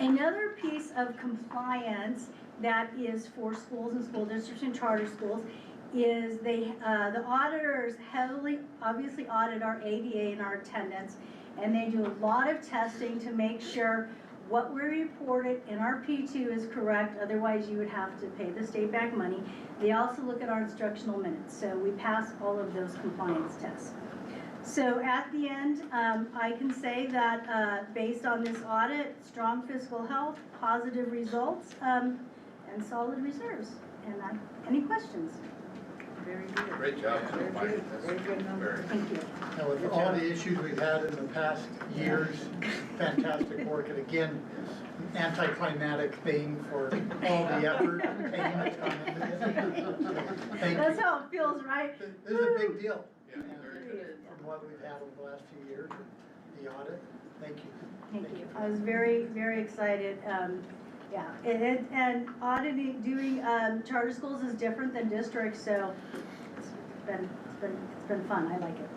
Another piece of compliance that is for schools and school districts and charter schools is the auditors heavily, obviously, audit our ADA and our attendance, and they do a lot of testing to make sure what we reported in our P2 is correct, otherwise you would have to pay the state back money. They also look at our instructional minutes, so we pass all of those compliance tests. So at the end, I can say that based on this audit, strong fiscal health, positive results, and solid reserves. And any questions? Very good. Great job. Very good. Very good number. Thank you. Now, with all the issues we've had in the past years, fantastic work, and again, anticlimactic thing for all the effort and pain that's gone into this. Thank you. That's how it feels, right? This is a big deal. Yeah, very good. From what we've had over the last few years, the audit, thank you. Thank you. I was very, very excited. Yeah, and auditing, doing charter schools is different than districts, so it's been fun. I like it.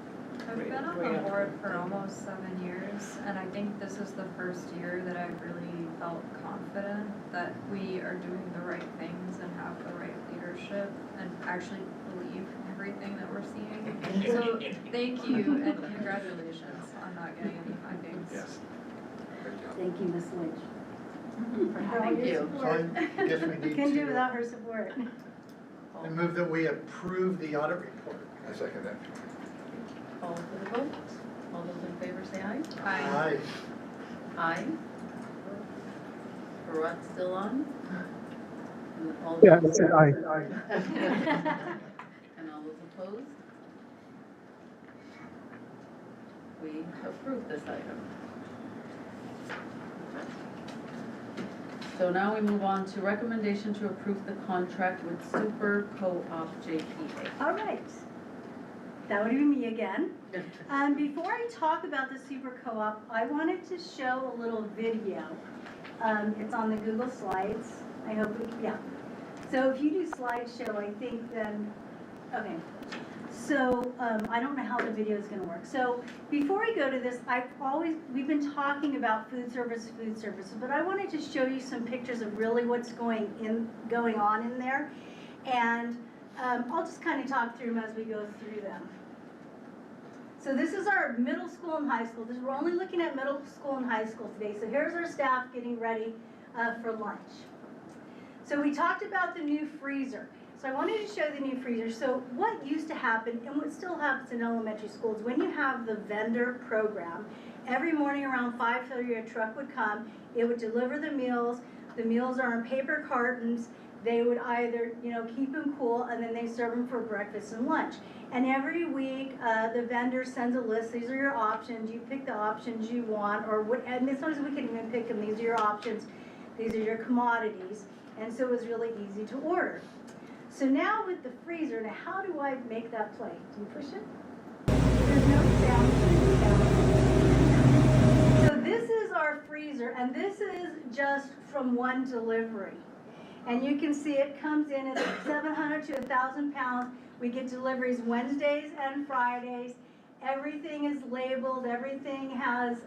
I've been on the board for almost 7 years, and I think this is the first year that I've really felt confident that we are doing the right things and have the right leadership and actually believe everything that we're seeing. So thank you and congratulations on not getting any findings. Yes. Great job. Thank you, Ms. Lynch. Thank you. So I guess we need Couldn't do to, without her support. I move that we approve the audit report. I second that. Call for the vote. All those in favor say aye. Aye. Aye. Barat's still on? And all Yeah, those- I said aye. And all those opposed? We approve this item. So now we move on to recommendation to approve the contract with Super Co-op JPA. All right. That would be me again. Before I talk about the Super Co-op, I wanted to show a little video. It's on the Google Slides. I hope, yeah. So if you do slideshow, I think then, okay. So I don't know how the video is going to work. So before we go to this, we've been talking about food services, but I wanted to show you some pictures of really what's going on in there, and I'll just kind of talk through them as we go through them. So this is our middle school and high school. We're only looking at middle school and high school today. So here's our staff getting ready for lunch. So we talked about the new freezer. So I wanted to show the new freezer. So what used to happen, and what still happens in elementary schools, when you have the vendor program, every morning around 5:30 a truck would come, it would deliver the meals. The meals are in paper cartons. They would either, keep them cool, and then they serve them for breakfast and lunch. And every week, the vendor sends a list. These are your options. You pick the options you want, and sometimes we can even pick them. These are your options. These are your commodities. And so it was really easy to order. So now with the freezer, now how do I make that play? Do you push it? There's no sound. So this is our freezer, and this is just from one delivery. And you can see it comes in at 700 to 1,000 pounds. We get deliveries Wednesdays and Fridays. Everything is labeled, everything has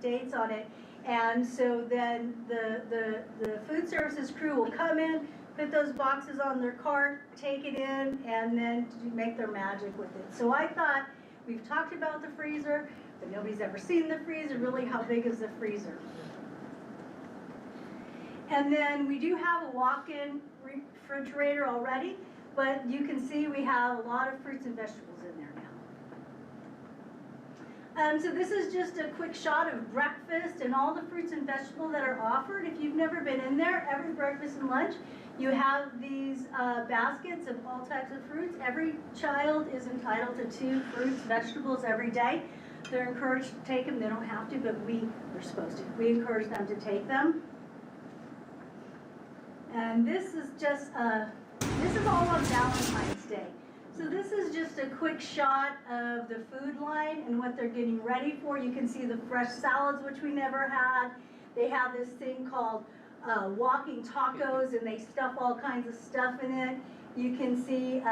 dates on it. And so then the food services crew will come in, put those boxes on their cart, take it in, and then make their magic with it. So I thought, we've talked about the freezer, but nobody's ever seen the freezer. Really, how big is the freezer? And then we do have a walk-in refrigerator already, but you can see we have a lot of fruits and vegetables in there now. So this is just a quick shot of breakfast and all the fruits and vegetables that are offered. If you've never been in there, every breakfast and lunch, you have these baskets of all types of fruits. Every child is entitled to 2 fruits, vegetables every day. They're encouraged to take them. They don't have to, but they're supposed to. We encourage them to take them. And this is just, this is all on Valentine's Day. So this is just a quick shot of the food line and what they're getting ready for. You can see the fresh salads, which we never had. They have this thing called walking tacos, and they stuff all kinds of stuff in it. You can see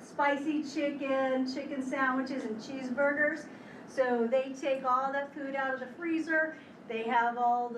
spicy chicken sandwiches, and cheeseburgers. So they take all that food out of the freezer. They have all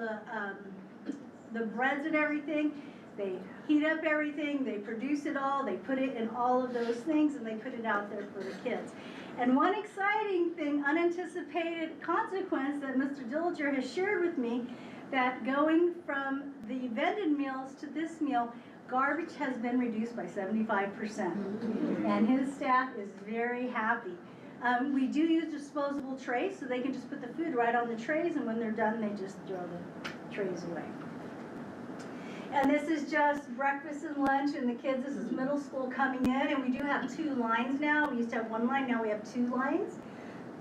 the breads and everything. They heat up everything, they produce it all, they put it in all of those things, and they put it out there for the kids. And one exciting thing, unanticipated consequence that Mr. Dillinger has shared with me, that going from the vended meals to this meal, garbage has been reduced by 75%. And his staff is very happy. We do use disposable trays, so they can just put the food right on the trays, and when they're done, they just throw the trays away. And this is just breakfast and lunch, and the kids, this is middle school coming in, and we do have 2 lines now. We used to have 1 line, now we have 2 lines,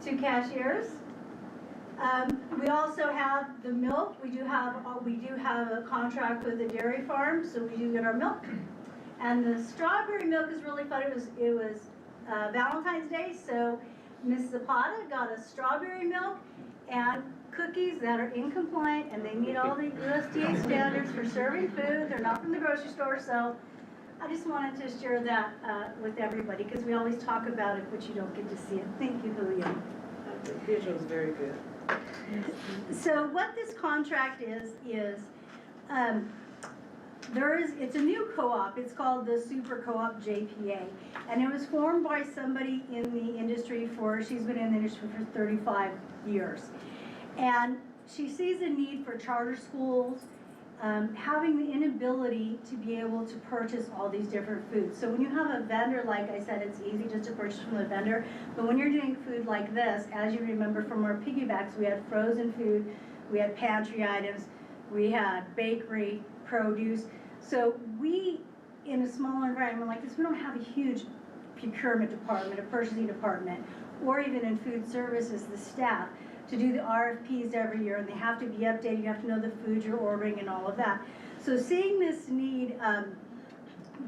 2 cashiers. We also have the milk. We do have a contract with the dairy farm, so we do get our milk. And the strawberry milk is really fun. It was Valentine's Day, so Miss Zapata got a strawberry milk and cookies that are in compliant, and they meet all the USDA standards for serving food. They're not from the grocery store, so I just wanted to share that with everybody, because we always talk about it, but you don't get to see it. Thank you, Julia. The visual is very good. So what this contract is it's a new co-op. It's called the Super Co-op JPA, and it was formed by somebody in the industry she's been in the industry for 35 years. And she sees a need for charter schools, having the inability to be able to purchase all these different foods. So when you have a vendor, like I said, it's easy just to purchase from the vendor. But when you're doing food like this, as you remember from our piggybacks, we had frozen food, we had pantry items, we had bakery, produce. So we, in a smaller environment like this, we don't have a huge procurement department, a purchasing department, or even in food services, the staff, to do the RFPs every year, and they have to be updated. You have to know the food you're ordering and all of that. So seeing this need,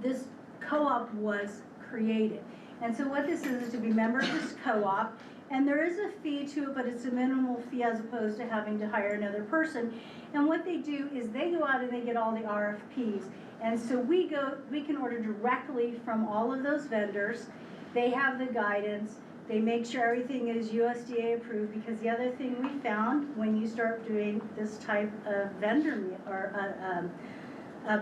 this co-op was created. And so what this is to be members of this co-op, and there is a fee to it, but it's a minimal fee as opposed to having to hire another person. And what they do is they go out and they get all the RFPs. And so we can order directly from all of those vendors. They have the guidance. They make sure everything is USDA approved, because the other thing we found when you start doing this type of vendor meal or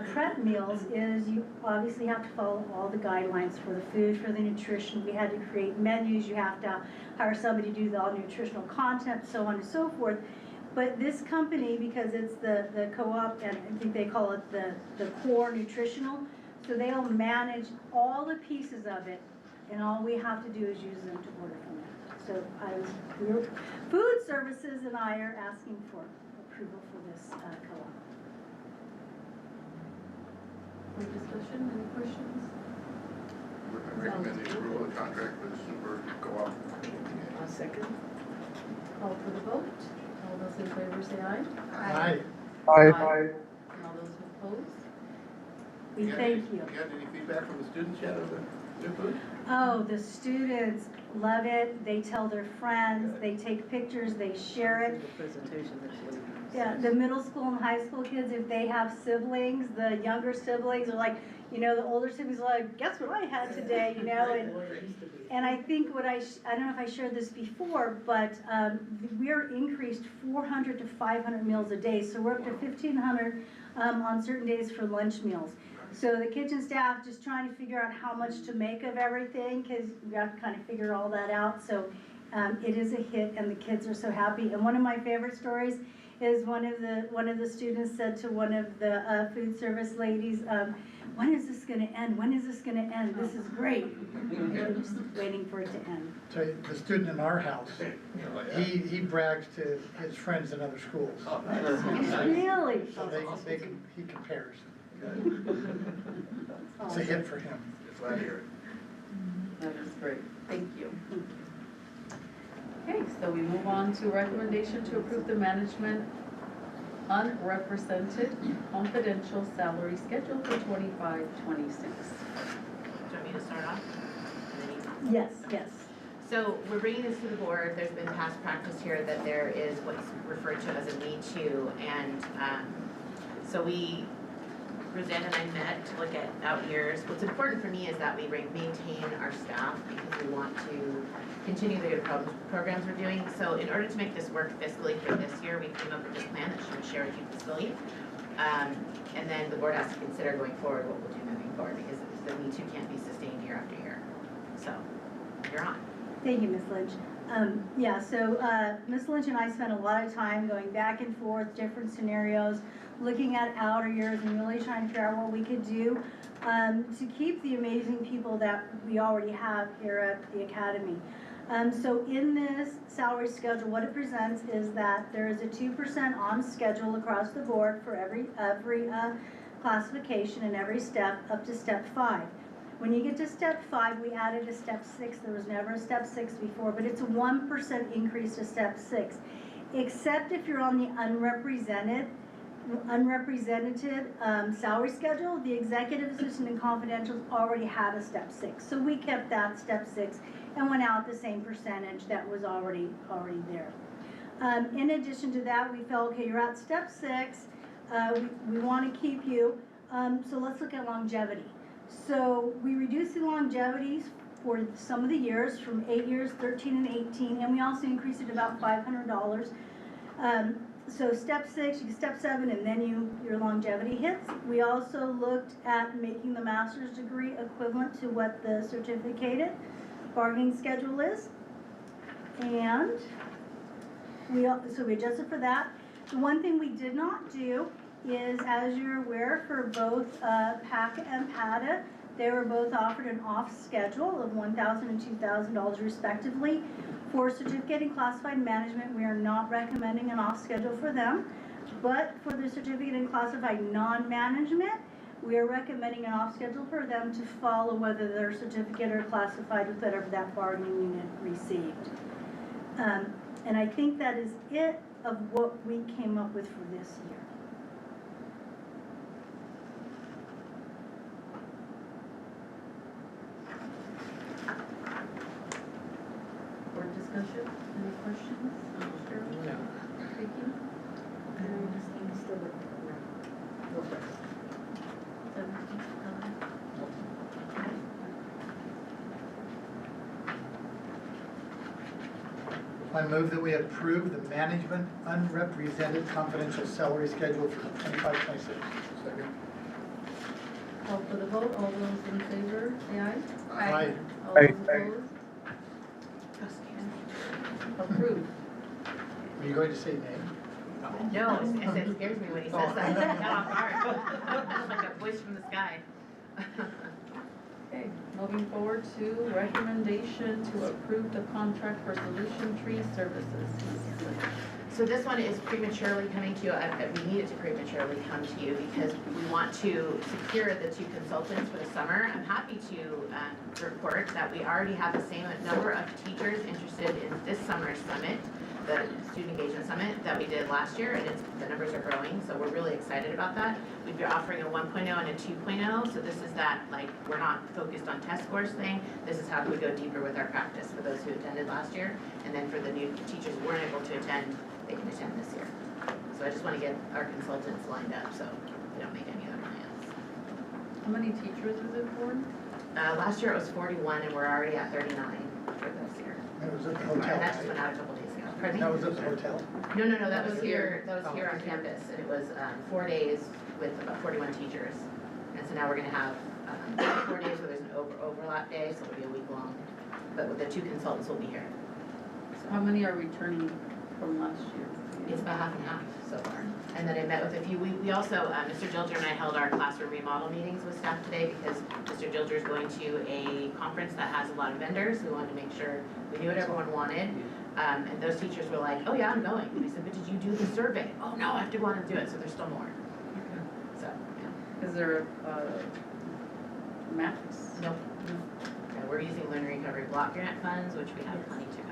prep meals is you obviously have to follow all the guidelines for the food, for the nutrition. We had to create menus. You have to hire somebody to do the all nutritional content, so on and so forth. But this company, because it's the co-op, and I think they call it the core nutritional, so they'll manage all the pieces of it, and all we have to do is use them to order from them. So Food Services and I are asking for approval for this co-op. Any discussion, any questions? I recommend the approval of the contract with the Super Co-op. A second. Call for the vote. All those in favor say aye. Aye. Aye. And all those opposed? We thank you. You had any feedback from the students yet of the new food? Oh, the students love it. They tell their friends, they take pictures, they share it. The presentation actually. Yeah, the middle school and high school kids, if they have siblings, the younger siblings are like, you know, the older siblings are like, guess what I had today, you know? And I think what I don't know if I shared this before, but we're increased 400 to 500 meals a day. So we're up to 1,500 on certain days for lunch meals. So the kitchen staff just trying to figure out how much to make of everything, because we have to kind of figure all that out. So it is a hit, and the kids are so happy. And one of my favorite stories is one of the students said to one of the food service ladies, when is this going to end? When is this going to end? This is great. They're just waiting for it to end. So the student in our house, he brags to his friends in other schools. Really? So he compares. It's a hit for him. Glad to hear it. That is great, thank you. Okay, so we move on to recommendation to approve the management unrepresented confidential salary schedule for 25-26. Do you want me to start off? Yes, yes. So we're bringing this to the board. There's been past practice here that there is what's referred to as a Me Too. And so Roseanne and I met to look at out years. What's important for me is that we maintain our staff because we want to continue the good programs we're doing. So in order to make this work fiscally for this year, we came up with this plan that should share with you fiscally. And then the board has to consider going forward what we'll do moving forward because the Me Too can't be sustained year after year. So you're on. Thank you, Ms. Lynch. Yeah, so Ms. Lynch and I spent a lot of time going back and forth, different scenarios, looking at outer years and really trying to figure out what we could do to keep the amazing people that we already have here at the Academy. So in this salary schedule, what it presents is that there is a 2% on schedule across the board for every classification and every step up to step 5. When you get to step 5, we added a step 6. There was never a step 6 before, but it's a 1% increase to step 6. Except if you're on the unrepresented salary schedule, the executive assistant and confidentials already had a step 6. So we kept that step 6 and went out the same percentage that was already there. In addition to that, we felt, okay, you're at step 6, we want to keep you, so let's look at longevity. So we reduced the longevities for some of the years from 8 years, 13 and 18, and we also increased it about $500. So step 6, you get step 7, and then your longevity hits. We also looked at making the master's degree equivalent to what the certificated bargaining schedule is. And so we adjusted for that. The one thing we did not do is, as you're aware, for both PACA and PATA, they were both offered an off schedule of $1,000 and $2,000 respectively. For certificate in classified management, we are not recommending an off schedule for them, but for the certificate in classified non-management, we are recommending an off schedule for them to follow whether their certificate or classified with whatever that bargaining unit received. And I think that is it of what we came up with for this year. Board discussion, any questions? Cheryl? No. Vicky? I move that we approve the management unrepresented confidential salary schedule for 25-26. Second. Call for the vote, all those in favor, say aye. Aye. All those opposed? Approved. Are you going to say nay? No, it scares me when he says that. It's off guard. It's like a voice from the sky. Okay, moving forward to recommendation to approve the contract for Solution Tree Services. So this one is prematurely coming to you. We need it to prematurely come to you because we want to secure the 2 consultants for the summer. I'm happy to report that we already have the same number of teachers interested in this summer's summit. the Student Engagement Summit that we did last year, and the numbers are growing, so we're really excited about that. We'd be offering a 1.0 and a 2.0, so this is that, like, we're not focused on test scores thing, this is how we go deeper with our practice for those who attended last year, and then for the new teachers who weren't able to attend, they can attend this year. So I just want to get our consultants lined up, so we don't make any other plans. How many teachers is it for? Last year it was 41, and we're already at 39 for this year. It was at the And hotel, that just right? went out a couple days ago. Pardon me? That was at the hotel? No, that was here on campus, and it was 4 days with about 41 teachers. And so now we're gonna have 4 days where there's an overlap day, so it'll be a week long. But with the 2 consultants will be here. How many are returning from last year? It's about half and half so far. And then I met with a few, we also, Mr. Dilger and I held our classroom remodel meetings with staff today because Mr. Dilger is going to a conference that has a lot of vendors. We wanted to make sure we knew what everyone wanted. And those teachers were like, oh yeah, I'm going. And I said, but did you do the survey? Oh no, I have to go on and do it. So there's still more. So, yeah. Is there a max? Nope. Yeah, we're using learning recovery block grant funds, which we have plenty to cover.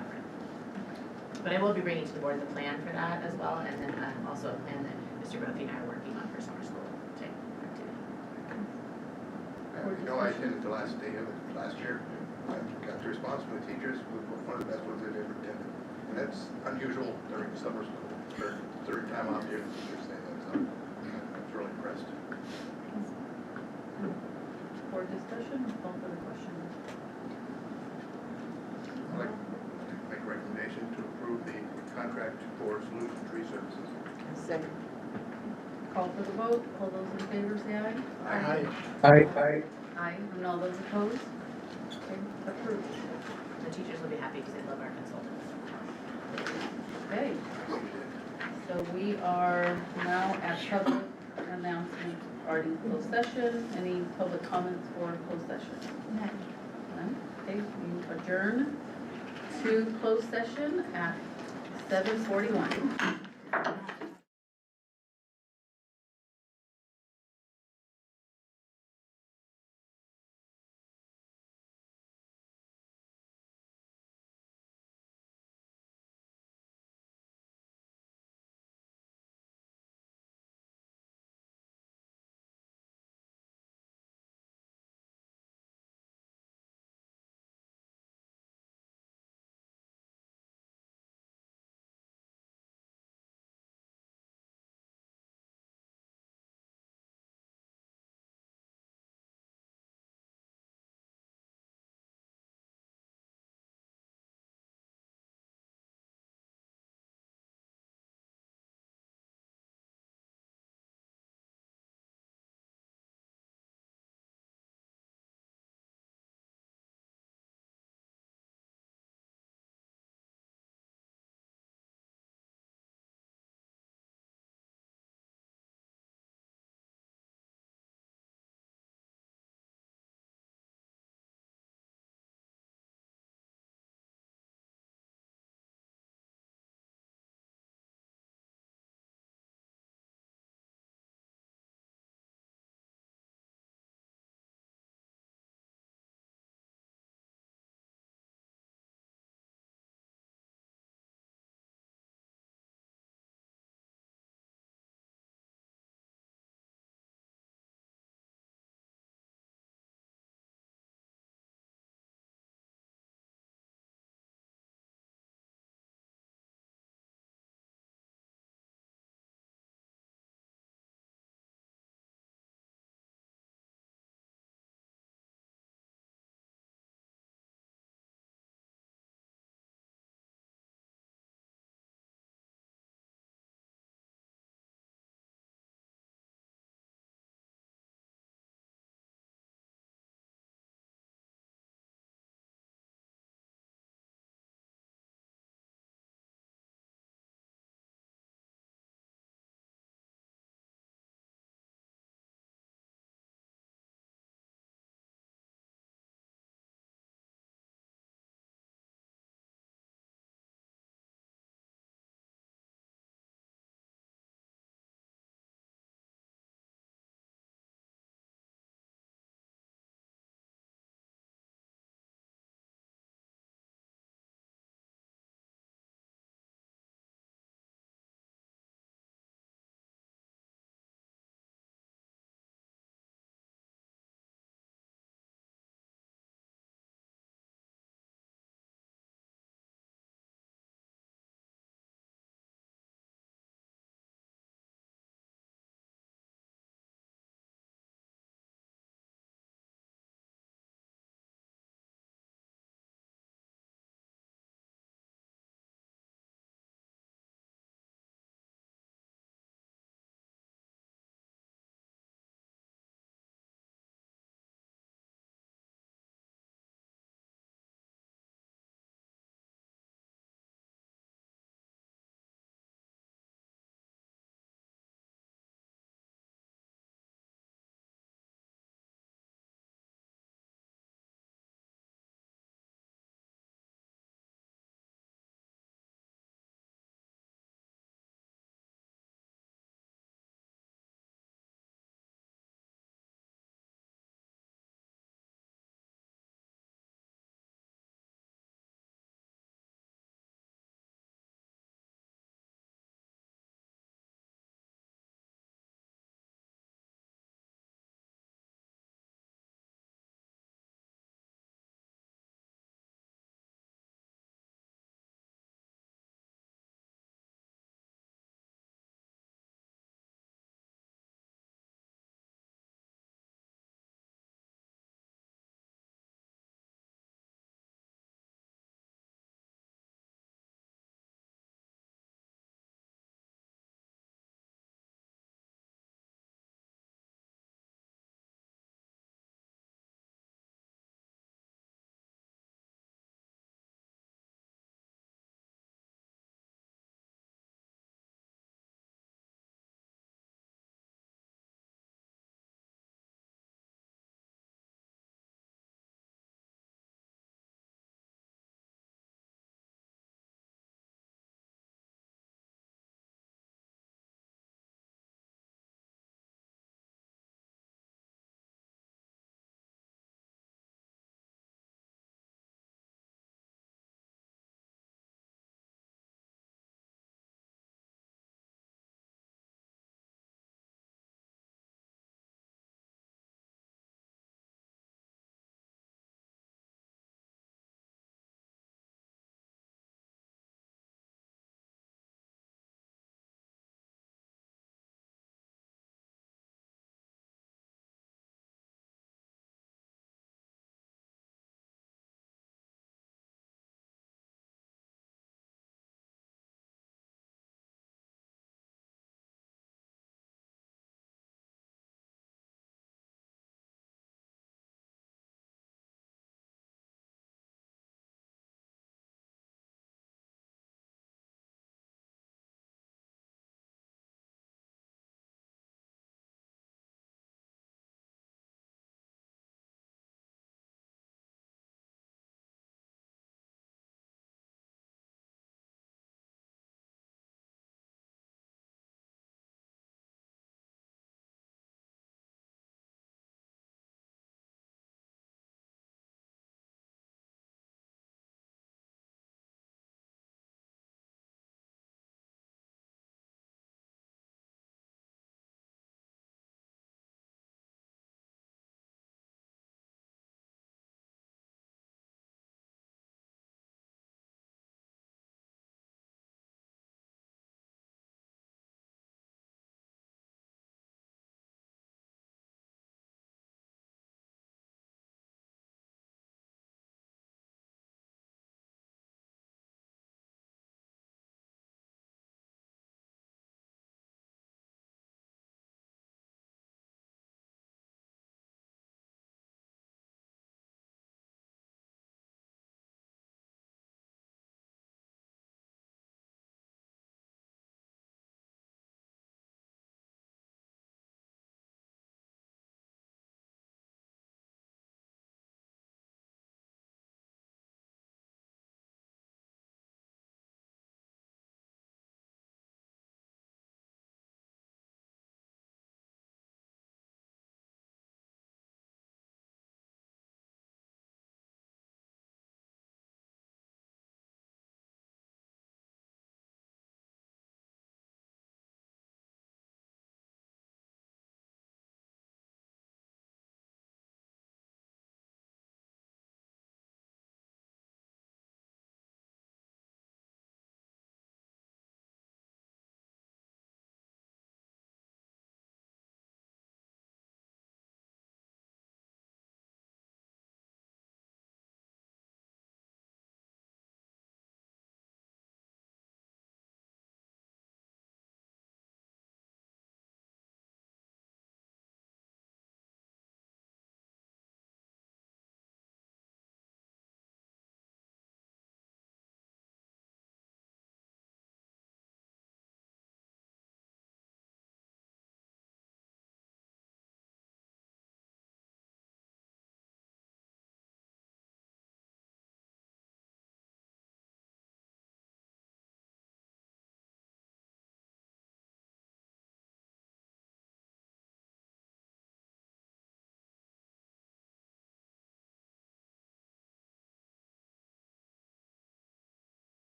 But I will be bringing to the board the plan for that as well, and then also a plan that Mr. Brophy and I are working on for summer school activity. You know, I attended the last day of it last year. I got the response from the teachers, one of the best ones they've ever attended. And that's unusual during summer school, third time out here, the teachers say that, so I was really impressed. For discussion, call for the question. I'd like to make a recommendation to approve the contract for Solution Tree Services. Second. Call for the vote. All those in favor say aye. Aye. Aye. Aye. And all those opposed? Okay, approved. The teachers will be happy because they love our consultants. Okay. So we are now at public announcement regarding closed session. Any public comments for closed session? None? Okay, we adjourn to closed session at 7:41.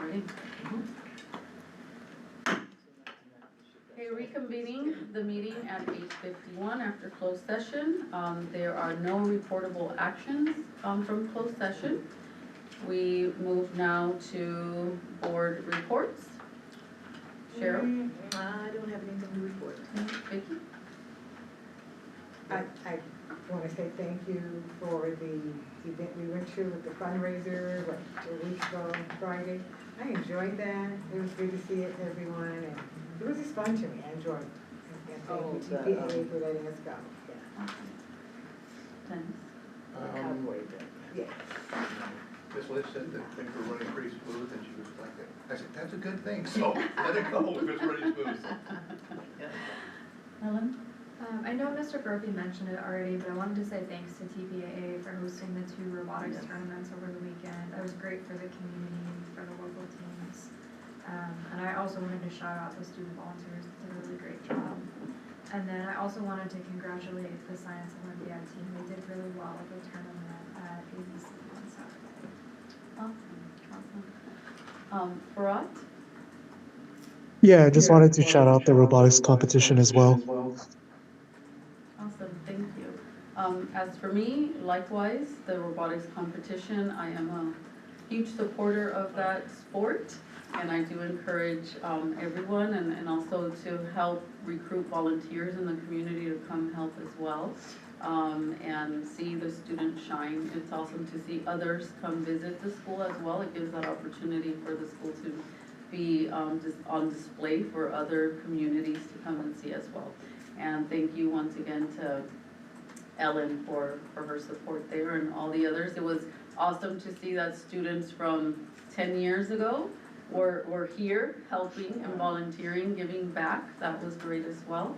Ready? Okay, reconvening the meeting at 8:51 after closed session. There are no reportable actions from closed session. We move now to board reports. Cheryl? I don't have anything to report. Vicki? I want to say thank you for the event we went to with the fundraiser, 2 weeks ago, Friday. I enjoyed that. It was good to see everyone, and it was just fun to me. I enjoyed it. And thank you, TPAA, for letting us go. Yeah. Dennis? Yeah. Miss Liz said that things were running pretty smooth, and she was like, I said, that's a good thing, so let it go if it's running smooth. Helen? I know Mr. Brophy mentioned it already, but I wanted to say thanks to TPAA for hosting the 2 robotics tournaments over the weekend. That was great for the community, for the local teams. And I also wanted to shout out the student volunteers that did a really great job. And then I also wanted to congratulate the Science Olympiad team. They did really well at the tournament at ABC on Saturday. Awesome. Farat? Yeah, I just wanted to shout out the robotics competition as well. Awesome, thank you. As for me, likewise, the robotics competition, I am a huge supporter of that sport, and I do encourage everyone and also to help recruit volunteers in the community to come help as well, and see the students shine. It's awesome to see others come visit the school as well. It gives that opportunity for the school to be just on display for other communities to come and see as well. And thank you once again to Ellen for her support there and all the others. It was awesome to see that students from 10 years ago were here helping and volunteering, giving back. That was great as well.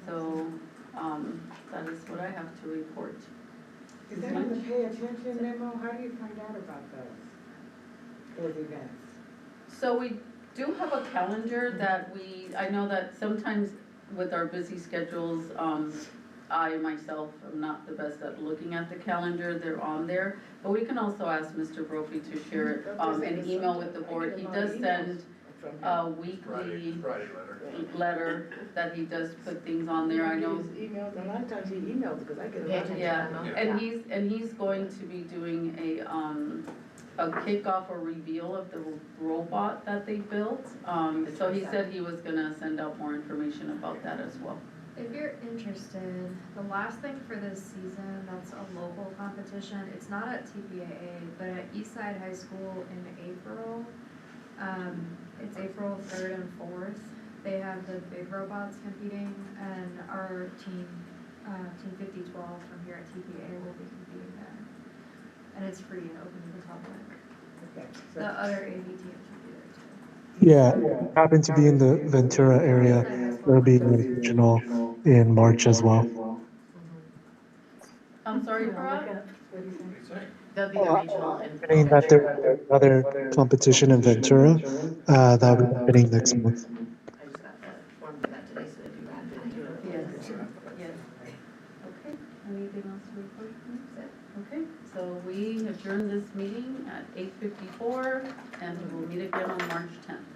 So that is what I have to report. Is that in the pay attention memo? How do you find out about those events? So we do have a calendar that I know that sometimes with our busy schedules, I myself am not the best at looking at the calendar. They're on there, but we can also ask Mr. Brophy to share it, an email with the board. He does send a weekly letter that he does put things on there. I know. Emails, a lot of times he emails because I get a lot of Yeah, and he's going to be doing a kickoff or reveal of the robot that they built. So he said he was gonna send out more information about that as well. If you're interested, the last thing for this season that's a local competition, it's not at TPAA, but at Eastside High School in April. It's April 3rd and 4th. They have the big robots competing, and our team, Team 5012 from here at TPAA will be competing there. And it's free and open to the public. Okay. The other AV teams will be there too. Yeah, happened to be in the Ventura area. There'll be a regional in March as well. I'm sorry, Farah? There'll be the regional in. Happening that there's another competition in Ventura that'll be happening next month. I just got the form for that today, so if you had to. Yes. Okay, anything else to report? Okay, so we adjourn this meeting at 8:54, and we will meet again on March 10th.